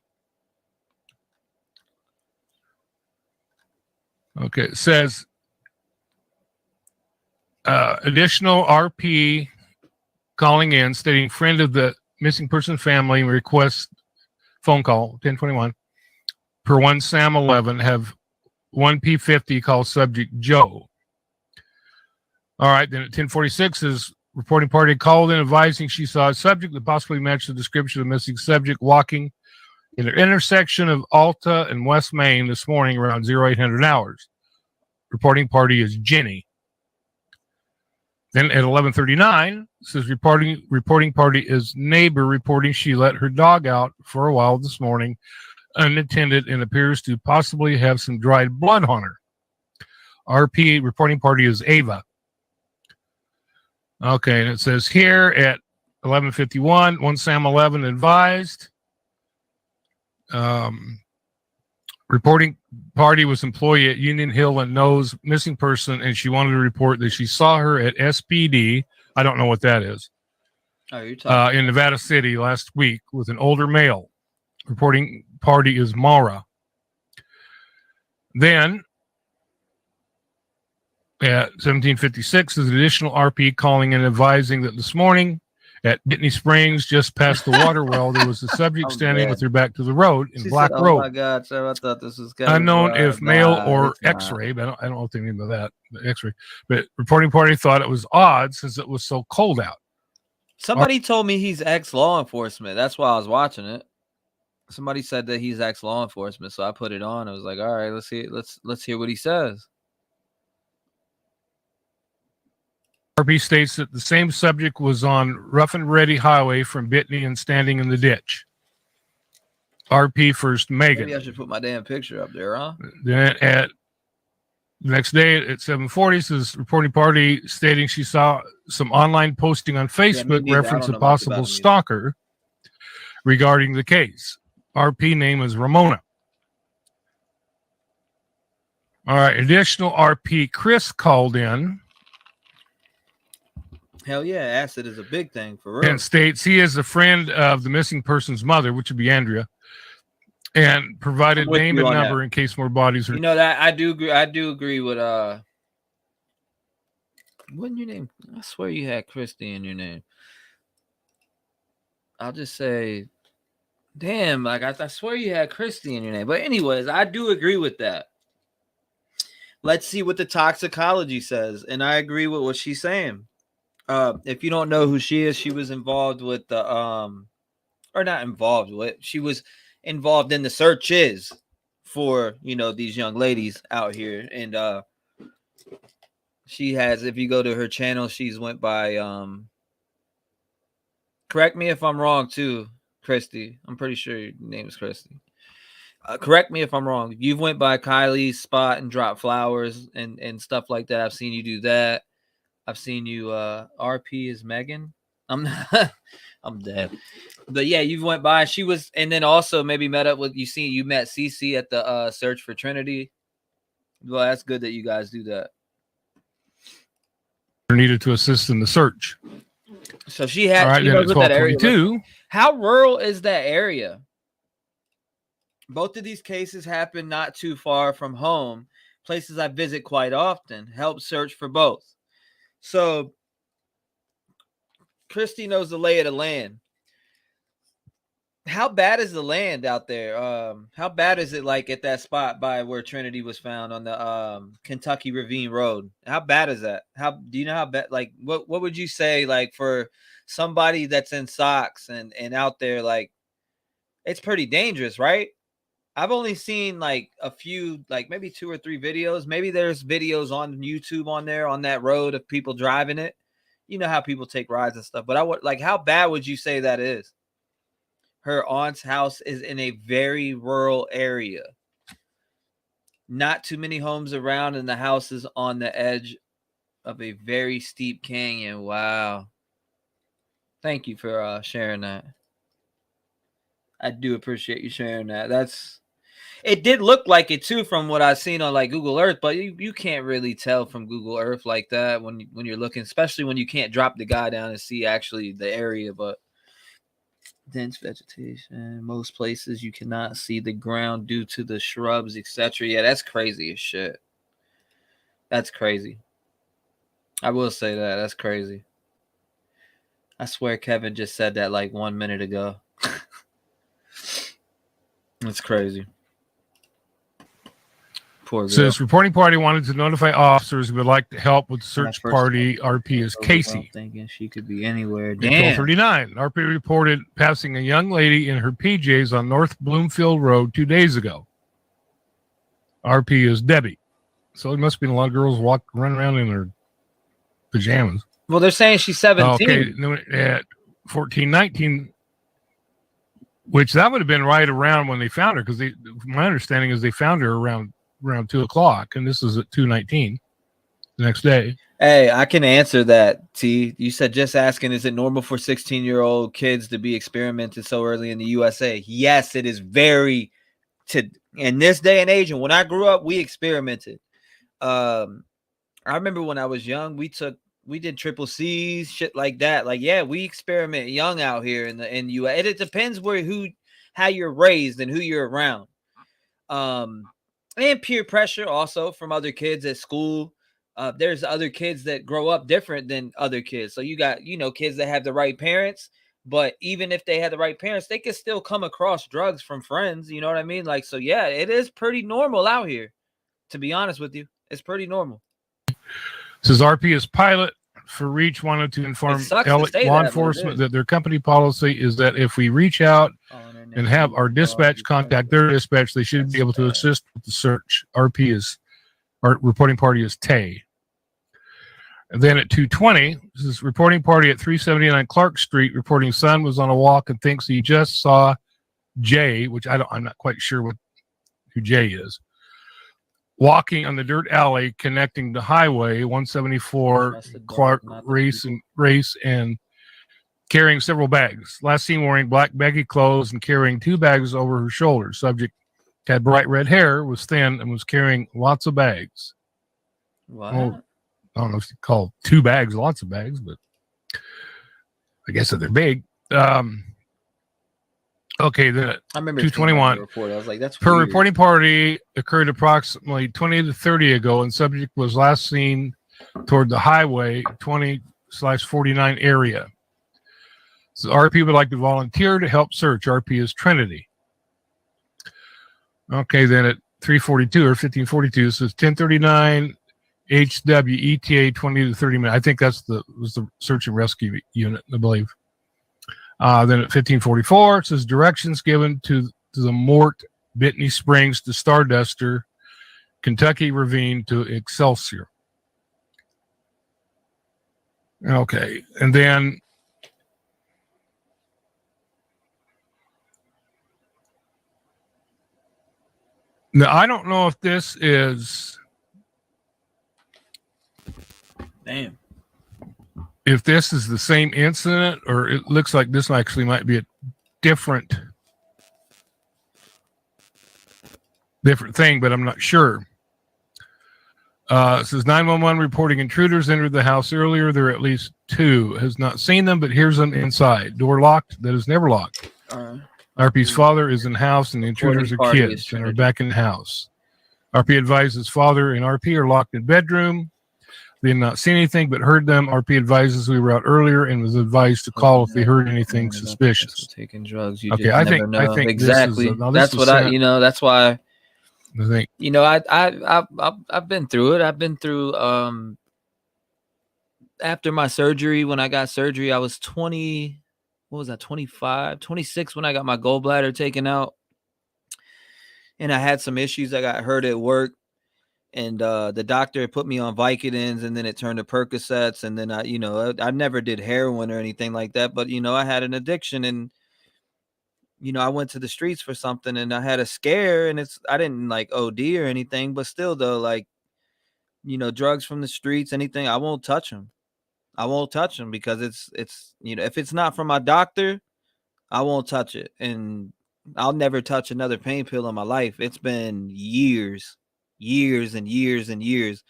Okay, it says additional RP calling in stating friend of the missing person family request phone call 1021 per 1 Sam 11 have 1 P50 call subject Joe. All right, then at 1046 is reporting party called in advising she saw a subject that possibly matched the description of missing subject walking in the intersection of Alta and West Main this morning around 0800 hours. Reporting party is Jenny. Then at 1139 says reporting party is neighbor reporting she let her dog out for a while this morning unattended and appears to possibly have some dried blood on her. RP reporting party is Ava. Okay, and it says here at 1151 1 Sam 11 advised reporting party was employee at Union Hill and knows missing person, and she wanted to report that she saw her at SPD. I don't know what that is. Oh, you're talking in Nevada City last week with an older male. Reporting party is Mara. Then at 1756 is an additional RP calling and advising that this morning at Bitten Springs, just past the water well, there was a subject standing with her back to the road in black robe. Oh my God, sir, I thought this was unknown if male or X-ray. But I don't know what they mean by that. X-ray. But reporting party thought it was odd since it was so cold out. Somebody told me he's ex-law enforcement. That's why I was watching it. Somebody said that he's ex-law enforcement, so I put it on. I was like, all right, let's see, let's hear what he says. RP states that the same subject was on Rough and Ready Highway from Bitney and standing in the ditch. RP first Megan. Maybe I should put my damn picture up there, huh? Then at the next day at 740 says reporting party stating she saw some online posting on Facebook reference a possible stalker regarding the case. RP name is Ramona. All right, additional RP Chris called in. Hell yeah, acid is a big thing for real. And states he is a friend of the missing person's mother, which would be Andrea, and provided name and number in case more bodies are. You know that I do agree with what's your name? I swear you had Christy in your name. I'll just say, damn, like I swear you had Christy in your name. But anyways, I do agree with that. Let's see what the toxicology says, and I agree with what she's saying. If you don't know who she is, she was involved with the or not involved with, she was involved in the searches for, you know, these young ladies out here. And she has, if you go to her channel, she's went by correct me if I'm wrong too, Christy. I'm pretty sure your name is Christy. Correct me if I'm wrong. You've went by Kylie's spot and dropped flowers and stuff like that. I've seen you do that. I've seen you. RP is Megan. I'm not. I'm dead. But yeah, you went by. She was, and then also maybe met up with you met CC at the search for Trinity. Well, that's good that you guys do that. Needed to assist in the search. So she had. All right, she then knows at what that area 12:22. How rural is that area? Both of these cases happen not too far from home, places I visit quite often. Help search for both. So Christy knows the lay of the land. How bad is the land out there? How bad is it like at that spot by where Trinity was found on the Kentucky Ravine Road? How bad is that? How do you know how bad? Like, what would you say, like, for somebody that's in socks and out there? Like, it's pretty dangerous, right? I've only seen like a few, like maybe 2 or 3 videos. Maybe there's videos on YouTube on there on that road of people driving it. You know how people take rides and stuff. But I would like, how bad would you say that is? Her aunt's house is in a very rural area. Not too many homes around, and the house is on the edge of a very steep canyon. Wow. Thank you for sharing that. I do appreciate you sharing that. It did look like it too from what I've seen on like Google Earth, but you can't really tell from Google Earth like that when you're looking, especially when you can't drop the guy down and see actually the area. But dense vegetation, most places you cannot see the ground due to the shrubs, etc. Yeah, that's crazy as shit. That's crazy. I will say that. That's crazy. I swear Kevin just said that like 1 minute ago. That's crazy. Poor girl. Says reporting party wanted to notify officers who would like to help with search party. RP is Casey. Thinking she could be anywhere. Damn. 12:39. RP reported passing a young lady in her PJs on North Bloomfield Road 2 days ago. RP is Debbie. So it must have been a lot of girls running around in their pajamas. Well, they're saying she's 17. Okay, at 14:19, which that would have been right around when they found her, because my understanding is they found her around 2:00, and this is at 2:19 the next day. Hey, I can answer that, T. You said just asking, is it normal for 16-year-old kids to be experimented so early in the USA? Yes, it is very in this day and age. And when I grew up, we experimented. I remember when I was young, we did triple C's, shit like that. Like, yeah, we experiment young out here in the US. It depends how you're raised and who you're around. And peer pressure also from other kids at school. There's other kids that grow up different than other kids. So you got, kids that have the right parents, but even if they had the right parents, they could still come across drugs from friends. You know what I mean? Like, so yeah, it is pretty normal out here, to be honest with you. It's pretty normal. Says RP is pilot for Reach wanted to inform law enforcement that their company policy is that if we reach out and have our dispatch contact their dispatch, they should be able to assist with the search. RP is our reporting party is Tay. And then at 2:20, this is reporting party at 379 Clark Street, reporting son was on a walk and thinks he just saw Jay, which I'm not quite sure who Jay is, walking on the dirt alley connecting to Highway 174 Clark Race and carrying several bags. Last seen wearing black baggy clothes and carrying 2 bags over her shoulders. Subject had bright red hair, was thin, and was carrying lots of bags. What? Well, I don't know if you call 2 bags lots of bags, but I guess that they're big. Okay, then at 2:21, report. I was like, that's her weird. reporting party occurred approximately 20 to 30 ago, and subject was last seen toward the Highway 20/49 area. So RP would like to volunteer to help search. RP is Trinity. Okay, then at 3:42 or 15:42, so it's 10:39 HW ETA 20 to 30 minutes. I think was the search and rescue unit, I believe. Then at 15:44, it says directions given to the Mort, Bitney Springs to Starduster, Kentucky Ravine to Excelsior. Okay, and then now I don't know if this is damn. if this is the same incident, or it looks like this actually might be a different thing, but I'm not sure. It says 911 reporting intruders entered the house earlier. There are at least 2. Has not seen them, but hears them inside. Door locked. That is never locked. RP's father is in house, and the intruders are kids and are back in the house. RP advises father and RP are locked in bedroom. They have not seen anything, but heard them. RP advises we were out earlier and was advised to call if they heard anything suspicious. Taking drugs. You Okay, just I never know. think exactly. That's what that's why. I think, I've been through it. I've been through after my surgery. When I got surgery, I was 20. What was that? 25, 26 when I got my gallbladder taken out. And I had some issues. I got hurt at work. And the doctor put me on Vicodins, and then it turned to Percocets. And then I never did heroin or anything like that. But, I had an addiction, and, I went to the streets for something, and I had a scare, and I didn't like OD or anything, but still though, like, drugs from the streets, anything, I won't touch them. I won't touch them because it's, if it's not from my doctor, I won't touch it. And I'll never touch another pain pill in my life. It's been years and years and years.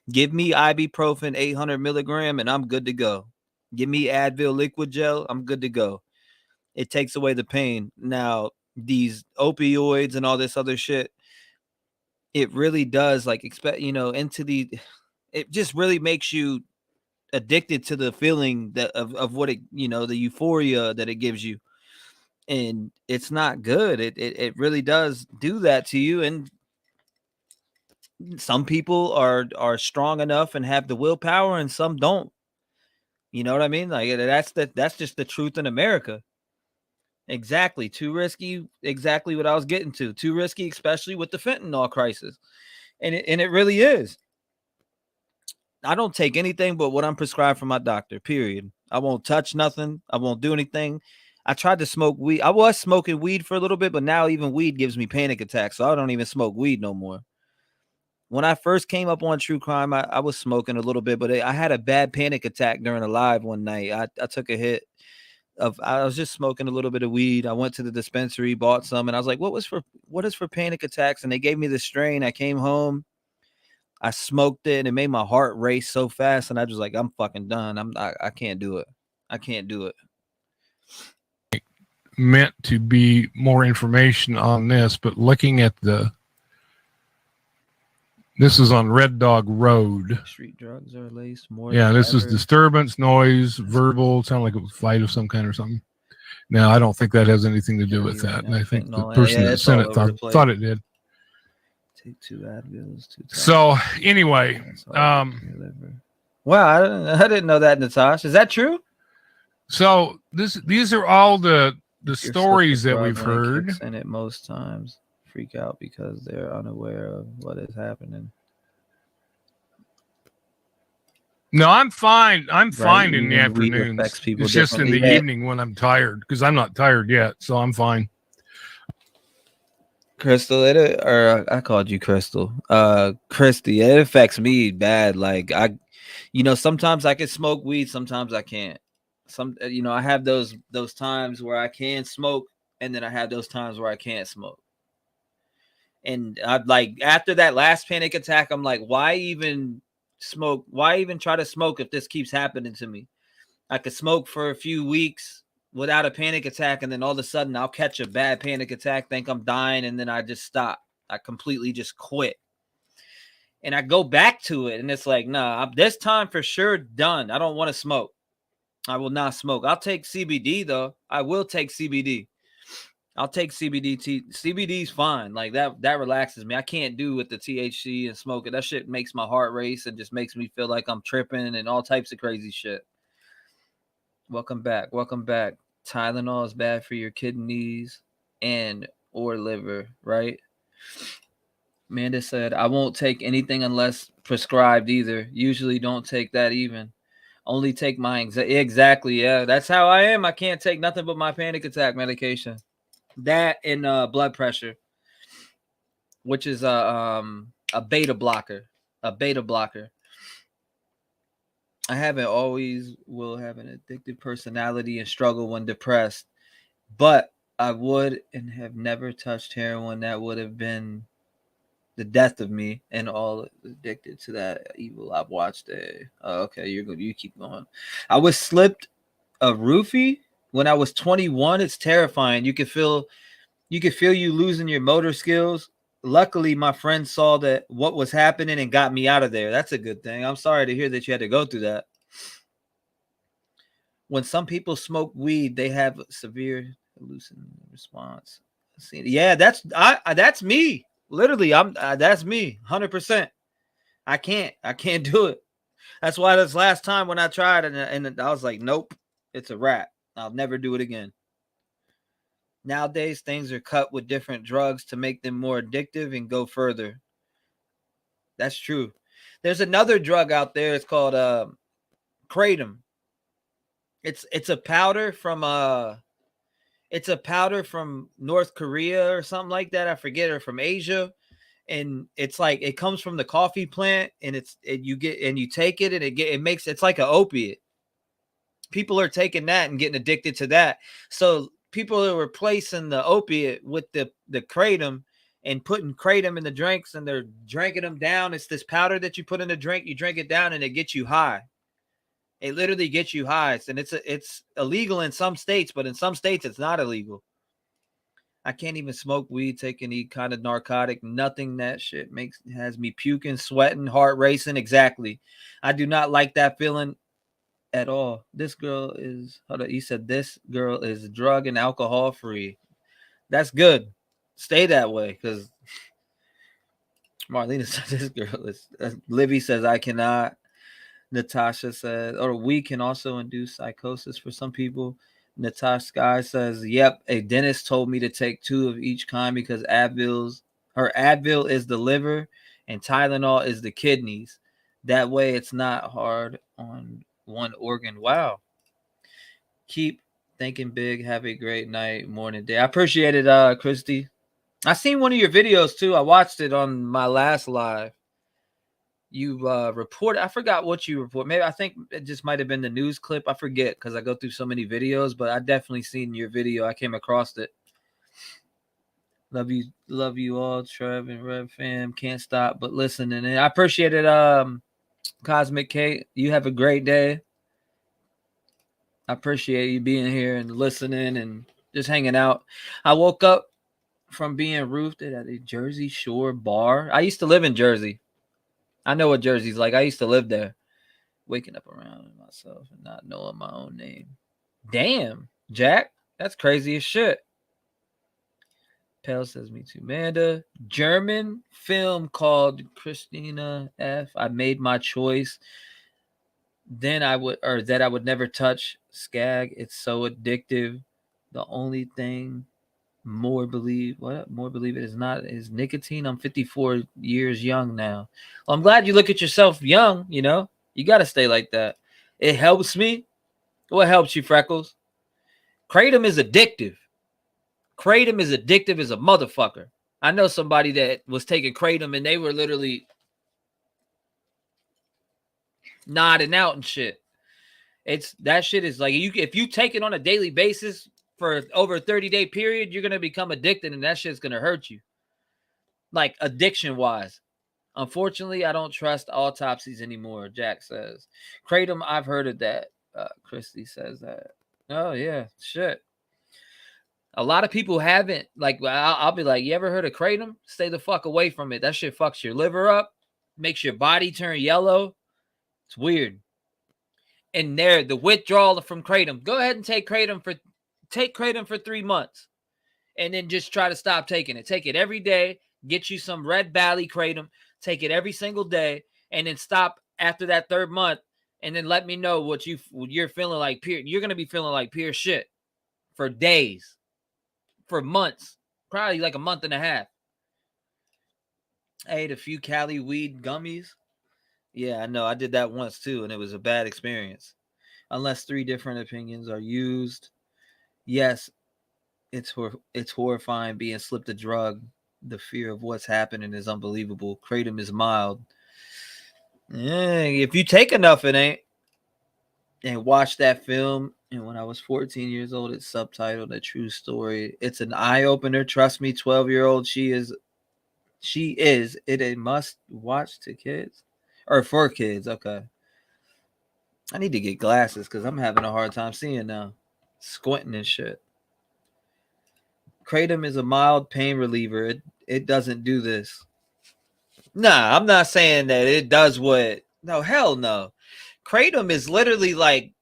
Give me ibuprofen 800 milligram and I'm good to go. Give me Advil liquid gel, I'm good to go. It takes away the pain. Now, these opioids and all this other shit, it really does it just really makes you addicted to the feeling of what it, the euphoria that it gives you. And it's not good. It really does do that to you. And some people are strong enough and have the willpower, and some don't. You know what I mean? Like that's just the truth in America. Exactly. Too risky. Exactly what I was getting to. Too risky, especially with the fentanyl crisis. And it really is. I don't take anything but what I'm prescribed from my doctor, period. I won't touch nothing. I won't do anything. I tried to smoke weed. I was smoking weed for a little bit, but now even weed gives me panic attacks. So I don't even smoke weed no more. When I first came up on true crime, I was smoking a little bit, but I had a bad panic attack during a live one night. I took a hit I was just smoking a little bit of weed. I went to the dispensary, bought some, and I was like, what is for panic attacks? And they gave me the strain. I came home, I smoked it, and it made my heart race so fast. And I was like, I'm fucking done. I can't do it. I can't do it. Meant to be more information on this, but looking at this is on Red Dog Road. Street drugs are laced more. Yeah, this is disturbance, noise, verbal, sound like a fight of some kind or something. Now, I don't think that has anything to do with that. And I think the person that sent it thought it did. Take 2 Advils. So anyway, wow, I didn't know that, Natasha. Is that true? So these are all the stories that we've heard. And it most times freak out because they're unaware of what is happening. No, I'm fine. I'm fine in the afternoons. It's just in the evening when I'm tired, because I'm not tired yet, so I'm fine. Crystal, I called you Crystal. Christy, it affects me bad. Like sometimes I can smoke weed, sometimes I can't. I have those times where I can smoke, and then I have those times where I can't smoke. And I'd like, after that last panic attack, I'm like, why even smoke? Why even try to smoke if this keeps happening to me? I could smoke for a few weeks without a panic attack, and then all of a sudden I'll catch a bad panic attack, think I'm dying, and then I just stop. I completely just quit. And I go back to it, and it's like, nah, this time for sure done. I don't want to smoke. I will not smoke. I'll take CBD though. I will take CBD. I'll take CBD. CBD's fine. Like that relaxes me. I can't do with the THC and smoking. That shit makes my heart race and just makes me feel like I'm tripping and all types of crazy shit. Welcome back. Welcome back. Tylenol is bad for your kidneys and or liver, right? Amanda said, I won't take anything unless prescribed either. Usually don't take that even. Only take my anxiety. Exactly, yeah. That's how I am. I can't take nothing but my panic attack medication. That and blood pressure, which is a beta blocker. A beta blocker. I haven't always will have an addictive personality and struggle when depressed, but I would and have never touched heroin. That would have been the death of me, and all addicted to that evil. I've watched it. Oh, okay, you're good. You keep going. I was slipped a roofie when I was 21. It's terrifying. You could feel you losing your motor skills. Luckily, my friend saw that what was happening and got me out of there. That's a good thing. I'm sorry to hear that you had to go through that. When some people smoke weed, they have severe hallucination response. Yeah, that's me. Literally, that's me, 100%. I can't do it. That's why this last time when I tried and I was like, nope, it's a wrap. I'll never do it again. Nowadays, things are cut with different drugs to make them more addictive and go further. That's true. There's another drug out there. It's called kratom. It's a powder from North Korea or something like that. I forget, or from Asia. And it's like it comes from the coffee plant, and you take it, and it's like an opiate. People are taking that and getting addicted to that. So people are replacing the opiate with the kratom and putting kratom in the drinks, and they're drinking them down. It's this powder that you put in the drink, you drink it down, and it gets you high. It literally gets you high. And it's illegal in some states, but in some states it's not illegal. I can't even smoke weed, take any kind of narcotic, nothing. That shit has me puking, sweating, heart racing. Exactly. I do not like that feeling at all. This girl is, he said this girl is drug and alcohol free. That's good. Stay that way, because Marlena said this girl is, Livy says I cannot. Natasha says, or weed can also induce psychosis for some people. Natasha Sky says, yep, a dentist told me to take 2 of each kind because Advil is the liver and Tylenol is the kidneys. That way it's not hard on one organ. Wow. Keep thinking big. Have a great night, morning, day. I appreciate it, Christy. I seen one of your videos too. I watched it on my last live. You reported, I forgot what you report. Maybe I think it just might have been the news clip. I forget because I go through so many videos, but I definitely seen your video. I came across it. Love you all, Trev and Rev fam. Can't stop but listening. And I appreciate it, Cosmic Kate. You have a great day. I appreciate you being here and listening and just hanging out. I woke up from being roofed at a Jersey Shore bar. I used to live in Jersey. I know what Jersey's like. I used to live there. Waking up around myself and not knowing my own name. Damn, Jack. That's crazy as shit. Pell says me too. Amanda. German film called Christina F. I made my choice. Then I would never touch Skag. It's so addictive. The only thing more believe it is nicotine. I'm 54 years young now. Well, I'm glad you look at yourself young. You got to stay like that. It helps me. What helps you, Freckles? Kratom is addictive. Kratom is addictive as a motherfucker. I know somebody that was taking Kratom and they were literally nodding out and shit. That shit is like, if you take it on a daily basis for over a 30-day period, you're going to become addicted, and that shit's going to hurt you. Like, addiction-wise. Unfortunately, I don't trust autopsies anymore, Jack says. Kratom, I've heard of that. Christy says that. Oh, yeah. Shit. A lot of people haven't. Like, I'll be like, you ever heard of Kratom? Stay the fuck away from it. That shit fucks your liver up. Makes your body turn yellow. It's weird. And the withdrawal from Kratom. Go ahead and take Kratom for 3 months, and then just try to stop taking it. Take it every day. Get you some Red Valley Kratom. Take it every single day, and then stop after that 3rd month, and then let me know what you're feeling like. You're gonna be feeling like pure shit for days, for months, probably like a month and a half. I ate a few Cali weed gummies. Yeah, I know. I did that once too, and it was a bad experience. Unless 3 different opinions are used. Yes, it's horrifying being slipped a drug. The fear of what's happening is unbelievable. Kratom is mild. If you take enough, it ain't. and watched that film. And when I was 14 years old, it's subtitled A True Story. It's an eye-opener. Trust me, 12-year-old. She is it a must watch to kids or for kids. Okay. I need to get glasses because I'm having a hard time seeing now. Squinting and shit. Kratom is a mild pain reliever. It doesn't do this. Nah, I'm not saying that it does what. No, hell no. Kratom is literally like,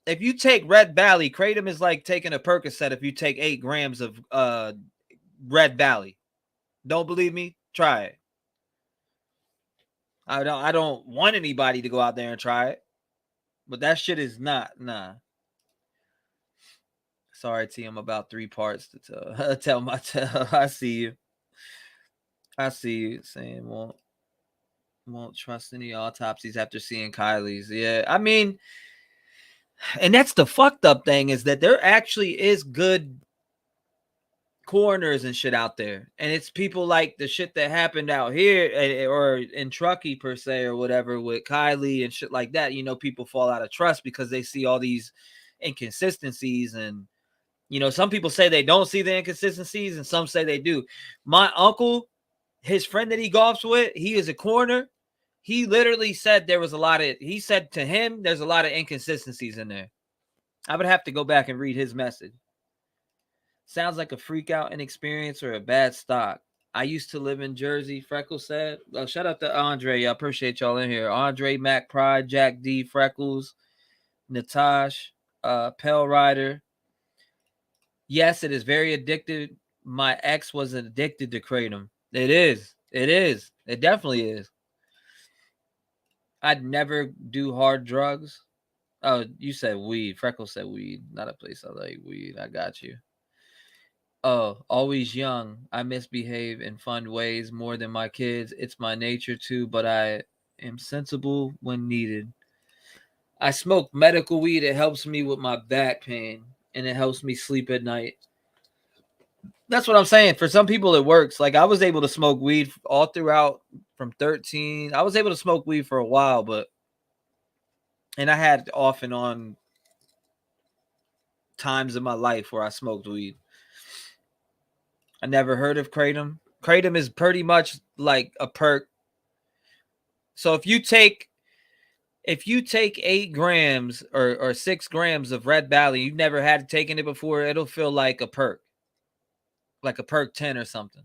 if you take Red Valley, Kratom is like taking a Percocet if you take 8 grams of Red Valley. Don't believe me? Try it. I don't want anybody to go out there and try it. But that shit is not, nah. Sorry, T, I'm about 3 parts to tell. I see you. I see you saying won't trust any autopsies after seeing Kylie's. Yeah, I mean, and that's the fucked up thing is that there actually is good coroners and shit out there, and it's people like the shit that happened out here or in Truckee per se or whatever with Kylie and shit like that. You know, people fall out of trust because they see all these inconsistencies, and you know, some people say they don't see the inconsistencies and some say they do. My uncle, his friend that he golfs with, he is a coroner. He literally said he said to him, there's a lot of inconsistencies in there. I would have to go back and read his message. Sounds like a freak out inexperience or a bad stock. I used to live in Jersey, Freckles said. Shout out to Andre. I appreciate y'all in here. Andre, Mac Pride, Jack D, Freckles, Natash, Pell Rider. Yes, it is very addictive. My ex was addicted to Kratom. It is. It definitely is. I'd never do hard drugs. Oh, you said weed. Freckles said weed. Not a place I like weed. I got you. Oh, always young. I misbehave in fun ways more than my kids. It's my nature too, but I am sensible when needed. I smoke medical weed. It helps me with my back pain, and it helps me sleep at night. That's what I'm saying. For some people, it works. Like, I was able to smoke weed all throughout from 13. I was able to smoke weed for a while, and I had off and on times in my life where I smoked weed. I never heard of Kratom. Kratom is pretty much like a perk. So if you take 8 grams or 6 grams of Red Valley, you've never had taken it before, it'll feel like a perk. Like a perk 10 or something.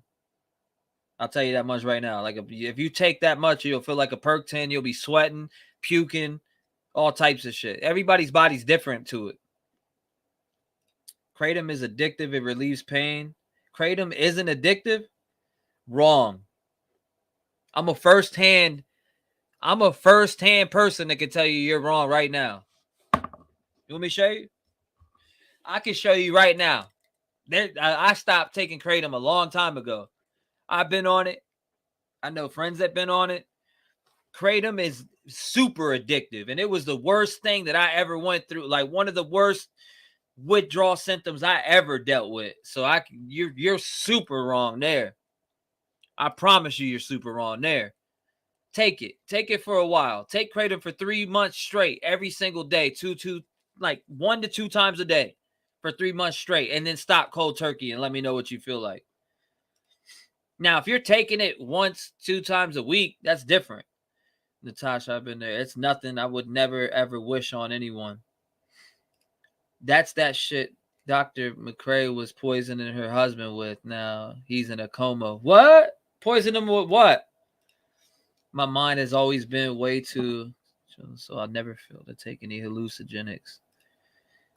I'll tell you that much right now. Like, if you take that much, you'll feel like a perk 10. You'll be sweating, puking, all types of shit. Everybody's body's different to it. Kratom is addictive. It relieves pain. Kratom isn't addictive. Wrong. I'm a first-hand person that can tell you you're wrong right now. You want me to show you? I can show you right now. I stopped taking Kratom a long time ago. I've been on it. I know friends that been on it. Kratom is super addictive, and it was the worst thing that I ever went through. Like, one of the worst withdrawal symptoms I ever dealt with. So you're super wrong there. I promise you're super wrong there. Take it for a while. Take Kratom for 3 months straight, every single day, like 1 to 2 times a day for 3 months straight, and then stop cold turkey and let me know what you feel like. Now, if you're taking it 1-2 times a week, that's different. Natasha, I've been there. It's nothing I would never, ever wish on anyone. That's that shit Dr. McCrae was poisoning her husband with. Now he's in a coma. What? Poison him with what? My mind has always been way too, so I never feel to take any hallucinogenics.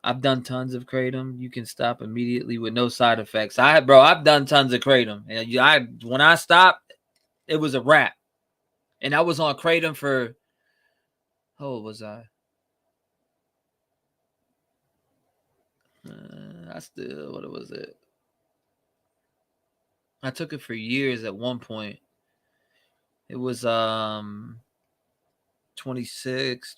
I've done tons of Kratom. You can stop immediately with no side effects. I've done tons of Kratom, and when I stopped, it was a wrap. And I was on Kratom for, how old was I? What was it? I took it for years at one point. It was 26,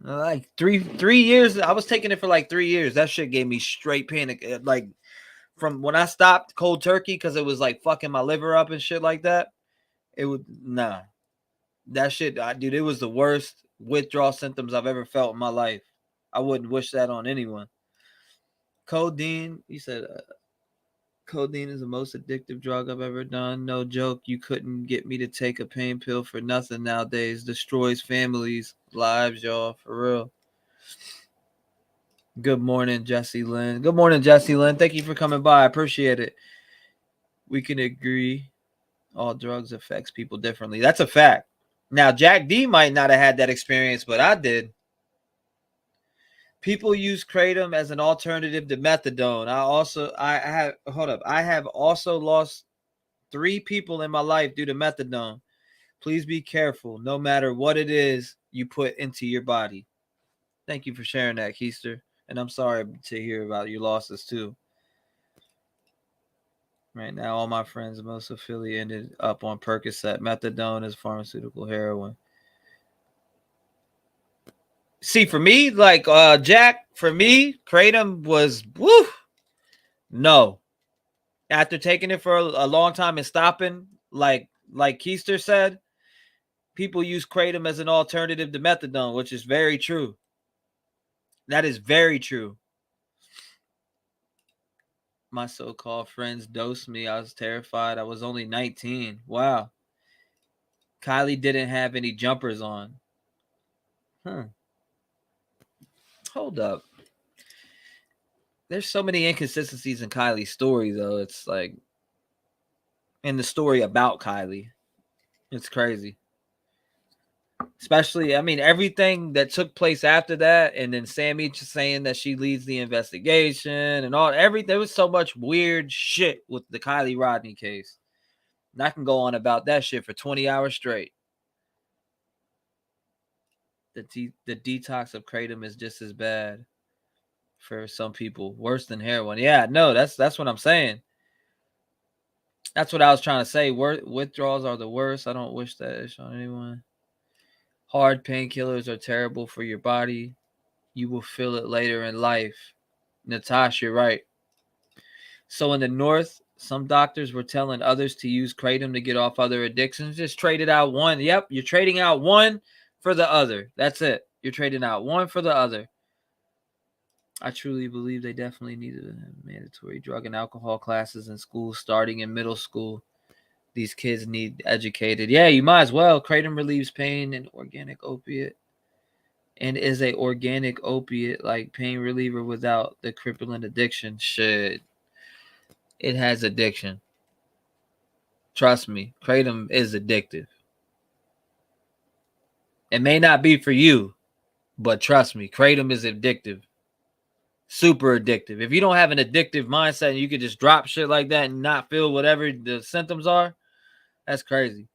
28, like three years. I was taking it for like 3 years. That shit gave me straight panic. Like, from when I stopped cold turkey, because it was like fucking my liver up and shit like that. It would, nah. That shit, dude, it was the worst. withdrawal symptoms I've ever felt in my life. I wouldn't wish that on anyone. Codeine, he said, codeine is the most addictive drug I've ever done. No joke. You couldn't get me to take a pain pill for nothing nowadays. Destroys families' lives, y'all, for real. Good morning, Jesse Lynn. Good morning, Jesse Lynn. Thank you for coming by. I appreciate it. We can agree all drugs affects people differently. That's a fact. Now, Jack D might not have had that experience, but I did. People use kratom as an alternative to methadone. I have also lost 3 people in my life due to methadone. Please be careful, no matter what it is you put into your body. Thank you for sharing that, Keister. And I'm sorry to hear about your losses too. Right now, all my friends, most affiliate ended up on Percocet. Methadone is pharmaceutical heroin. See, for me, like Jack, for me, kratom was woo. No. After taking it for a long time and stopping, like Keister said, people use kratom as an alternative to methadone, which is very true. That is very true. My so-called friends dosed me. I was terrified. I was only 19. Wow. Kylie didn't have any jumpers on. Hold up. There's so many inconsistencies in Kylie's story, though. It's like, in the story about Kylie. It's crazy. Especially, I mean, everything that took place after that, and then Sammy just saying that she leads the investigation and all, there was so much weird shit with the Kylie Rodney case. And I can go on about that shit for 20 hours straight. The detox of kratom is just as bad for some people, worse than heroin. Yeah, no, that's what I'm saying. That's what I was trying to say. Withdrawals are the worst. I don't wish that on anyone. Hard painkillers are terrible for your body. You will feel it later in life. Natasha, you're right. So in the North, some doctors were telling others to use kratom to get off other addictions. Just trade it out one. Yep, you're trading out one for the other. That's it. You're trading out one for the other. I truly believe they definitely needed mandatory drug and alcohol classes in school starting in middle school. These kids need educated. Yeah, you might as well. Kratom relieves pain and organic opiate. And is a organic opiate like pain reliever without the crippling addiction. Shit. It has addiction. Trust me. Kratom is addictive. It may not be for you, but trust me. Kratom is addictive. Super addictive. If you don't have an addictive mindset and you could just drop shit like that and not feel whatever the symptoms are, that's crazy.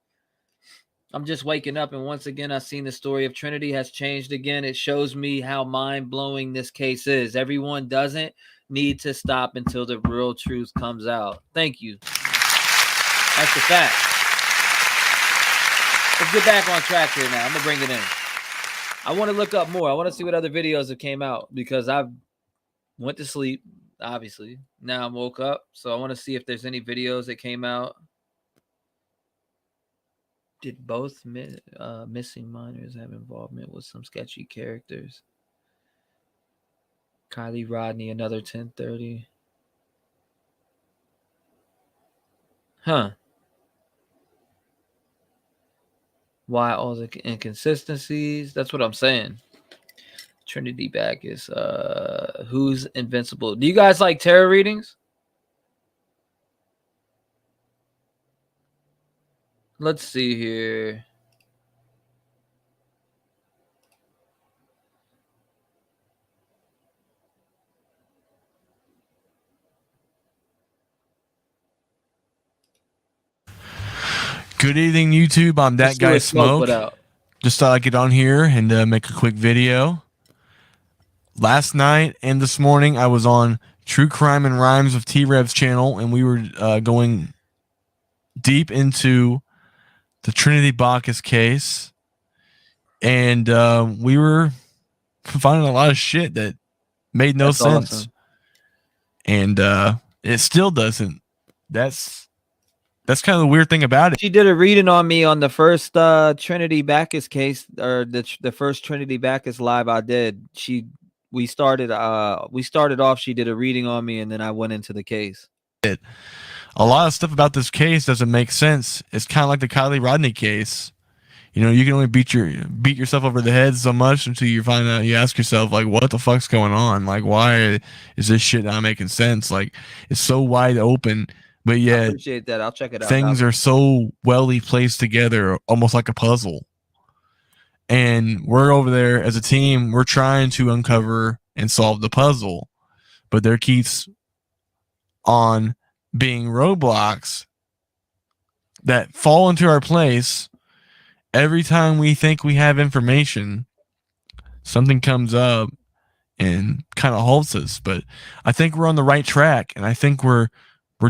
I'm just waking up, and once again, I've seen the story of Trinity has changed again. It shows me how mind-blowing this case is. Everyone doesn't need to stop until the real truth comes out. Thank you. That's the fact. Let's get back on track here now. I'm going to bring it in. I want to look up more. I want to see what other videos have came out because I've went to sleep, obviously. Now I'm woke up, so I want to see if there's any videos that came out. Did both missing minors have involvement with some sketchy characters? Kylie Rodney, another 1030. Huh. Why all the inconsistencies? That's what I'm saying. Trinity Backus. Who's invincible? Do you guys like tarot readings? Let's see here. Good evening, YouTube. I'm that guy Smoke. Just thought I'd get on here and make a quick video. Last night and this morning, I was on True Crime and Rhymes of T-REV's channel, and we were going deep into the Trinity Backus case, and we were finding a lot of shit that made no sense. Awesome. And it still doesn't. That's that's kind of the weird thing about it. She did a reading on me on the first Trinity Backus case, or the first Trinity Backus live I did. We started off, she did a reading on me, and then I went into the case. A lot of stuff about this case doesn't make sense. It's kind of like the Kylie Rodney case. You know, you can only beat yourself over the head so much until you find out, you ask yourself, like, what the fuck's going on? Like, why is this shit not making sense? Like, it's so wide open, but yet I appreciate that. I'll check it out. Things are so wellly placed together, almost like a puzzle. And we're over there as a team, we're trying to uncover and solve the puzzle, but there keeps on being roadblocks that fall into our place. Every time we think we have information, something comes up and kind of halts us. But I think we're on the right track, and I think we're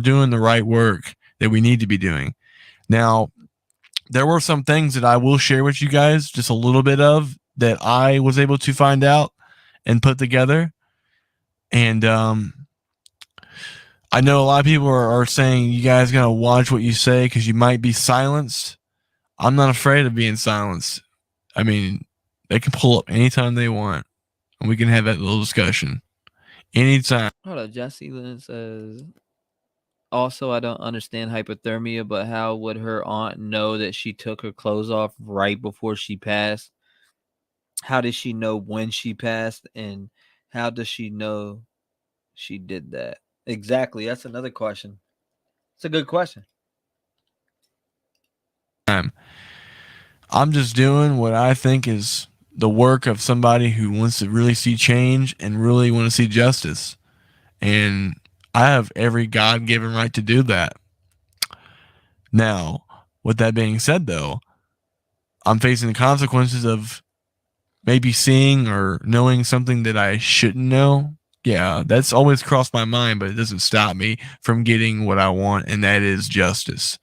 doing the right work that we need to be doing. Now, there were some things that I will share with you guys, just a little bit of, that I was able to find out and put together. And I know a lot of people are saying, you guys got to watch what you say because you might be silenced. I'm not afraid of being silenced. I mean, they can pull up anytime they want, and we can have that little discussion anytime. Hold on, Jesse Lynn says, also, I don't understand hypothermia, but how would her aunt know that she took her clothes off right before she passed? How does she know when she passed, and how does she know she did that? Exactly. That's another question. It's a good question. I'm just doing what I think is the work of somebody who wants to really see change and really want to see justice. And I have every God-given right to do that. Now, with that being said, though, I'm facing the consequences of maybe seeing or knowing something that I shouldn't know. Yeah, that's always crossed my mind, but it doesn't stop me from getting what I want, and that is justice.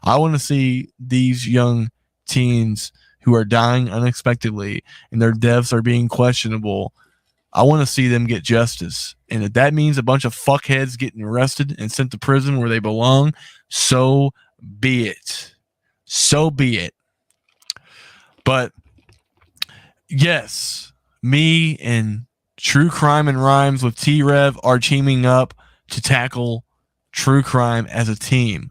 I want to see these young teens who are dying unexpectedly and their deaths are being questionable. I want to see them get justice. And if that means a bunch of fuckheads getting arrested and sent to prison where they belong, so be it. So be it. But yes, me and True Crime and Rhymes with T-REV are teaming up to tackle true crime as a team.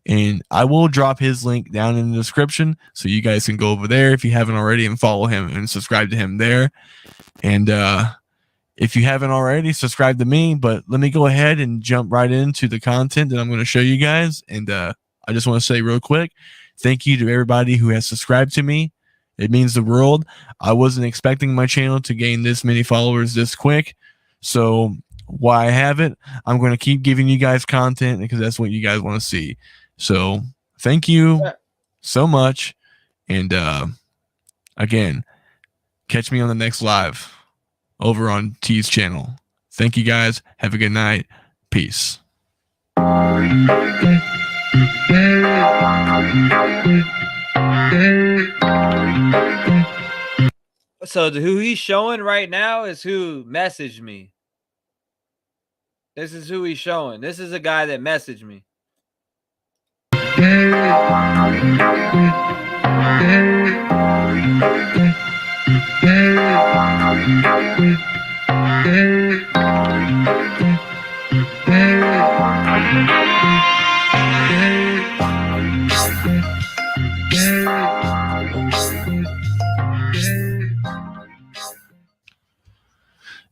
And I will drop his link down in the description so you guys can go over there if you haven't already and follow him and subscribe to him there. And if you haven't already, subscribe to me. But let me go ahead and jump right into the content that I'm going to show you guys. And I just want to say real quick, thank you to everybody who has subscribed to me. It means the world. I wasn't expecting my channel to gain this many followers this quick. So while I have it, I'm going to keep giving you guys content because that's what you guys want to see. So thank you so much. And again, catch me on the next live over on T's channel. Thank you guys. Have a good night. Peace. So who he's showing right now is who messaged me. This is who he's showing. This is a guy that messaged me.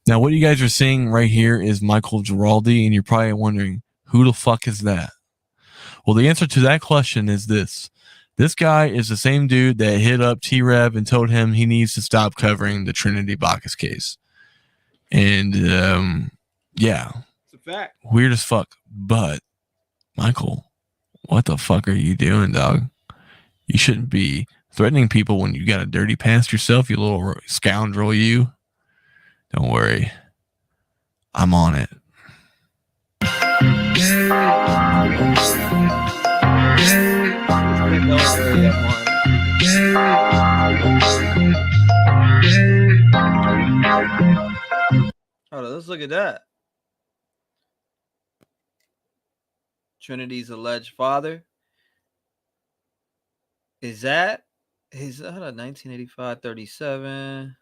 Now, what you guys are seeing right here is Michael Giraldi, and you're probably wondering, who the fuck is that? Well, the answer to that question is this. This guy is the same dude that hit up T-REV and told him he needs to stop covering the Trinity Backus case. And, yeah. It's a fact. Weird as fuck. But, Michael, what the fuck are you doing, dog? You shouldn't be threatening people when you got a dirty past yourself, you little scoundrel, you. Don't worry. I'm on it. Hold on, let's look at that. Trinity's alleged father. Is that his 1985 37?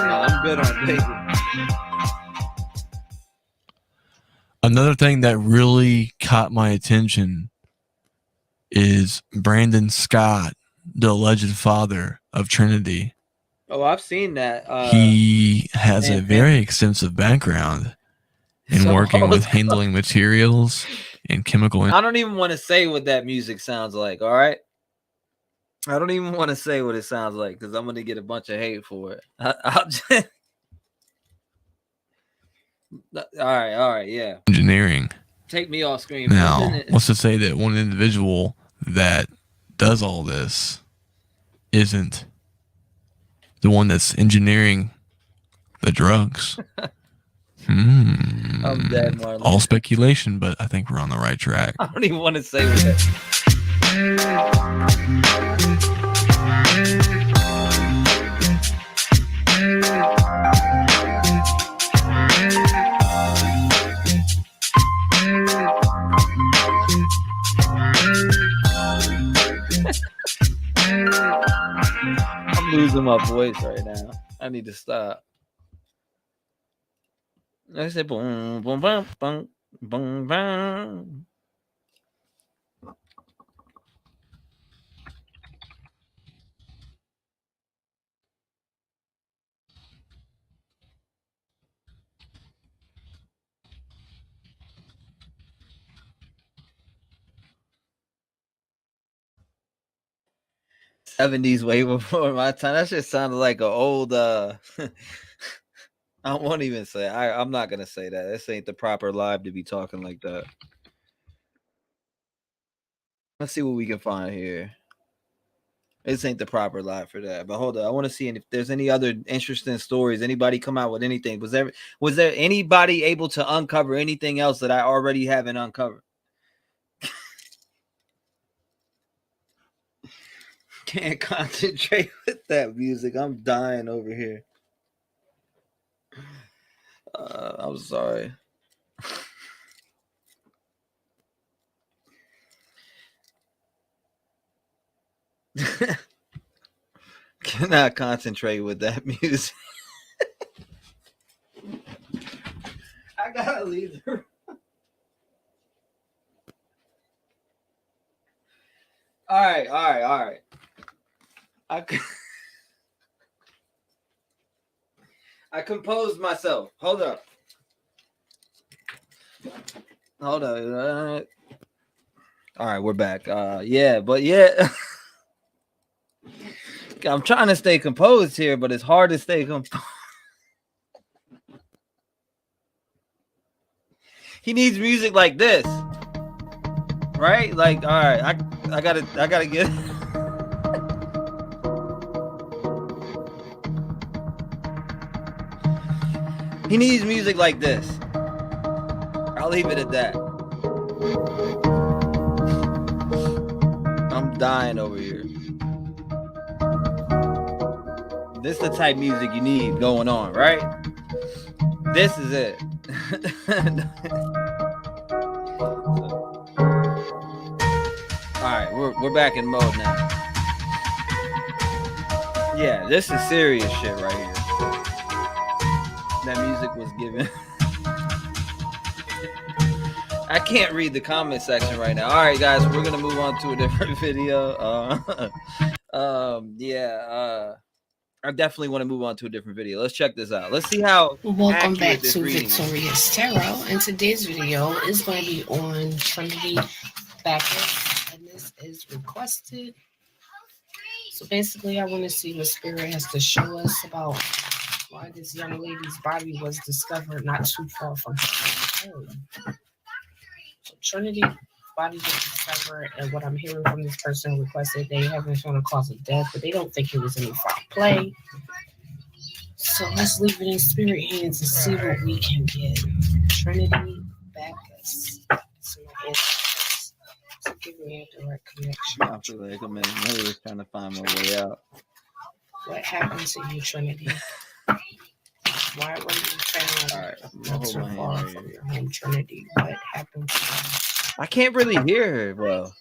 I'm good on bacon. Another thing that really caught my attention is Brandon Scott, the alleged father of Trinity. Oh, I've seen that. He has a very extensive background in working with handling materials and chemical. I don't even want to say what that music sounds like. All right. I don't even want to say what it sounds like because I'm going to get a bunch of hate for it. I'll just... All right, yeah. Engineering. Take me off screen. Now, what's to say that one individual that does all this isn't the one that's engineering the drugs? I'm dead, Marlon. All speculation, but I think we're on the right track. I don't even want to say what that. I'm losing my voice right now. I need to stop. I said boom, boom, boom, boom, boom, boom. '70s way before my time. That shit sounded like an old I won't even say. I'm not gonna say that. This ain't the proper live to be talking like that. Let's see what we can find here. This ain't the proper live for that. But hold on, I want to see if there's any other interesting stories. Anybody come out with anything? Was there anybody able to uncover anything else that I already haven't uncovered? Can't concentrate with that music. I'm dying over here. I'm sorry. Cannot concentrate with that music. I gotta leave the room. All right. I composed myself. Hold up. All right, we're back. Yeah. I'm trying to stay composed here, but it's hard to stay composed. He needs music like this, right? Like, all right, I gotta get. He needs music like this. I'll leave it at that. I'm dying over here. This is the type of music you need going on, right? This is it. All right, we're back in mode now. Yeah, this is serious shit right here. That music was given. I can't read the comment section right now. All right, guys, we're gonna move on to a different video. I definitely want to move on to a different video. Let's check this out. Let's see how. Welcome back to Victorious Tarot, and today's video is going to be on Trinity Backus, and this is requested. So basically, I want to see what Spirit has to show us about why this young lady's body was discovered not too far from her home. So Trinity body was discovered, and what I'm hearing from this person who requested, they haven't shown a cause of death, but they don't think it was any foul play. So let's leave it in spirit hands and see what we can get. Trinity Backus. So my answer to give me a direct connection. I feel like I'm in the trying to find my way out. What happened to you, Trinity? Why were you found not so far from your home, Trinity? What happened to you? I can't really hear her well.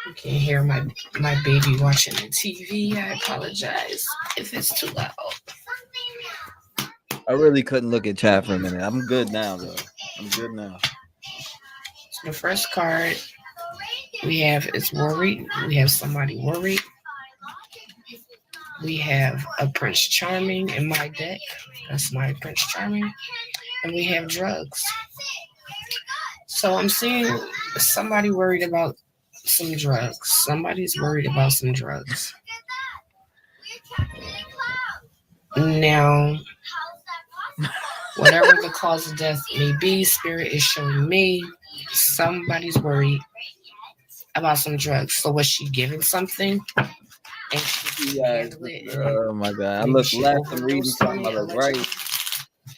You can hear my baby watching the TV. I apologize if it's too loud. I really couldn't look at chat for a minute. I'm good now, though. I'm good now. So the first card we have is worried. We have somebody worried. We have a Prince Charming in my deck. That's my Prince Charming. And we have drugs. So I'm seeing somebody worried about some drugs. Somebody's worried about some drugs. Now, whatever the cause of death may be, Spirit is showing me somebody's worried about some drugs. So was she given something? And she handled it? Oh my God. I look left and reading something. I look right.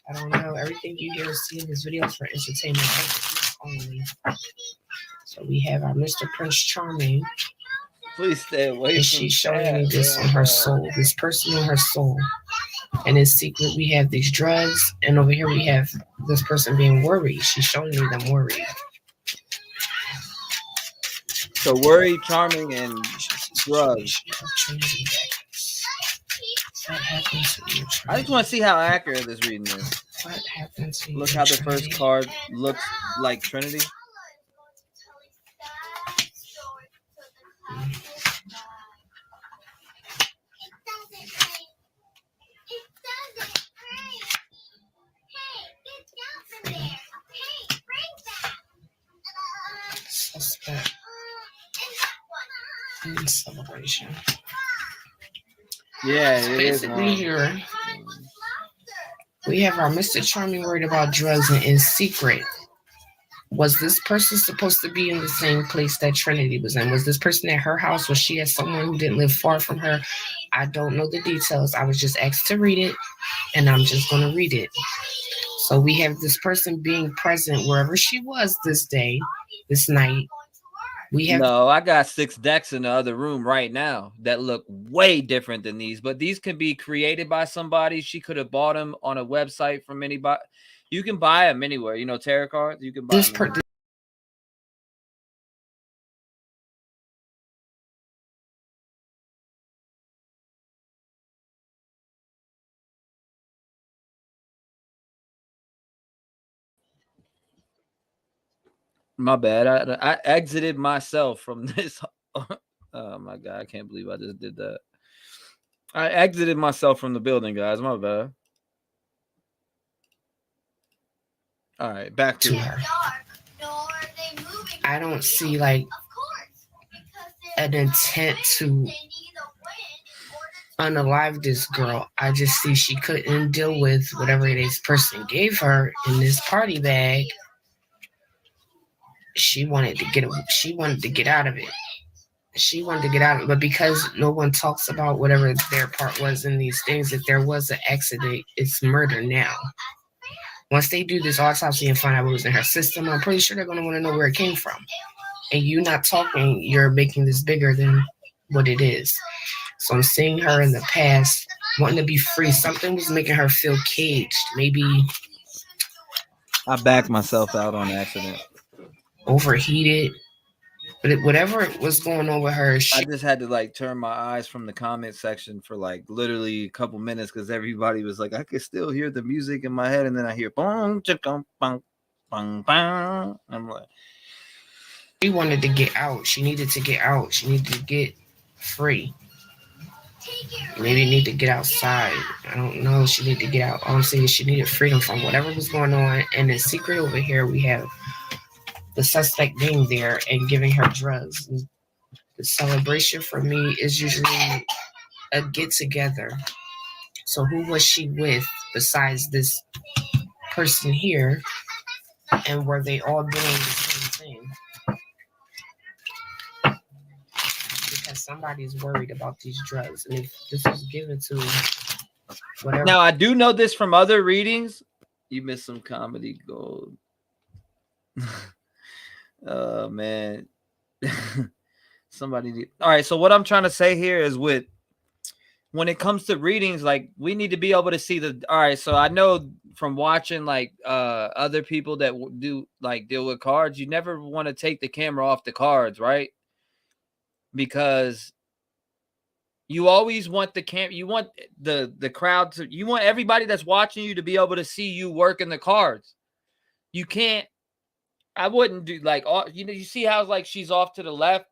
I don't know. Everything you hear or see in this video is for entertainment purposes only. So we have our Mr. Prince Charming. Please stay away and from she's showing me this on her soul, this person on her soul. And in secret, we have these drugs. And over here, we have this person being worried. She's showing me them worried. So worried, charming, and drugs. What happens to you? I just want to see how accurate this reading is. What happens to you? Look how the first card looks like Trinity. Suspect in celebration. Yeah, so it basically is, here we have our Mr. Charming worried about drugs and in secret. Was this person supposed to be in the same place that Trinity was in? Was this person at her house? Was she at someone who didn't live far from her? I don't know the details. I was just asked to read it, and I'm just going to read it. So we have this person being present wherever she was this day, this night. We have I got 6 decks in the other room right now that look way different than these, but these can be created by somebody. She could have bought them on a website from anybody. You can buy them anywhere. You know, tarot cards. You can buy them. My bad. I exited myself from this. Oh my God. I can't believe I just did that. I exited myself from the building, guys. My bad. All right. Back to her. I don't see like an intent to unalive this girl. I just see she couldn't deal with whatever this person gave her in this party bag. She wanted to get out of it. She wanted to get out of it, but because no one talks about whatever their part was in these things, if there was an accident, it's murder now. Once they do this autopsy and find out what was in her system, I'm pretty sure they're going to want to know where it came from. And you not talking, you're making this bigger than what it is. So I'm seeing her in the past wanting to be free. Something was making her feel caged. Maybe I backed myself out on accident. Overheated. But whatever was going on with her, I just had to like turn my eyes from the comment section for like literally a couple minutes because everybody was like, I could still hear the music in my head, and then I hear bong, chicka, bong, bong, bong. I'm like, she wanted to get out. She needed to get out. She needed to get free. Maybe need to get outside. I don't know. She needed to get out. All I'm saying is she needed freedom from whatever was going on. And in secret over here, we have the suspect being there and giving her drugs. The celebration for me is usually a get together. So who was she with besides this person here And were they all doing the same thing? Because somebody's worried about these drugs. And if this was given to whatever. Now, I do know this from other readings. You missed some comedy gold. Oh, man. Somebody. All right. So what I'm trying to say here is when it comes to readings, like we need to be able to see all right. So I know from watching like other people that do like deal with cards, you never want to take the camera off the cards, right? Because you always want you want the crowd to, you want everybody that's watching you to be able to see you working the cards. You can't, I wouldn't do like, you see how like she's off to the left.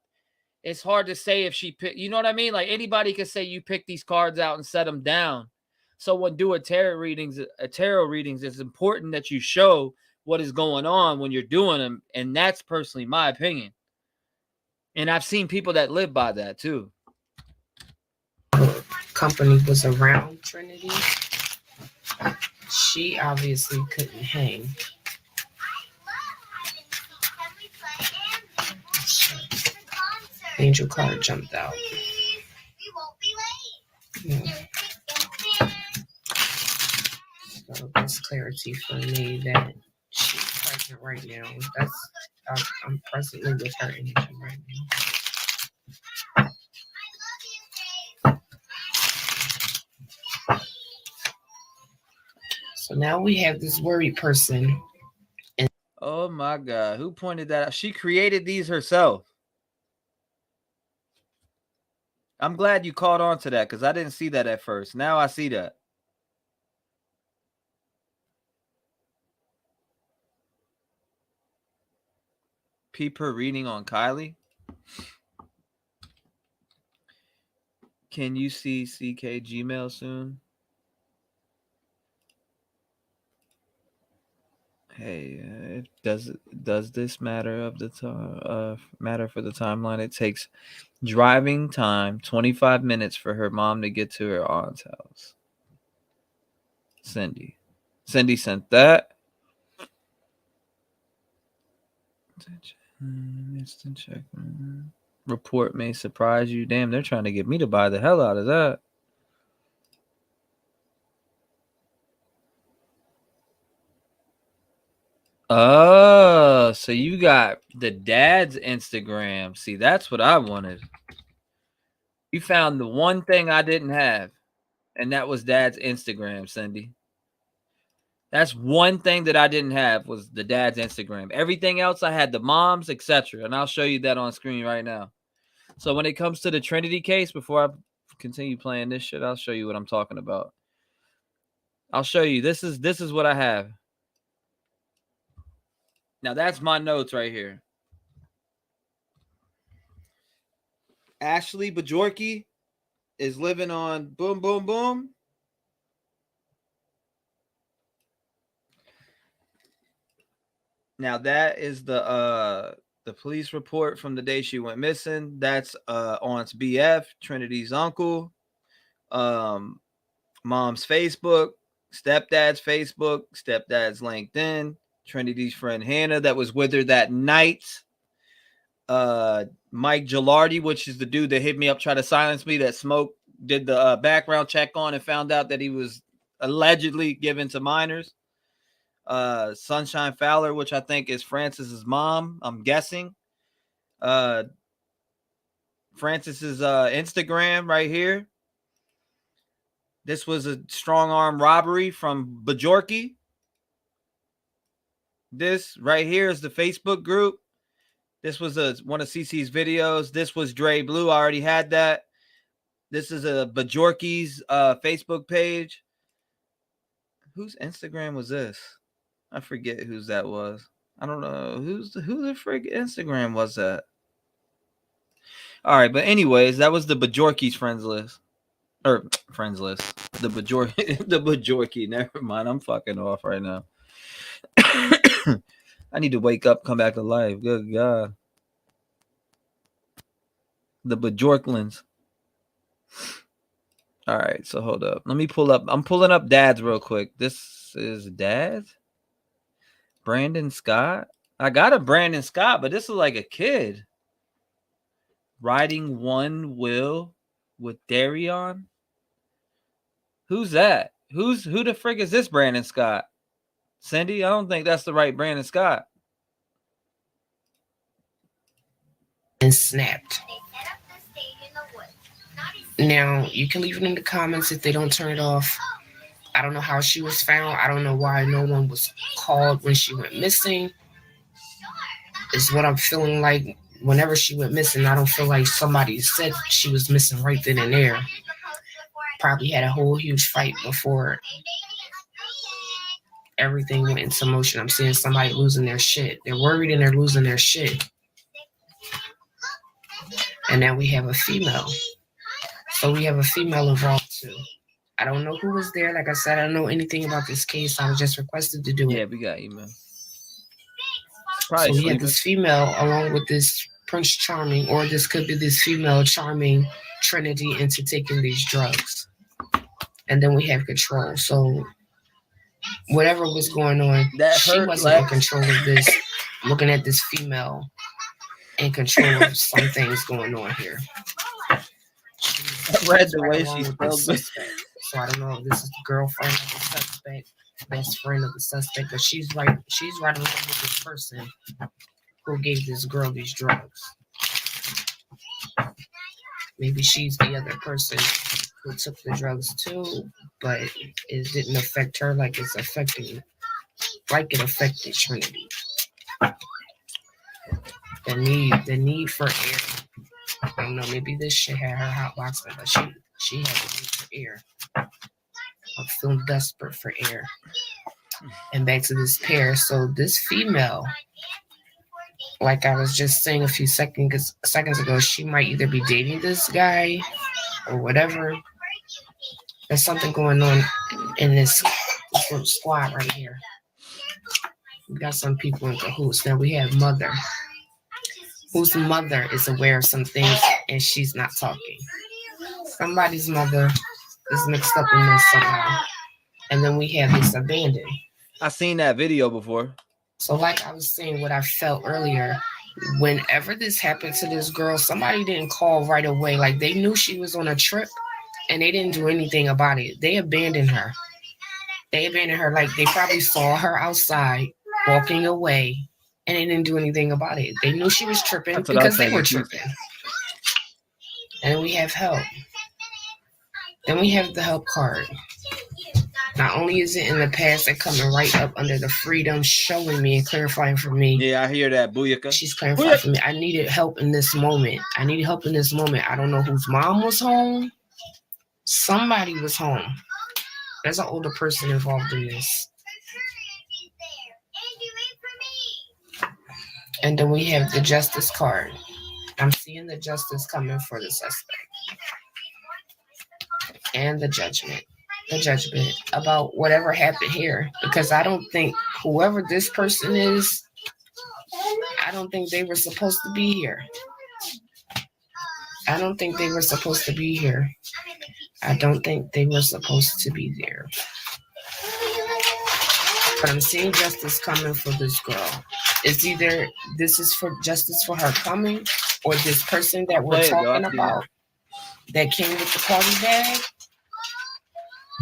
It's hard to say if she picked, you know what I mean? Like anybody could say you pick these cards out and set them down. So when doing tarot readings, it's important that you show what is going on when you're doing them. And that's personally my opinion. And I've seen people that live by that too. Company was around Trinity. She obviously couldn't hang. Angel card jumped out. Yeah. So that's clarity for me that she's present right now. I'm presently with her energy right now. So now we have this worried person. Oh my God. Who pointed that out? She created these herself. I'm glad you caught on to that because I didn't see that at first. Now I see that. Peep her reading on Kylie. Can you see CK Gmail soon? Hey, does this matter for the timeline? It takes driving time 25 minutes for her mom to get to her aunt's house. Cindy sent that. Instant check. Report may surprise you. Damn, they're trying to get me to buy the hell out of that. Oh, so you got the dad's Instagram. See, that's what I wanted. You found the one thing I didn't have, and that was dad's Instagram, Cindy. That's one thing that I didn't have was the dad's Instagram. Everything else I had the mom's, etc. And I'll show you that on screen right now. So when it comes to the Trinity case, before I continue playing this shit, I'll show you what I'm talking about. I'll show you. This is what I have. Now that's my notes right here. Ashley Bajorky is living on boom, boom, boom. Now that is the police report from the day she went missing. That's Aunt's BF, Trinity's uncle, mom's Facebook, stepdad's Facebook, stepdad's LinkedIn, Trinity's friend Hannah that was with her that night. Mike Gilardi, which is the dude that hit me up, tried to silence me, that Smoke did the background check on and found out that he was allegedly given to minors. Sunshine Fowler, which I think is Francis's mom, I'm guessing. Francis's Instagram right here. This was a strong arm robbery from Bajorky. This right here is the Facebook group. This was one of CC's videos. This was Dre Blue. I already had that. This is a Bajorky's Facebook page. Whose Instagram was this? I forget whose that was. I don't know who the frick Instagram was that. All right, but anyways, that was the Bajorky's friends list. Or friends list. The Bajorky. Never mind. I'm fucking off right now. I need to wake up, come back to life. Good God. The Bajorklins. All right, so hold up. Let me pull up. I'm pulling up Dad's real quick. This is Dad's. Brandon Scott? I got a Brandon Scott, but this is like a kid. Riding one wheel with Darion? Who's that? Who the frick is this Brandon Scott? Cindy, I don't think that's the right Brandon Scott. And snapped. Now, you can leave it in the comments if they don't turn it off. I don't know how she was found. I don't know why no one was called when she went missing. Is what I'm feeling like. Whenever she went missing, I don't feel like somebody said she was missing right then and there. Probably had a whole huge fight before everything went into motion. I'm seeing somebody losing their shit. They're worried and they're losing their shit. And now we have a female. So we have a female involved too. I don't know who was there. Like I said, I don't know anything about this case. I was just requested to do it. Yeah, we got email. So we have this female along with this Prince Charming, or this could be this female charming Trinity into taking these drugs. And then we have control. So whatever was going on, she wasn't in control of this. Looking at this female in control of some things going on here. I read the way she spelled it. So I don't know if this is the girlfriend of the suspect, best friend of the suspect, but she's right along with this person who gave this girl these drugs. Maybe she's the other person who took the drugs too, but it didn't affect her like it affected Trinity. The need for air. I don't know, maybe this shit had her hot boxing, but she had the need for air. I'm feeling desperate for air. And back to this pair. So this female, like I was just saying a few seconds ago, she might either be dating this guy or whatever. There's something going on in this little squad right here. We got some people in cahoots. Now we have Mother, whose mother is aware of some things and she's not talking. Somebody's mother is mixed up in this somehow. And then we have this abandoned. I seen that video before. So like I was saying, what I felt earlier, whenever this happened to this girl, somebody didn't call right away. Like they knew she was on a trip and they didn't do anything about it. They abandoned her. Like they probably saw her outside walking away and they didn't do anything about it. They knew she was tripping because they were tripping. And we have help. Then we have the help card. Not only is it in the past, they're coming right up under the freedom, showing me and clarifying for me. Yeah, I hear that. Booyaka. She's clarifying for me. I needed help in this moment. I don't know whose mom was home. Somebody was home. There's an older person involved in this. And then we have the justice card. I'm seeing the justice coming for the suspect. And the judgment about whatever happened here, because I don't think whoever this person is, I don't think they were supposed to be here. I don't think they were supposed to be there. But I'm seeing justice coming for this girl. It's either this is for justice for her coming, or this person that we're talking about that came with the party bag,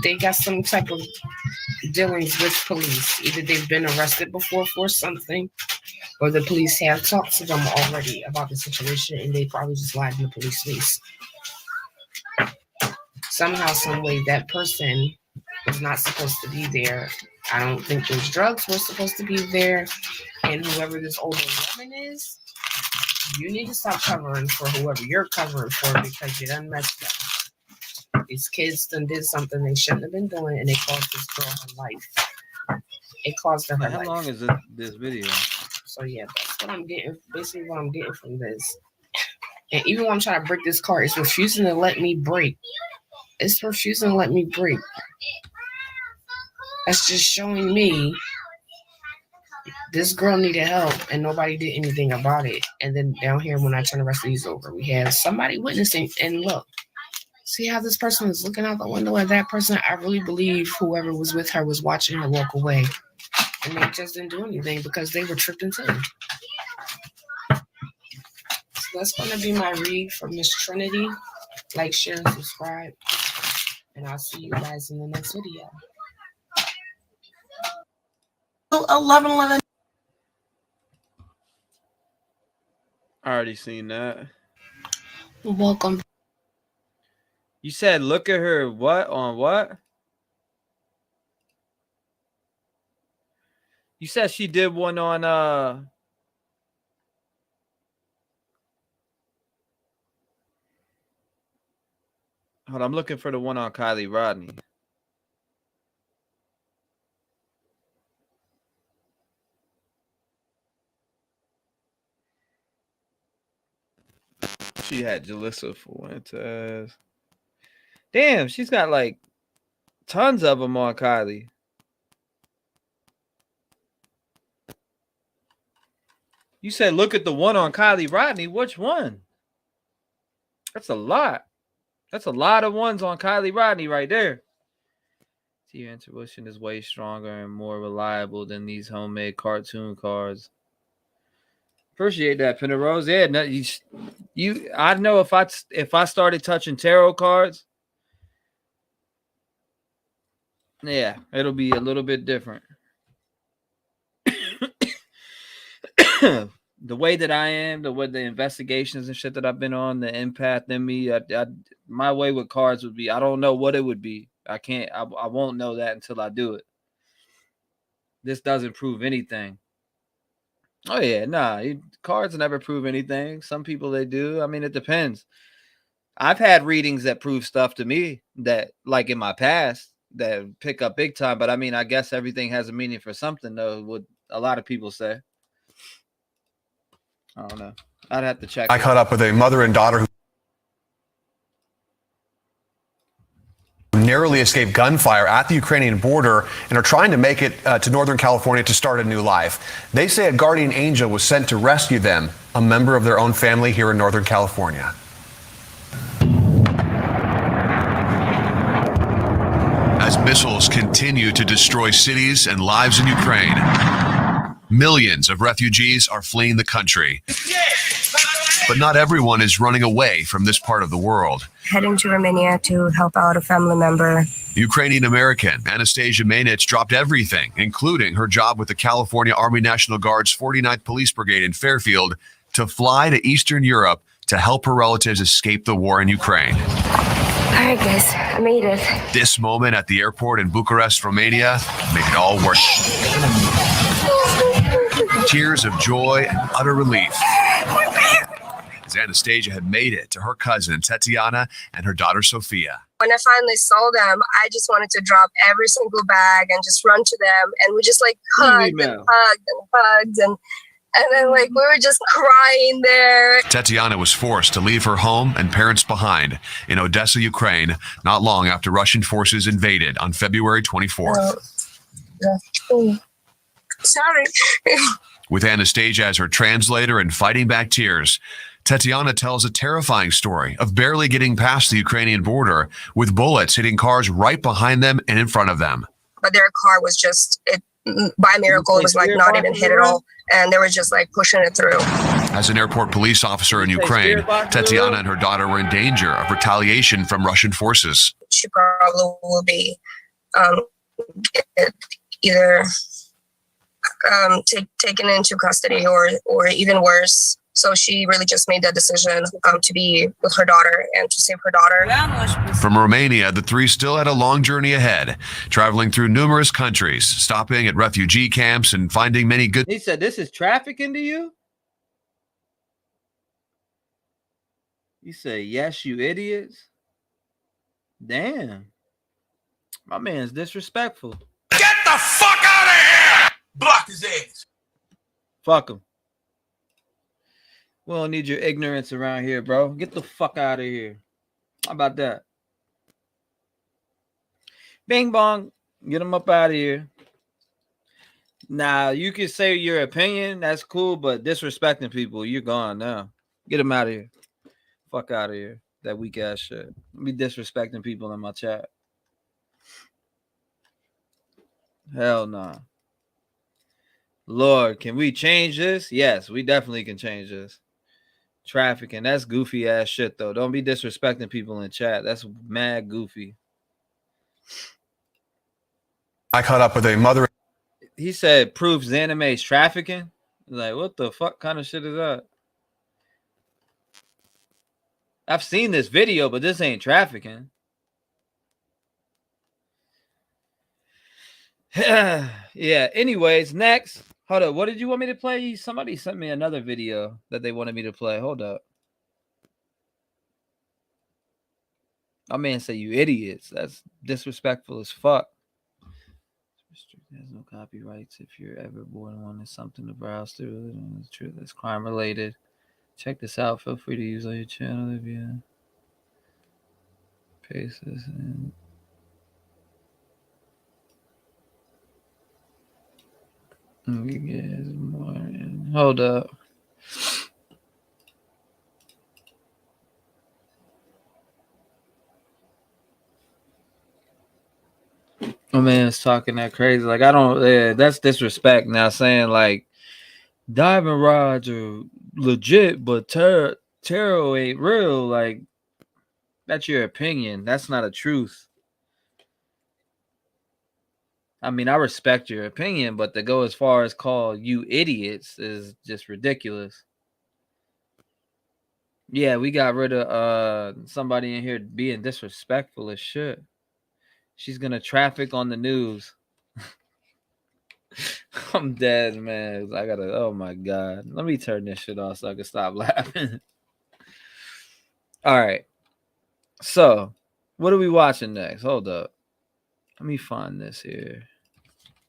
they got some type of dealings with police. Either they've been arrested before for something, or the police have talked to them already about the situation and they probably just lied in the police face. Somehow, some way, that person was not supposed to be there. I don't think those drugs were supposed to be there. And whoever this older woman is, you need to stop covering for whoever you're covering for, because you done messed up. These kids done did something they shouldn't have been doing, and they caused this girl her life. It caused her life. How long is this video? So yeah, that's what I'm getting. Basically, what I'm getting from this. And even when I'm trying to break this card, it's refusing to let me break. That's just showing me this girl needed help and nobody did anything about it. And then down here, when I turn the rest of these over, we have somebody witnessing. And look, see how this person is looking out the window at that person? I really believe whoever was with her was watching her walk away. and they just didn't do anything because they were tricked into it. So that's going to be my read for Miss Trinity. Like, share, and subscribe. And I'll see you guys in the next video. 11. I already seen that. Welcome. You said look at her what on what? You said she did one on hold on, I'm looking for the one on Kylie Rodney. She had Jalissa Fuentes. Damn, she's got like tons of them on Kylie. You said look at the one on Kylie Rodney. Which one? That's a lot. That's a lot of ones on Kylie Rodney right there. See, your intuition is way stronger and more reliable than these homemade cartoon cards. Appreciate that, Penrose. Yeah, no, you. I know if I started touching tarot cards, yeah, it'll be a little bit different. The way that I am, the investigations and shit that I've been on, the empath in me, my way with cards would be, I don't know what it would be. I won't know that until I do it. This doesn't prove anything. Oh yeah, nah, cards never prove anything. Some people they do. I mean, it depends. I've had readings that prove stuff to me that, like in my past, that pick up big time. But I mean, I guess everything has a meaning for something, though. What a lot of people say. I don't know. I'd have to check. I caught up with a mother and daughter who narrowly escaped gunfire at the Ukrainian border and are trying to make it to Northern California to start a new life. They say a guardian angel was sent to rescue them, a member of their own family here in Northern California. As missiles continue to destroy cities and lives in Ukraine, millions of refugees are fleeing the country. But not everyone is running away from this part of the world. Heading to Romania to help out a family member. Ukrainian American Anastasia Mainich dropped everything, including her job with the California Army National Guard's 49th Police Brigade in Fairfield, to fly to Eastern Europe to help her relatives escape the war in Ukraine. All right, guys, I made it. This moment at the airport in Bucharest, Romania, made it all worth it. Tears of joy and utter relief, as Anastasia had made it to her cousin Tatiana and her daughter Sophia. When I finally saw them, I just wanted to drop every single bag and just run to them, and we just like hugged and then like we were just crying there. Tatiana was forced to leave her home and parents behind in Odessa, Ukraine, not long after Russian forces invaded on February 24th. Sorry. With Anastasia as her translator and fighting back tears, Tatiana tells a terrifying story of barely getting past the Ukrainian border with bullets hitting cars right behind them and in front of them. But their car was just, by miracle, it was like not even hit at all. And they were just like pushing it through. As an airport police officer in Ukraine, Tatiana and her daughter were in danger of retaliation from Russian forces. She probably will be either taken into custody or even worse. So she really just made that decision to be with her daughter and to save her daughter. From Romania, the three still had a long journey ahead, traveling through numerous countries, stopping at refugee camps and finding many good... He said, this is trafficking to you? You say, yes, you idiots? Damn. My man's disrespectful. Get the fuck out of here! Block his ass. Fuck him. We don't need your ignorance around here, bro. Get the fuck out of here. How about that? Bing bong. Get him up out of here. Now, you can say your opinion. That's cool, but disrespecting people, you're gone now. Get him out of here. Fuck out of here. That weak ass shit. Be disrespecting people in my chat. Hell nah. Lord, can we change this? Yes, we definitely can change this. Trafficking, that's goofy ass shit though. Don't be disrespecting people in chat. That's mad goofy. I caught up with a mother. He said proves Xanime's trafficking. Like, what the fuck kind of shit is that? I've seen this video, but this ain't trafficking. Yeah. Anyways, next. Hold up. What did you want me to play? Somebody sent me another video that they wanted me to play. Hold up. My man said, you idiots. That's disrespectful as fuck. There's no copyrights if you're ever born one. It's something to browse through. It's true. That's crime related. Check this out. Feel free to use on your channel if you paste this in. We get more. Hold up. My man's talking that crazy. Like, I don't. Yeah, that's disrespect. Now saying like diving rods are legit, but tarot ain't real. Like, that's your opinion. That's not a truth. I mean, I respect your opinion, but to go as far as call you idiots is just ridiculous. Yeah, we got rid of somebody in here being disrespectful as shit. She's gonna traffic on the news. I'm dead, man. I gotta. Oh my god. Let me turn this shit off so I can stop laughing. All right. So, what are we watching next? Hold up. Let me find this here.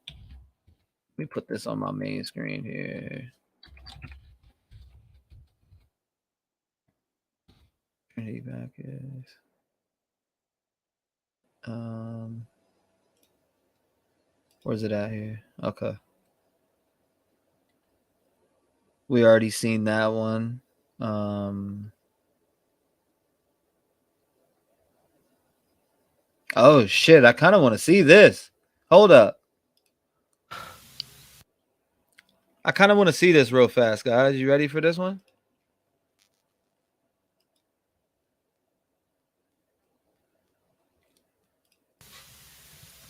Let me put this on my main screen here. Trinity Backus. Where's it at here? Okay. We already seen that one. Oh shit, I kind of want to see this. Hold up. I kind of want to see this real fast, guys. You ready for this one?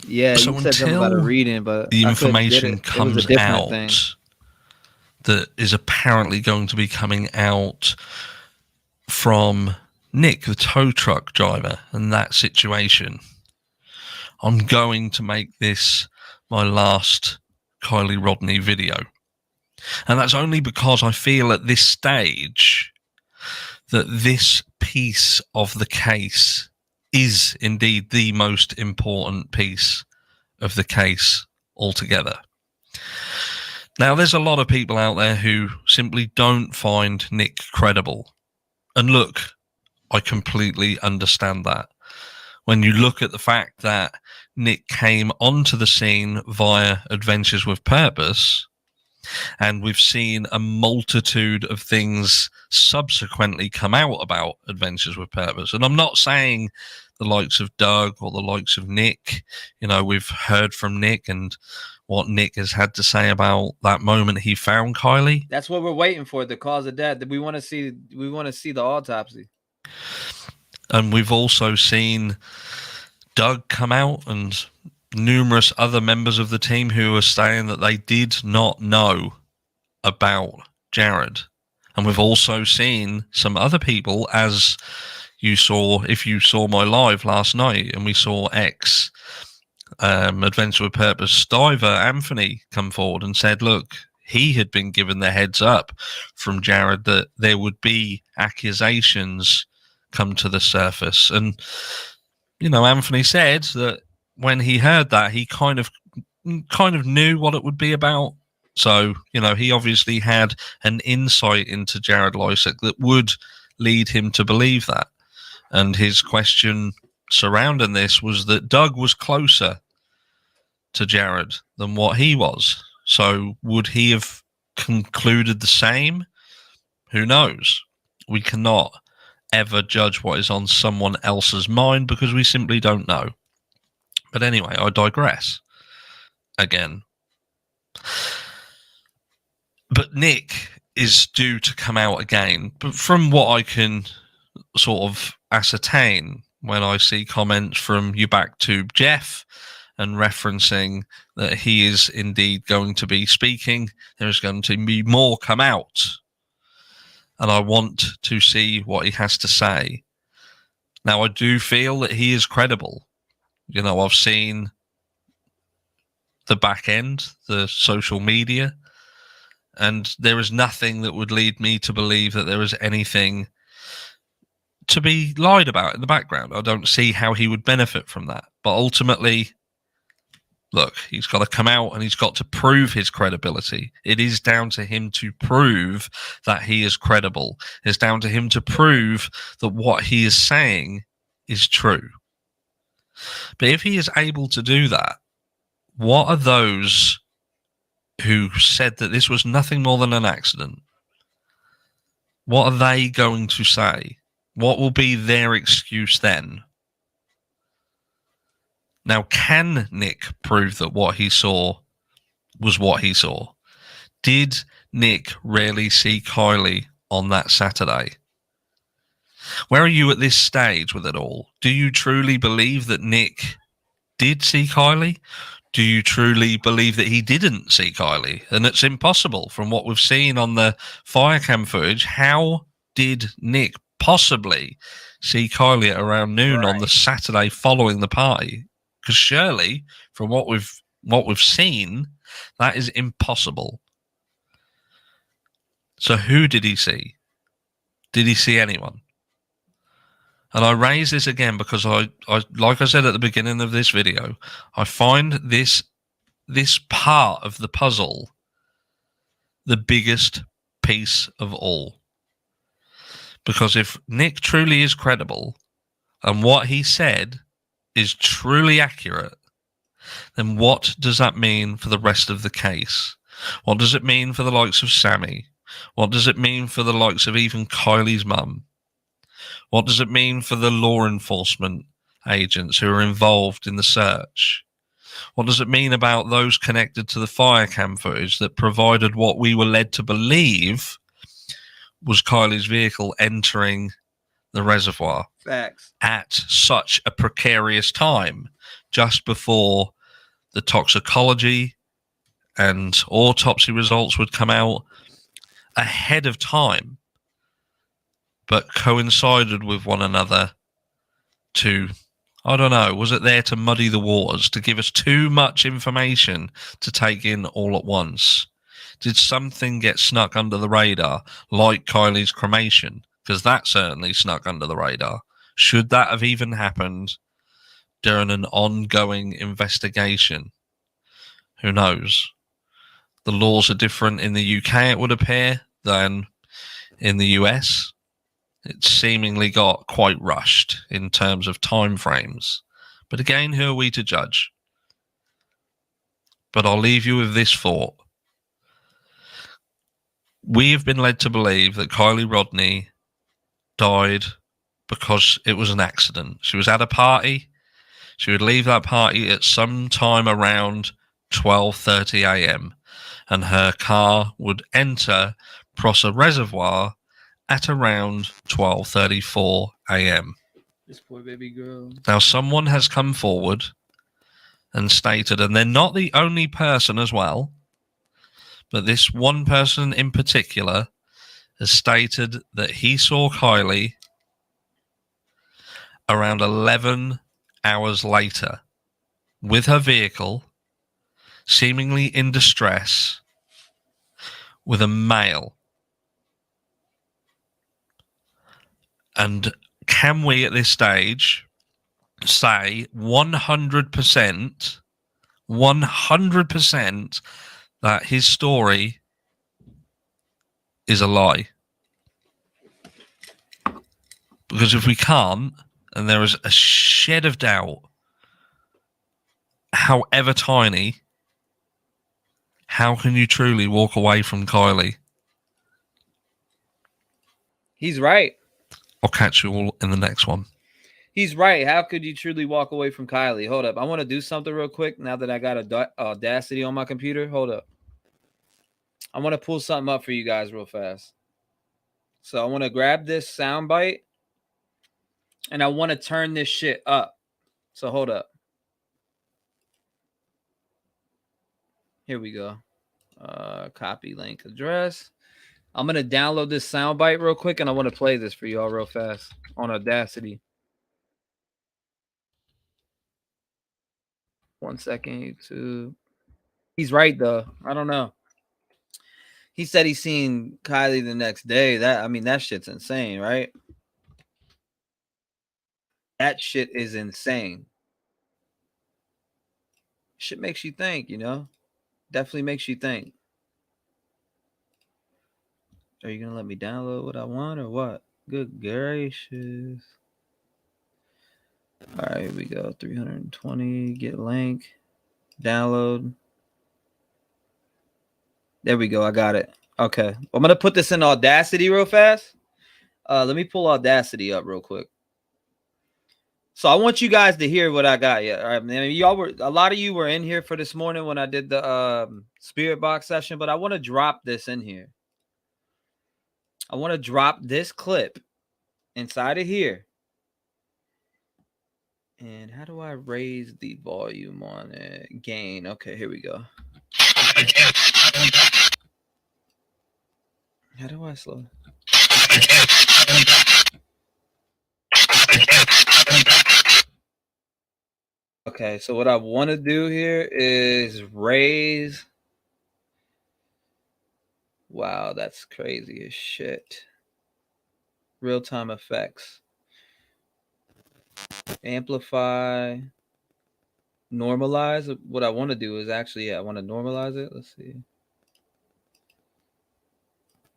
Yeah, so you said something about a reading, but the information comes out thing that is apparently going to be coming out from Nick, the tow truck driver, and that situation. I'm going to make this my last Kylie Rodney video. And that's only because I feel at this stage that this piece of the case is indeed the most important piece of the case altogether. Now, there's a lot of people out there who simply don't find Nick credible. And look, I completely understand that. When you look at the fact that Nick came onto the scene via Adventures with Purpose, and we've seen a multitude of things subsequently come out about Adventures with Purpose. And I'm not saying the likes of Doug or the likes of Nick. You know, we've heard from Nick and what Nick has had to say about that moment he found Kylie. That's what we're waiting for, the cause of death. We want to see the autopsy. And we've also seen Doug come out and numerous other members of the team who are saying that they did not know about Jared. And we've also seen some other people, as you saw, if you saw my live last night, and we saw Adventure with Purpose diver Anthony come forward and said, look, he had been given the heads up from Jared that there would be accusations come to the surface. And, you know, Anthony said that when he heard that, he kind of knew what it would be about. So, you know, he obviously had an insight into Jared Lysek that would lead him to believe that. And his question surrounding this was that Doug was closer to Jared than what he was. So would he have concluded the same? Who knows? We cannot ever judge what is on someone else's mind because we simply don't know. But anyway, I digress again. But Nick is due to come out again. But from what I can sort of ascertain when I see comments from you back to Jeff and referencing that he is indeed going to be speaking, there is going to be more come out. And I want to see what he has to say. Now, I do feel that he is credible. You know, I've seen the back end, the social media, and there is nothing that would lead me to believe that there is anything to be lied about in the background. I don't see how he would benefit from that. But ultimately, look, he's got to come out and he's got to prove his credibility. It is down to him to prove that he is credible. It's down to him to prove that what he is saying is true. But if he is able to do that, what are those who said that this was nothing more than an accident? What are they going to say? What will be their excuse then? Now, can Nick prove that what he saw was what he saw? Did Nick really see Kylie on that Saturday? Where are you at this stage with it all? Do you truly believe that Nick did see Kylie? Do you truly believe that he didn't see Kylie? And it's impossible from what we've seen on the fire cam footage. How did Nick possibly see Kylie at around noon on the Saturday following the party? Because surely, from what we've seen, that is impossible. So who did he see? Did he see anyone? And I raise this again because I like I said at the beginning of this video, I find this part of the puzzle the biggest piece of all. Because if Nick truly is credible and what he said is truly accurate, then what does that mean for the rest of the case? What does it mean for the likes of Sammy? What does it mean for the likes of even Kylie's mum? What does it mean for the law enforcement agents who are involved in the search? What does it mean about those connected to the fire cam footage that provided what we were led to believe was Kylie's vehicle entering the reservoir? Facts. At such a precarious time, just before the toxicology and autopsy results would come out, ahead of time, but coincided with one another to, I don't know, was it there to muddy the waters, to give us too much information to take in all at once? Did something get snuck under the radar, like Kylie's cremation? Because that certainly snuck under the radar. Should that have even happened during an ongoing investigation? Who knows? The laws are different in the UK, it would appear, than in the US. It seemingly got quite rushed in terms of time frames. But again, who are we to judge? But I'll leave you with this thought. We have been led to believe that Kylie Rodney died because it was an accident. She was at a party. She would leave that party at some time around 12:30 a.m. and her car would enter Prosser Reservoir at around 12:34 a.m. This poor baby girl. Now, someone has come forward and stated, and they're not the only person as well, but this one person in particular has stated that he saw Kylie around 11 hours later with her vehicle, seemingly in distress, with a male. And can we at this stage say 100% that his story is a lie? Because if we can't, and there is a shed of doubt, however tiny, how can you truly walk away from Kylie? He's right. I'll catch you all in the next one. He's right. How could you truly walk away from Kylie? Hold up. I want to do something real quick now that I got Audacity on my computer. Hold up. I want to pull something up for you guys real fast. So I want to grab this soundbite and I want to turn this shit up. So hold up. Here we go. Copy link address. I'm going to download this soundbite real quick and I want to play this for y'all real fast on Audacity. 1 second, YouTube. He's right though. I don't know. He said he's seen Kylie the next day. That shit's insane, right? That shit is insane. Shit makes you think, you know? Definitely makes you think. Are you gonna let me download what I want or what? Good gracious. All right, here we go. 320, get link, download. There we go. I got it. Okay. I'm gonna put this in Audacity real fast. Let me pull Audacity up real quick. So I want you guys to hear what I got. Yeah, all right. I mean, a lot of you were in here for this morning when I did the spirit box session, but I want to drop this in here. I want to drop this clip inside of here. And how do I raise the volume on it? Gain. Okay, here we go. How do I slow? Okay, so what I want to do here is raise. Wow, that's crazy as shit. Real-time effects. Amplify. Normalize. What I want to do is actually, I want to normalize it. Let's see.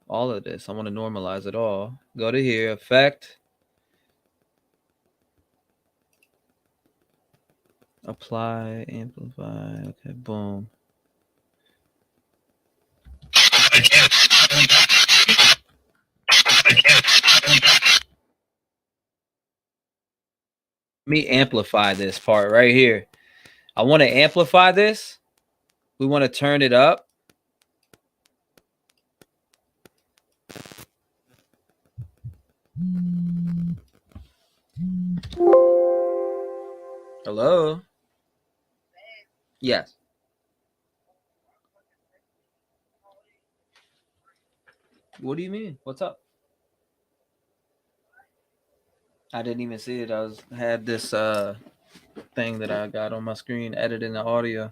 All of this. I want to normalize it all. Go to here. Effect. Apply. Amplify. Okay, boom. Let me amplify this part right here. I want to amplify this. We want to turn it up. Hello? Yes. What do you mean? What's up? I didn't even see it. I had this thing that I got on my screen editing the audio.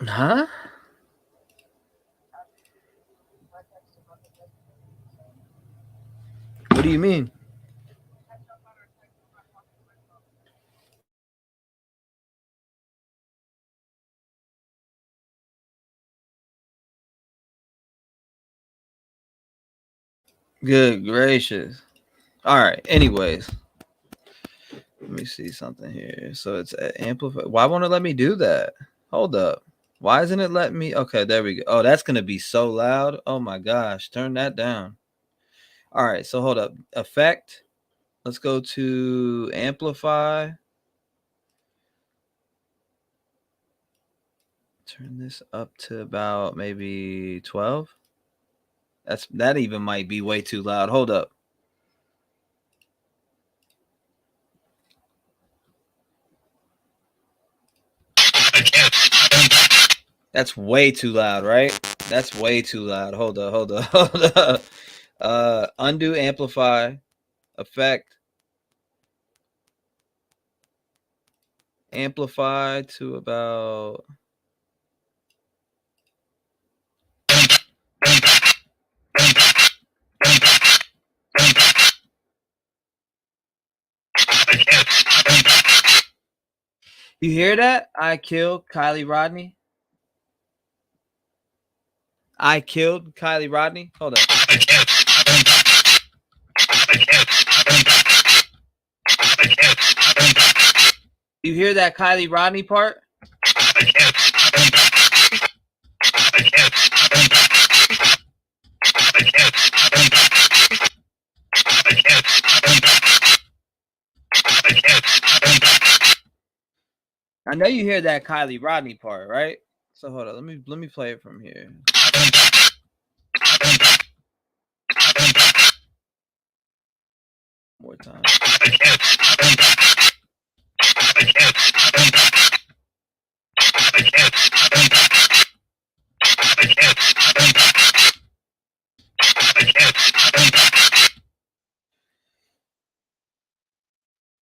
Huh? What do you mean? Good gracious. All right. Anyways, let me see something here. So it's amplify. Why won't it let me do that? Hold up. Why isn't it letting me? Okay, there we go. Oh, that's going to be so loud. Oh my gosh. Turn that down. All right. So hold up. Effect. Let's go to amplify. Turn this up to about maybe 12. That even might be way too loud. Hold up. That's way too loud, right? That's way too loud. Hold up. Undo, amplify, effect. Amplify to about... You hear that? I killed Kylie Rodney. I killed Kylie Rodney. Hold up. You hear that Kylie Rodney part? I know you hear that Kylie Rodney part, right? So hold on, let me play it from here. More time. I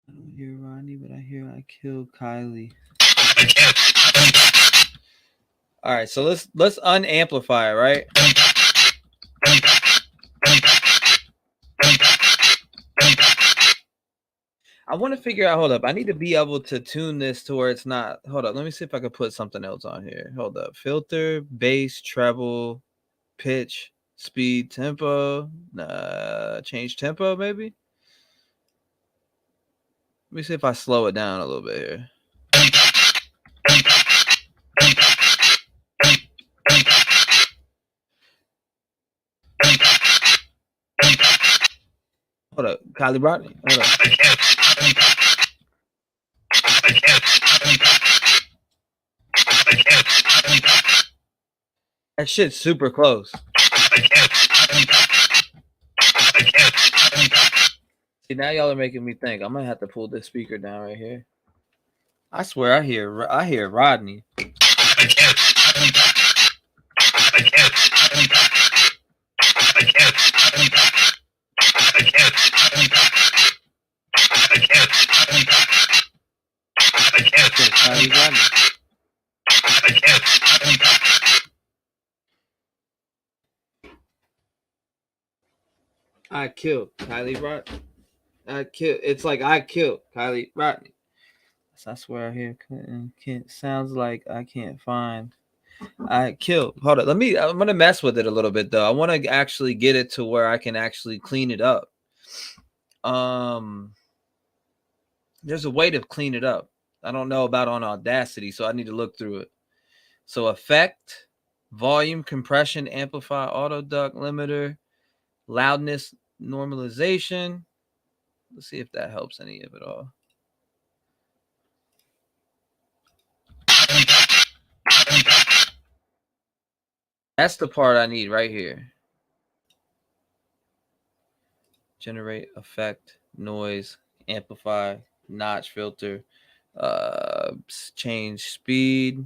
don't hear Rodney, but I hear I killed Kylie. All right, so let's unamplify it, right? I want to figure out, hold up. I need to be able to tune this to where it's not. Hold up. Let me see if I can put something else on here. Hold up. Filter, bass, treble, pitch, speed, tempo. Change tempo, maybe. Let me see if I slow it down a little bit here. Hold up. Kylie Rodney. Hold up. That shit's super close. See, now y'all are making me think. I'm gonna have to pull this speaker down right here. I swear I hear Rodney. I killed Kylie Rodney. It's like I killed Kylie Rodney. So I swear I hear can't sounds like I can't find. I killed. Hold on. I'm gonna mess with it a little bit though. I want to actually get it to where I can actually clean it up. There's a way to clean it up. I don't know about on Audacity, so I need to look through it. So effect, volume, compression, amplify, auto duct, limiter, loudness, normalization. Let's see if that helps any of it all. That's the part I need right here. Generate, effect, noise, amplify, notch, filter, change speed.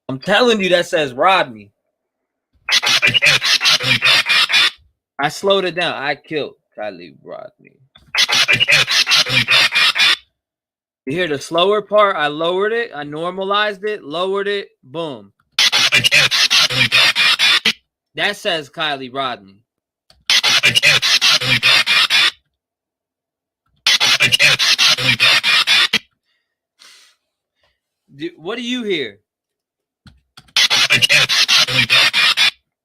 I'm telling you, that says Rodney. I slowed it down. I killed Kylie Rodney. You hear the slower part? I lowered it. I normalized it, lowered it. Boom. That says Kylie Rodney. What do you hear?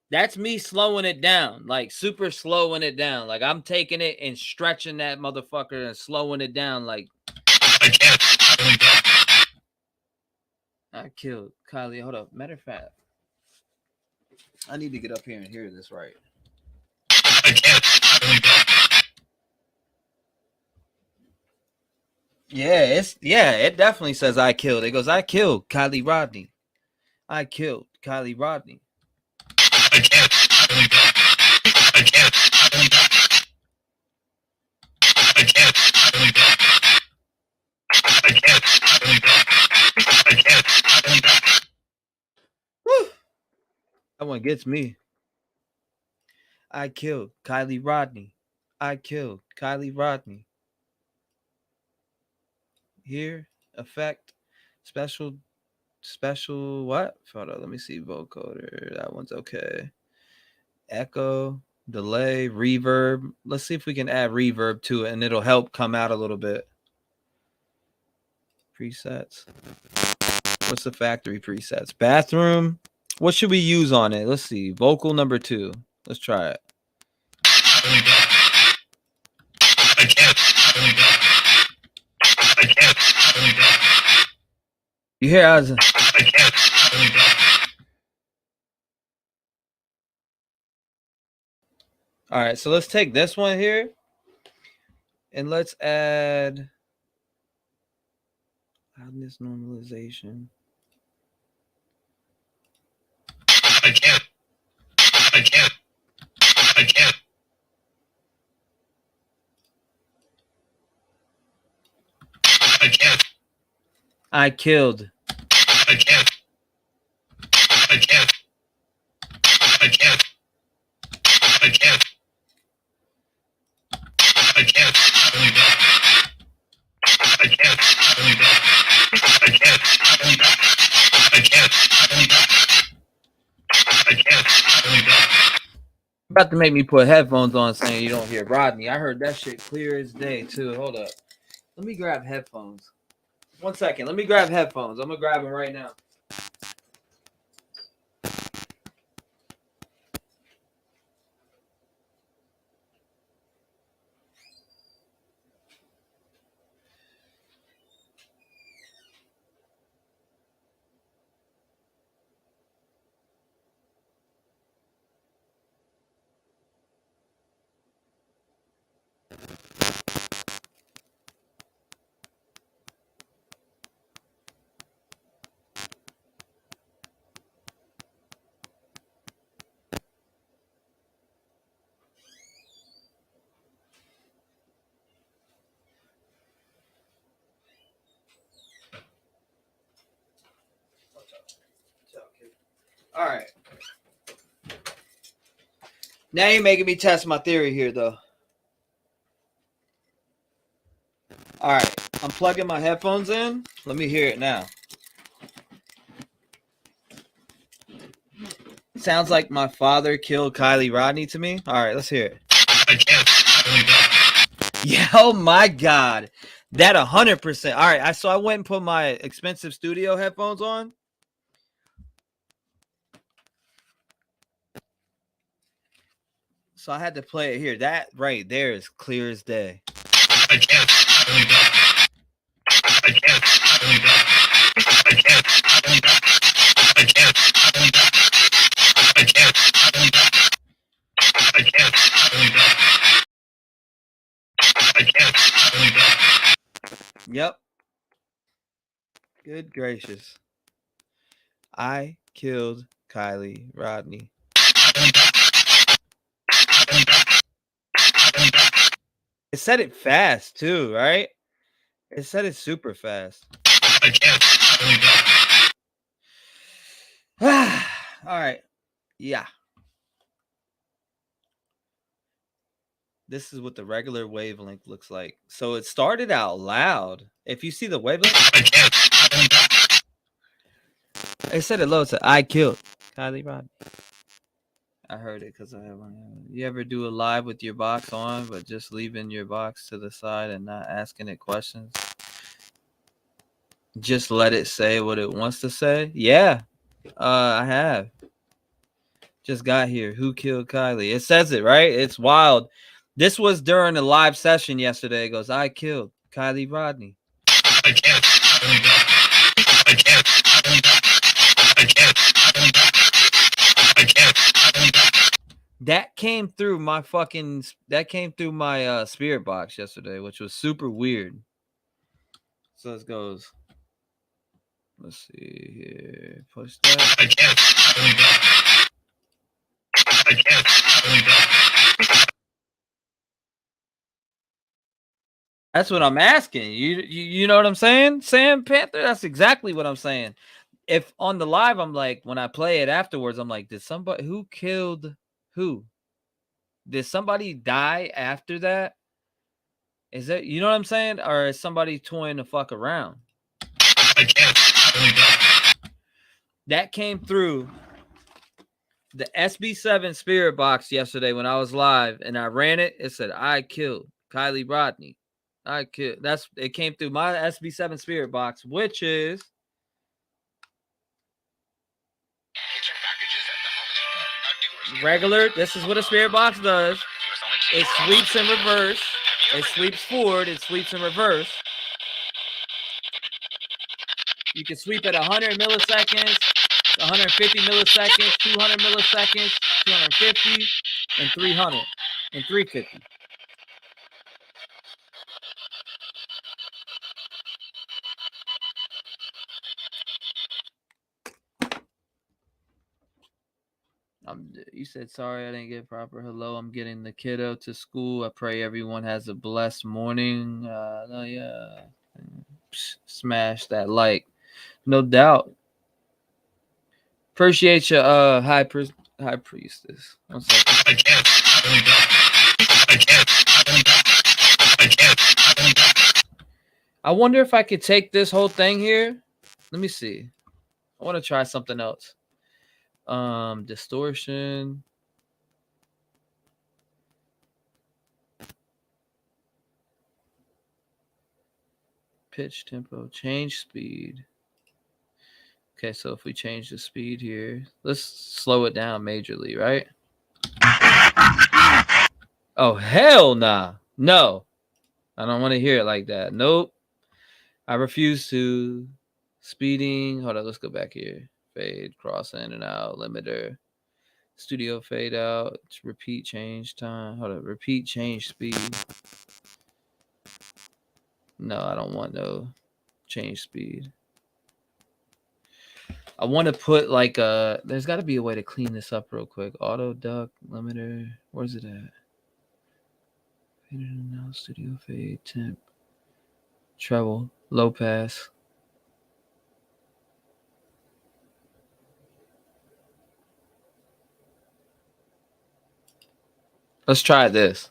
That's me slowing it down, like super slowing it down. Like I'm taking it and stretching that motherfucker and slowing it down. Like I killed Kylie. Hold up. Matter of fact, I need to get up here and hear this right. It definitely says I killed. It goes, I killed Kylie Rodney. I killed Kylie Rodney. Woo. That one gets me. I killed Kylie Rodney. I killed Kylie Rodney. Here, effect, special what? Hold on, let me see vocoder. That one's okay. Echo, delay, reverb. Let's see if we can add reverb to it and it'll help come out a little bit. Presets. What's the factory presets? Bathroom. What should we use on it? Let's see. Vocal number 2. Let's try it. You hear? I was. All right, so let's take this one here, and let's add loudness normalization. I can't. I killed. I can't. About to make me put headphones on saying you don't hear Rodney. I heard that shit clear as day too. Hold up. Let me grab headphones. 1 second. Let me grab headphones. I'm gonna grab them right now. All right. Now you're making me test my theory here, though. All right. I'm plugging my headphones in. Let me hear it now. Sounds like my father killed Kylie Rodney to me. All right, let's hear it. Yeah, oh my God. That 100%. All right, so I went and put my expensive studio headphones on. So I had to play it here. That right there is clear as day. I can't. Yep. Good gracious. I killed Kylie Rodney. It said it fast too, right? It said it super fast. I can't. All right. Yeah. This is what the regular wavelength looks like. So it started out loud. If you see the wavelength, it said it low. It said, I killed Kylie Rodney. I heard it because I have one. You ever do a live with your box on, but just leaving your box to the side and not asking it questions? Just let it say what it wants to say? Yeah, I have. Just got here. Who killed Kylie? It says it, right? It's wild. This was during a live session yesterday. It goes, I killed Kylie Rodney. I can't. I can't. I can't. I can't. That came through my spirit box yesterday, which was super weird. So it goes. Let's see here. Push that. I can't. I can't. That's what I'm asking. You know what I'm saying? Sam Panther? That's exactly what I'm saying. If on the live, I'm like, when I play it afterwards, I'm like, who killed who? Did somebody die after that? Is that, you know what I'm saying? Or is somebody toying the fuck around? I can't. That came through the SB7 spirit box yesterday when I was live and I ran it. It said, I killed Kylie Rodney. It came through my SB7 spirit box, which is regular. This is what a spirit box does. It sweeps in reverse. It sweeps forward. It sweeps in reverse. You can sweep at 100 milliseconds, 150 milliseconds, 200 milliseconds, 250, and 300, and 350. You said, sorry, I didn't get proper hello. I'm getting the kiddo to school. I pray everyone has a blessed morning. No, yeah. Smash that like. No doubt. Appreciate you, high priestess. One second. I wonder if I could take this whole thing here. Let me see. I want to try something else. Distortion. Pitch, tempo, change speed. Okay, so if we change the speed here, let's slow it down majorly, right? Oh, hell nah. No. I don't want to hear it like that. Nope. I refuse to. Speeding. Hold on, let's go back here. Fade, cross in and out, limiter. Studio fade out. Repeat change time. Hold on, repeat change speed. No, I don't want no change speed. I want to put like a, there's got to be a way to clean this up real quick. Auto duck, limiter. Where's it at? Fade in and out, studio fade, temp, treble, low pass. Let's try this.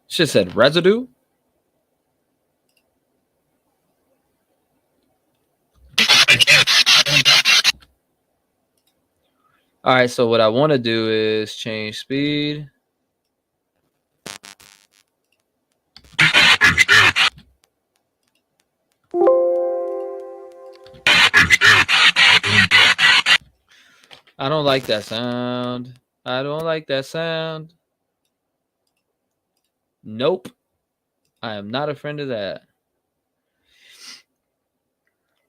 Shit said residue. All right, so what I want to do is change speed. I don't like that sound. I don't like that sound. Nope. I am not a friend of that.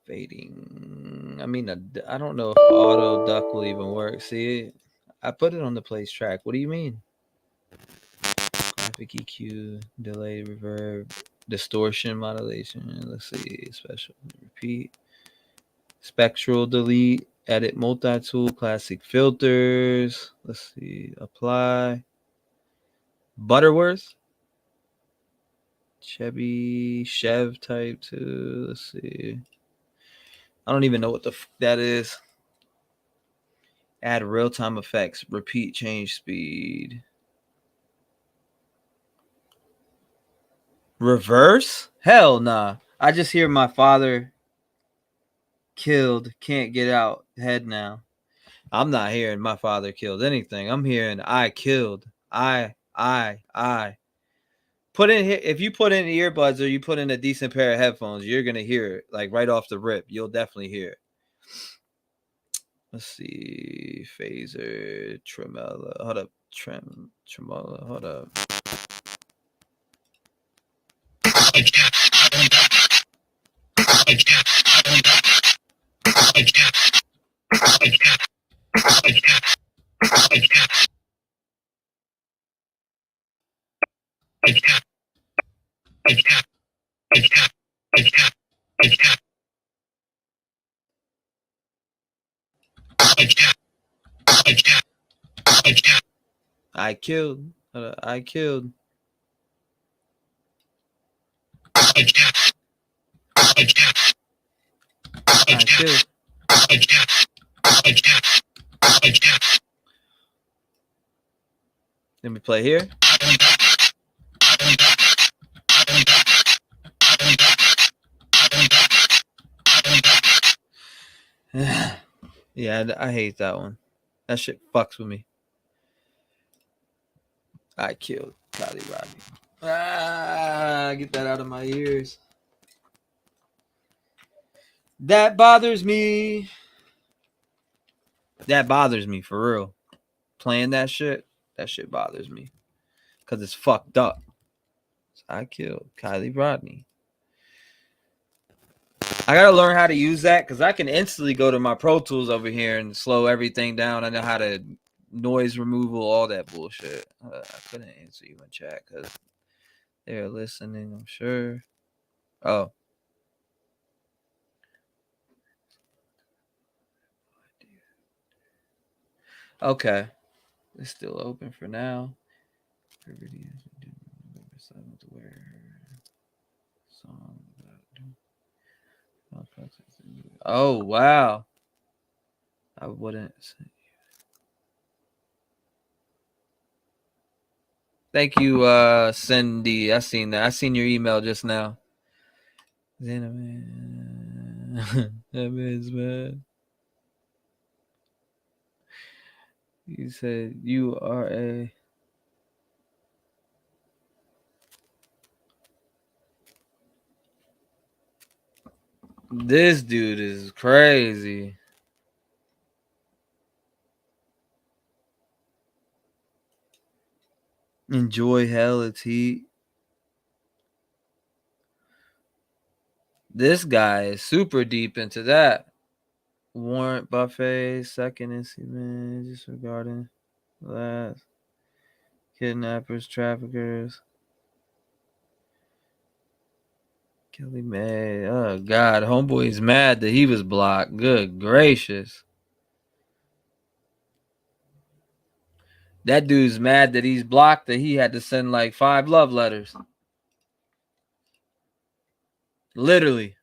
Fading. I mean, I don't know if auto duck will even work. See, I put it on the place track. What do you mean? Graphic EQ, delay, reverb, distortion, modulation. Let's see. Special repeat. Spectral delete. Edit multi-tool, classic filters. Let's see. Apply. Butterworth. Chev type 2. Let's see. I don't even know what the that is. Add real-time effects. Repeat change speed. Reverse? Hell nah. I just hear my father killed, can't get out, head now. I'm not hearing my father killed anything. I'm hearing I killed. I. Put in here, if you put in earbuds or you put in a decent pair of headphones, you're gonna hear it like right off the rip. You'll definitely hear it. Let's see, phaser, tremolo. Hold up, tremolo. Hold up. I killed. I killed. Let me play here. Yeah, I hate that one. That shit fucks with me. I killed Kylie Rodney. Get that out of my ears. That bothers me. That bothers me for real. Playing that shit bothers me. because it's fucked up. So I killed Kylie Rodney. I gotta learn how to use that because I can instantly go to my Pro Tools over here and slow everything down. I know how to noise removal, all that bullshit. I couldn't answer you in chat because they're listening, I'm sure. Oh. Okay. It's still open for now. Oh, wow. I wouldn't say. Thank you, Cindy. I seen that. I seen your email just now. That man's mad. You said you are a. This dude is crazy. Enjoy hell, it's heat. This guy is super deep into that. Warrant buffet, second incident, disregarding last. Kidnappers, traffickers. Kelly May. Oh, God. Homeboy's mad that he was blocked. Good gracious. That dude's mad that he's blocked, that he had to send like 5 love letters. Literally.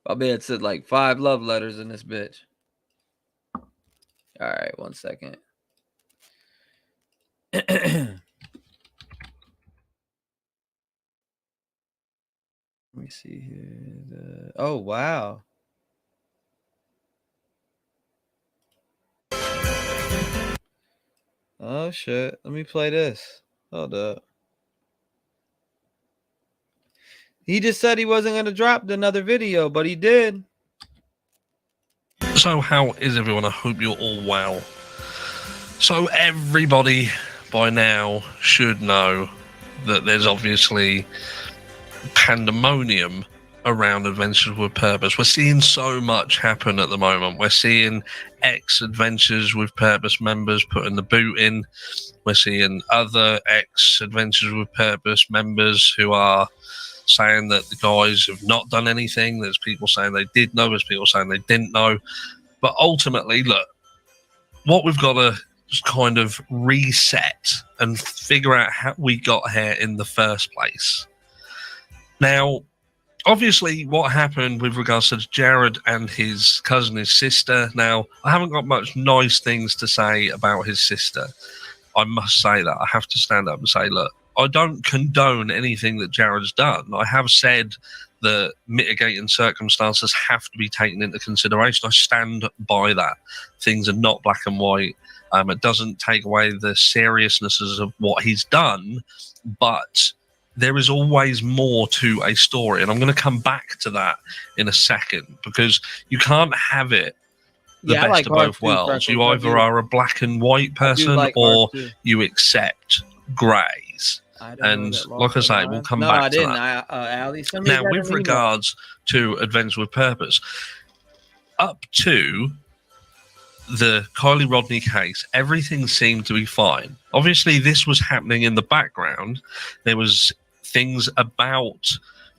I bet it said like 5 love letters in this bitch. All right, 1 second. Let me see here. Oh, wow. Oh, shit. Let me play this. Hold up. He just said he wasn't going to drop another video, but he did. So how is everyone? I hope you're all well. So everybody by now should know that there's obviously pandemonium around Adventures with Purpose. We're seeing so much happen at the moment. We're seeing ex-Adventures with Purpose members putting the boot in. We're seeing other ex-Adventures with Purpose members who are saying that the guys have not done anything. There's people saying they did know. There's people saying they didn't know. But ultimately, look, what we've got to just kind of reset and figure out how we got here in the first place. Now, obviously, what happened with regards to Jared and his cousin, his sister. Now, I haven't got much nice things to say about his sister. I must say that. I have to stand up and say, look, I don't condone anything that Jared's done. I have said that mitigating circumstances have to be taken into consideration. I stand by that. Things are not black and white. It doesn't take away the seriousness of what he's done, but there is always more to a story. And I'm going to come back to that in a second, because you can't have it the best of both worlds. You either are a black and white person or you accept grays. And like I say, we'll come back to that. Now, with regards to Adventures with Purpose, up to the Kylie Rodni case, everything seemed to be fine. Obviously, this was happening in the background. There was things about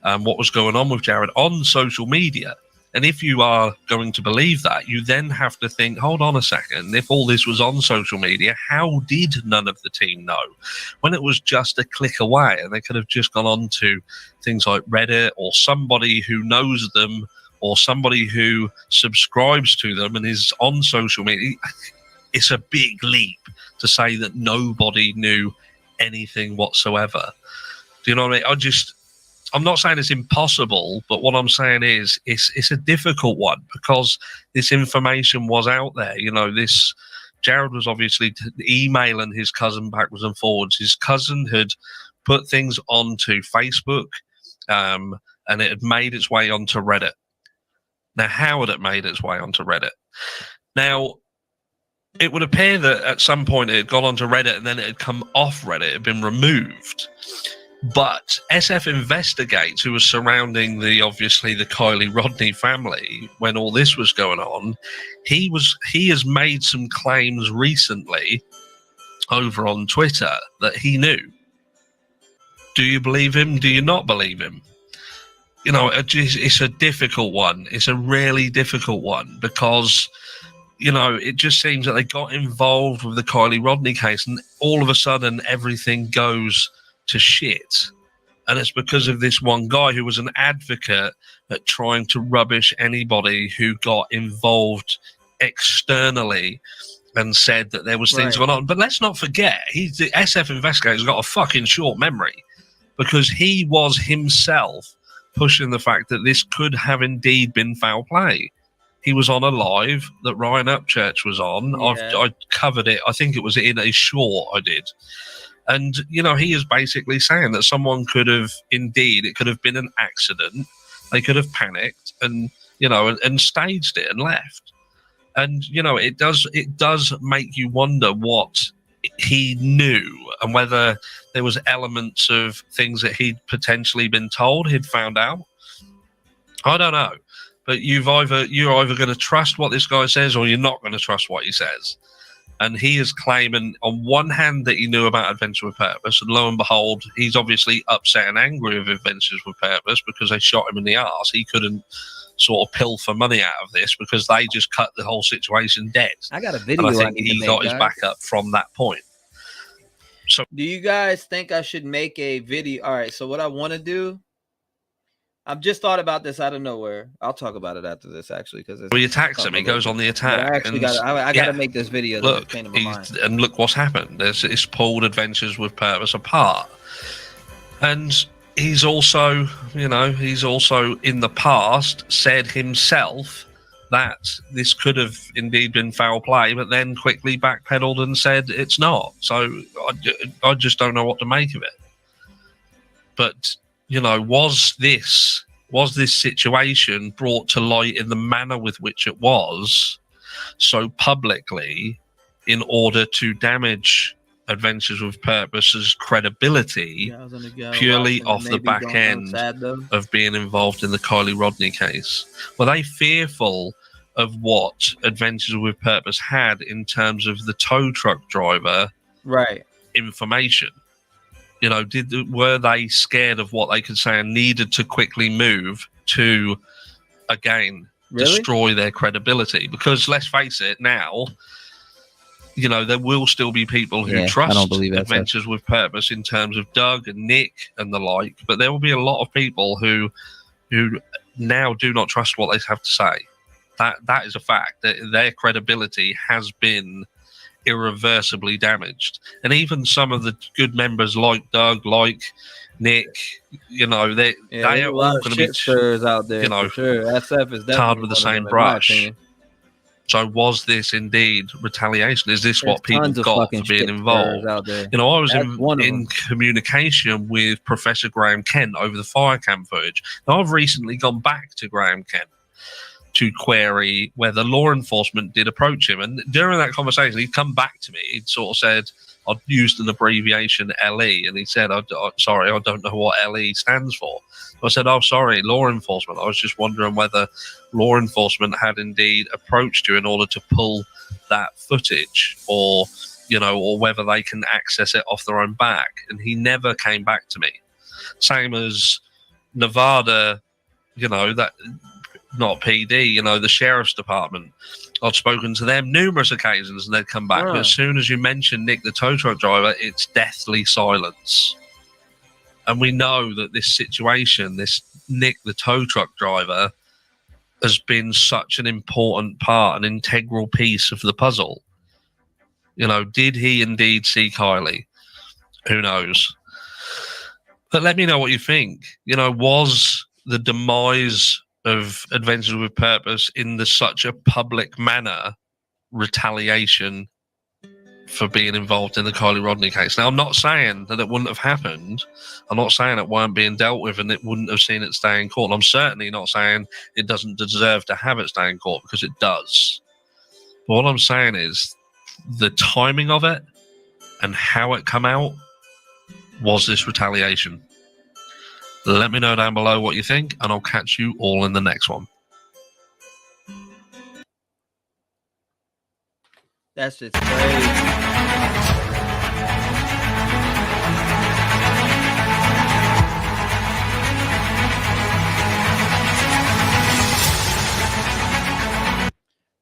what was going on with Jared on social media. And if you are going to believe that, you then have to think, hold on a second, if all this was on social media, how did none of the team know? When it was just a click away, and they could have just gone on to things like Reddit or somebody who knows them or somebody who subscribes to them and is on social media. It's a big leap to say that nobody knew anything whatsoever. Do you know what I mean? I'm not saying it's impossible, but what I'm saying is it's a difficult one, because this information was out there. You know, Jared was obviously emailing his cousin backwards and forwards. His cousin had put things onto Facebook, and it had made its way onto Reddit. Now, how had it made its way onto Reddit? Now, it would appear that at some point it had gone onto Reddit and then it had come off Reddit, it had been removed. But SF Investigates, who was surrounding obviously the Kylie Rodney family when all this was going on, he has made some claims recently over on Twitter that he knew. Do you believe him? Do you not believe him? You know, it's a difficult one. It's a really difficult one because, you know, it just seems that they got involved with the Kylie Rodney case and all of a sudden everything goes to shit. And it's because of this one guy who was an advocate at trying to rubbish anybody who got involved externally and said that there was things going on. But let's not forget, the SF investigator's got a fucking short memory because he was himself pushing the fact that this could have indeed been foul play. He was on a live that Ryan Upchurch was on. Yeah. I covered it. I think it was in a short I did. And, you know, he is basically saying that someone could have it could have been an accident. They could have panicked and, you know, and staged it and left. And, you know, it does make you wonder what he knew and whether there was elements of things that he'd potentially been told, he'd found out. I don't know. But you're either going to trust what this guy says or you're not going to trust what he says. And he is claiming on one hand that he knew about Adventures with Purpose, and lo and behold, he's obviously upset and angry with Adventures with Purpose because they shot him in the arse. He couldn't sort of pilfer money out of this because they just cut the whole situation dead. I got a video. And I think he got his back up from that point. So, do you guys think I should make a video? All right. So what I want to do, I've just thought about this out of nowhere. I'll talk about it after this, actually, because he attacks him. He goes on the attack. I got to make this video. Look, and look what's happened. It's pulled Adventures with Purpose apart, and he's also, you know, in the past said himself that this could have indeed been foul play, but then quickly backpedaled and said it's not. So I just don't know what to make of it. But, you know, was this situation brought to light in the manner with which it was so publicly in order to damage Adventures with Purpose's credibility purely off the back end of being involved in the Kylie Rodney case? Were they fearful of what Adventures with Purpose had in terms of the tow truck driver information? You know, were they scared of what they could say and needed to quickly move to, again, destroy their credibility? Because let's face it, now, you know, there will still be people who trust Adventures with Purpose in terms of Doug and Nick and the like, but there will be a lot of people who now do not trust what they have to say. That is a fact. That their credibility has been irreversibly damaged. And even some of the good members like Doug, like Nick, you know, they are all going to be out there, you know, SF is tarred with the same brush. So was this indeed retaliation? Is this what people got for being involved? You know, I was in communication with Professor Graham Kent over the fire cam footage. Now, I've recently gone back to Graham Kent to query whether law enforcement did approach him. And during that conversation, he'd come back to me. He'd sort of said, I'd used an abbreviation LE, and he said, sorry, I don't know what LE stands for. I said, oh, sorry, law enforcement. I was just wondering whether law enforcement had indeed approached you in order to pull that footage, or, you know, or whether they can access it off their own back. And he never came back to me. Same as Nevada, you know, that not PD, you know, the sheriff's department. I've spoken to them numerous occasions and they'd come back. But as soon as you mention Nick, the tow truck driver, it's deathly silence. And we know that this situation, this Nick, the tow truck driver, has been such an important part, an integral piece of the puzzle. You know, did he indeed see Kylie? Who knows? But let me know what you think. You know, was the demise of Adventures with Purpose in such a public manner retaliation for being involved in the Kylie Rodney case. Now, I'm not saying that it wouldn't have happened. I'm not saying it weren't being dealt with and it wouldn't have seen its day in court. And I'm certainly not saying it doesn't deserve to have its day in court, because it does. But what I'm saying is the timing of it and how it come out was this retaliation. Let me know down below what you think, and I'll catch you all in the next one. That's just crazy.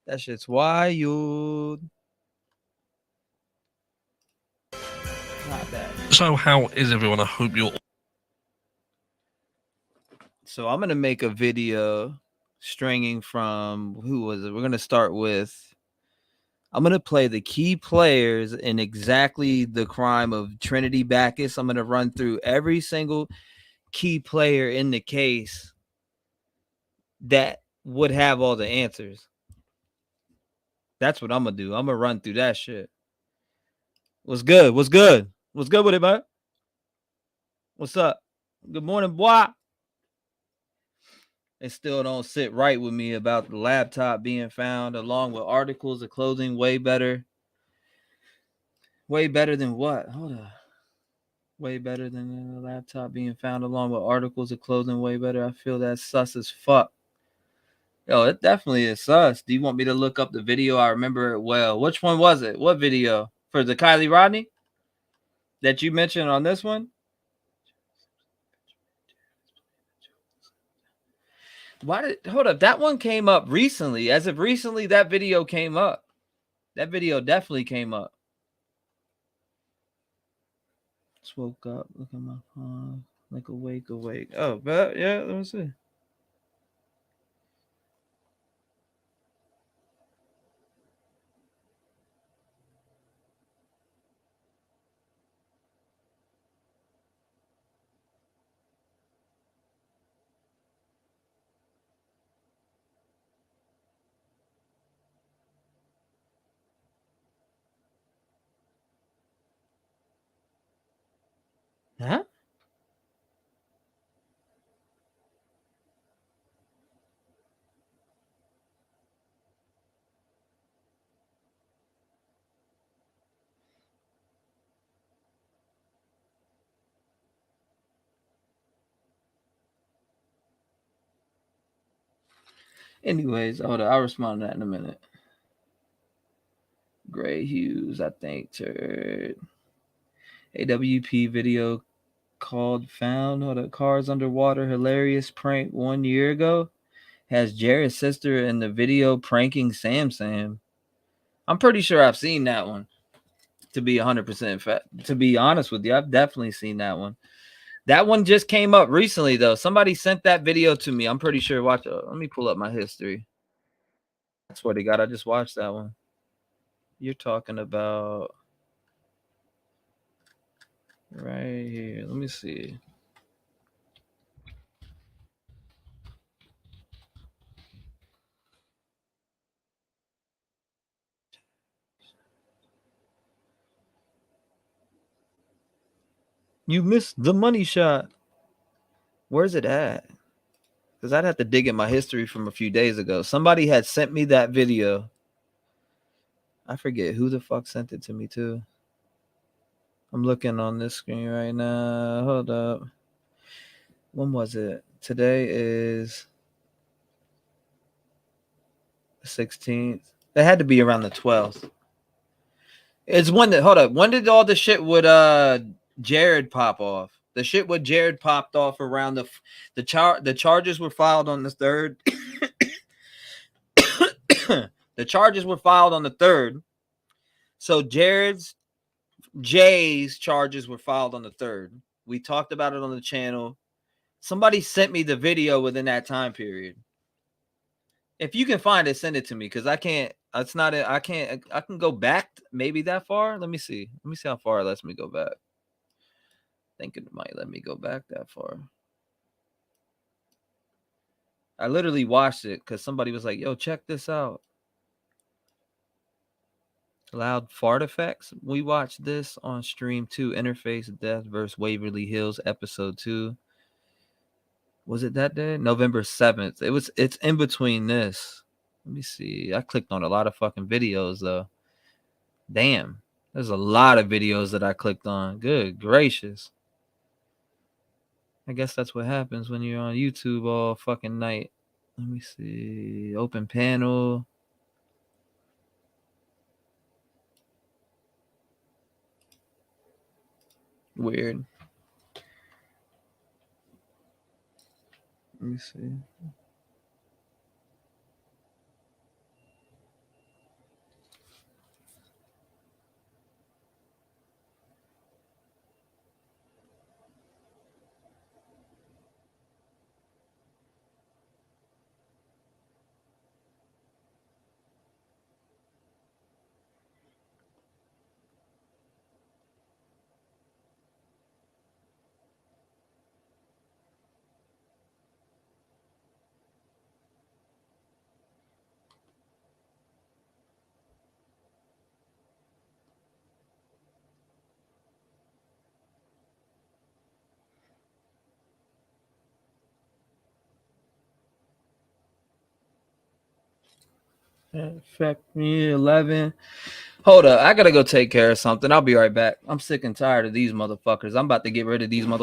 That shit's wild. Not bad. So how is everyone? I hope you're... So I'm going to make a video stringing from, who was it? We're going to start with, I'm going to play the key players in exactly the crime of Trinity Backus. I'm going to run through every single key player in the case that would have all the answers. That's what I'm going to do. I'm going to run through that shit. What's good? What's good? What's good with it, man? What's up? Good morning, boy. It still don't sit right with me about the laptop being found along with articles of clothing. Way better. Way better than what? Hold on. Way better than the laptop being found along with articles of clothing. Way better. I feel that's sus as fuck. Yo, it definitely is sus. Do you want me to look up the video? I remember it well. Which one was it? What video? For the Kylie Rodney that you mentioned on this one? Why did, hold up, that one came up recently. As of recently, that video came up. That video definitely came up. Just woke up, look at my phone, like awake. Oh, but yeah, let me see. Huh? Anyways, hold on, I'll respond to that in a minute. Gray Hughes, I think, turd. AWP video called found. Hold up, cars underwater. Hilarious prank 1 year ago. Has Jared's sister in the video pranking Sam. I'm pretty sure I've seen that one. To be 100% to be honest with you, I've definitely seen that one. That one just came up recently, though. Somebody sent that video to me. I'm pretty sure. Watch. Let me pull up my history. That's what he got. I just watched that one. You're talking about right here. Let me see. You missed the money shot. Where's it at? Because I'd have to dig in my history from a few days ago. Somebody had sent me that video. I forget who the fuck sent it to me, too. I'm looking on this screen right now. Hold up. When was it? Today is the 16th. It had to be around the 12th. It's when that, hold up. When did all the shit with Jared pop off? The shit with Jared popped off around the charges were filed on the 3rd. The charges were filed on the 3rd. So Jay's charges were filed on the 3rd. We talked about it on the channel. Somebody sent me the video within that time period. If you can find it, send it to me, because I can't. It's not. I can't. I can go back maybe that far. Let me see. Let me see how far it lets me go back. I think it might let me go back that far. I literally watched it because somebody was like, "Yo, check this out." Loud fart effects. We watched this on stream 2, Interface Death vs. Waverly Hills, episode 2. Was it that day? November 7th. It's in between this. Let me see. I clicked on a lot of fucking videos though. Damn. There's a lot of videos that I clicked on. Good gracious. I guess that's what happens when you're on YouTube all fucking night. Let me see. Open panel. Weird. Let me see. Affect me 11. Hold up, I gotta go take care of something. I'll be right back. I'm sick and tired of these motherfuckers. I'm about to get rid of these motherfuckers.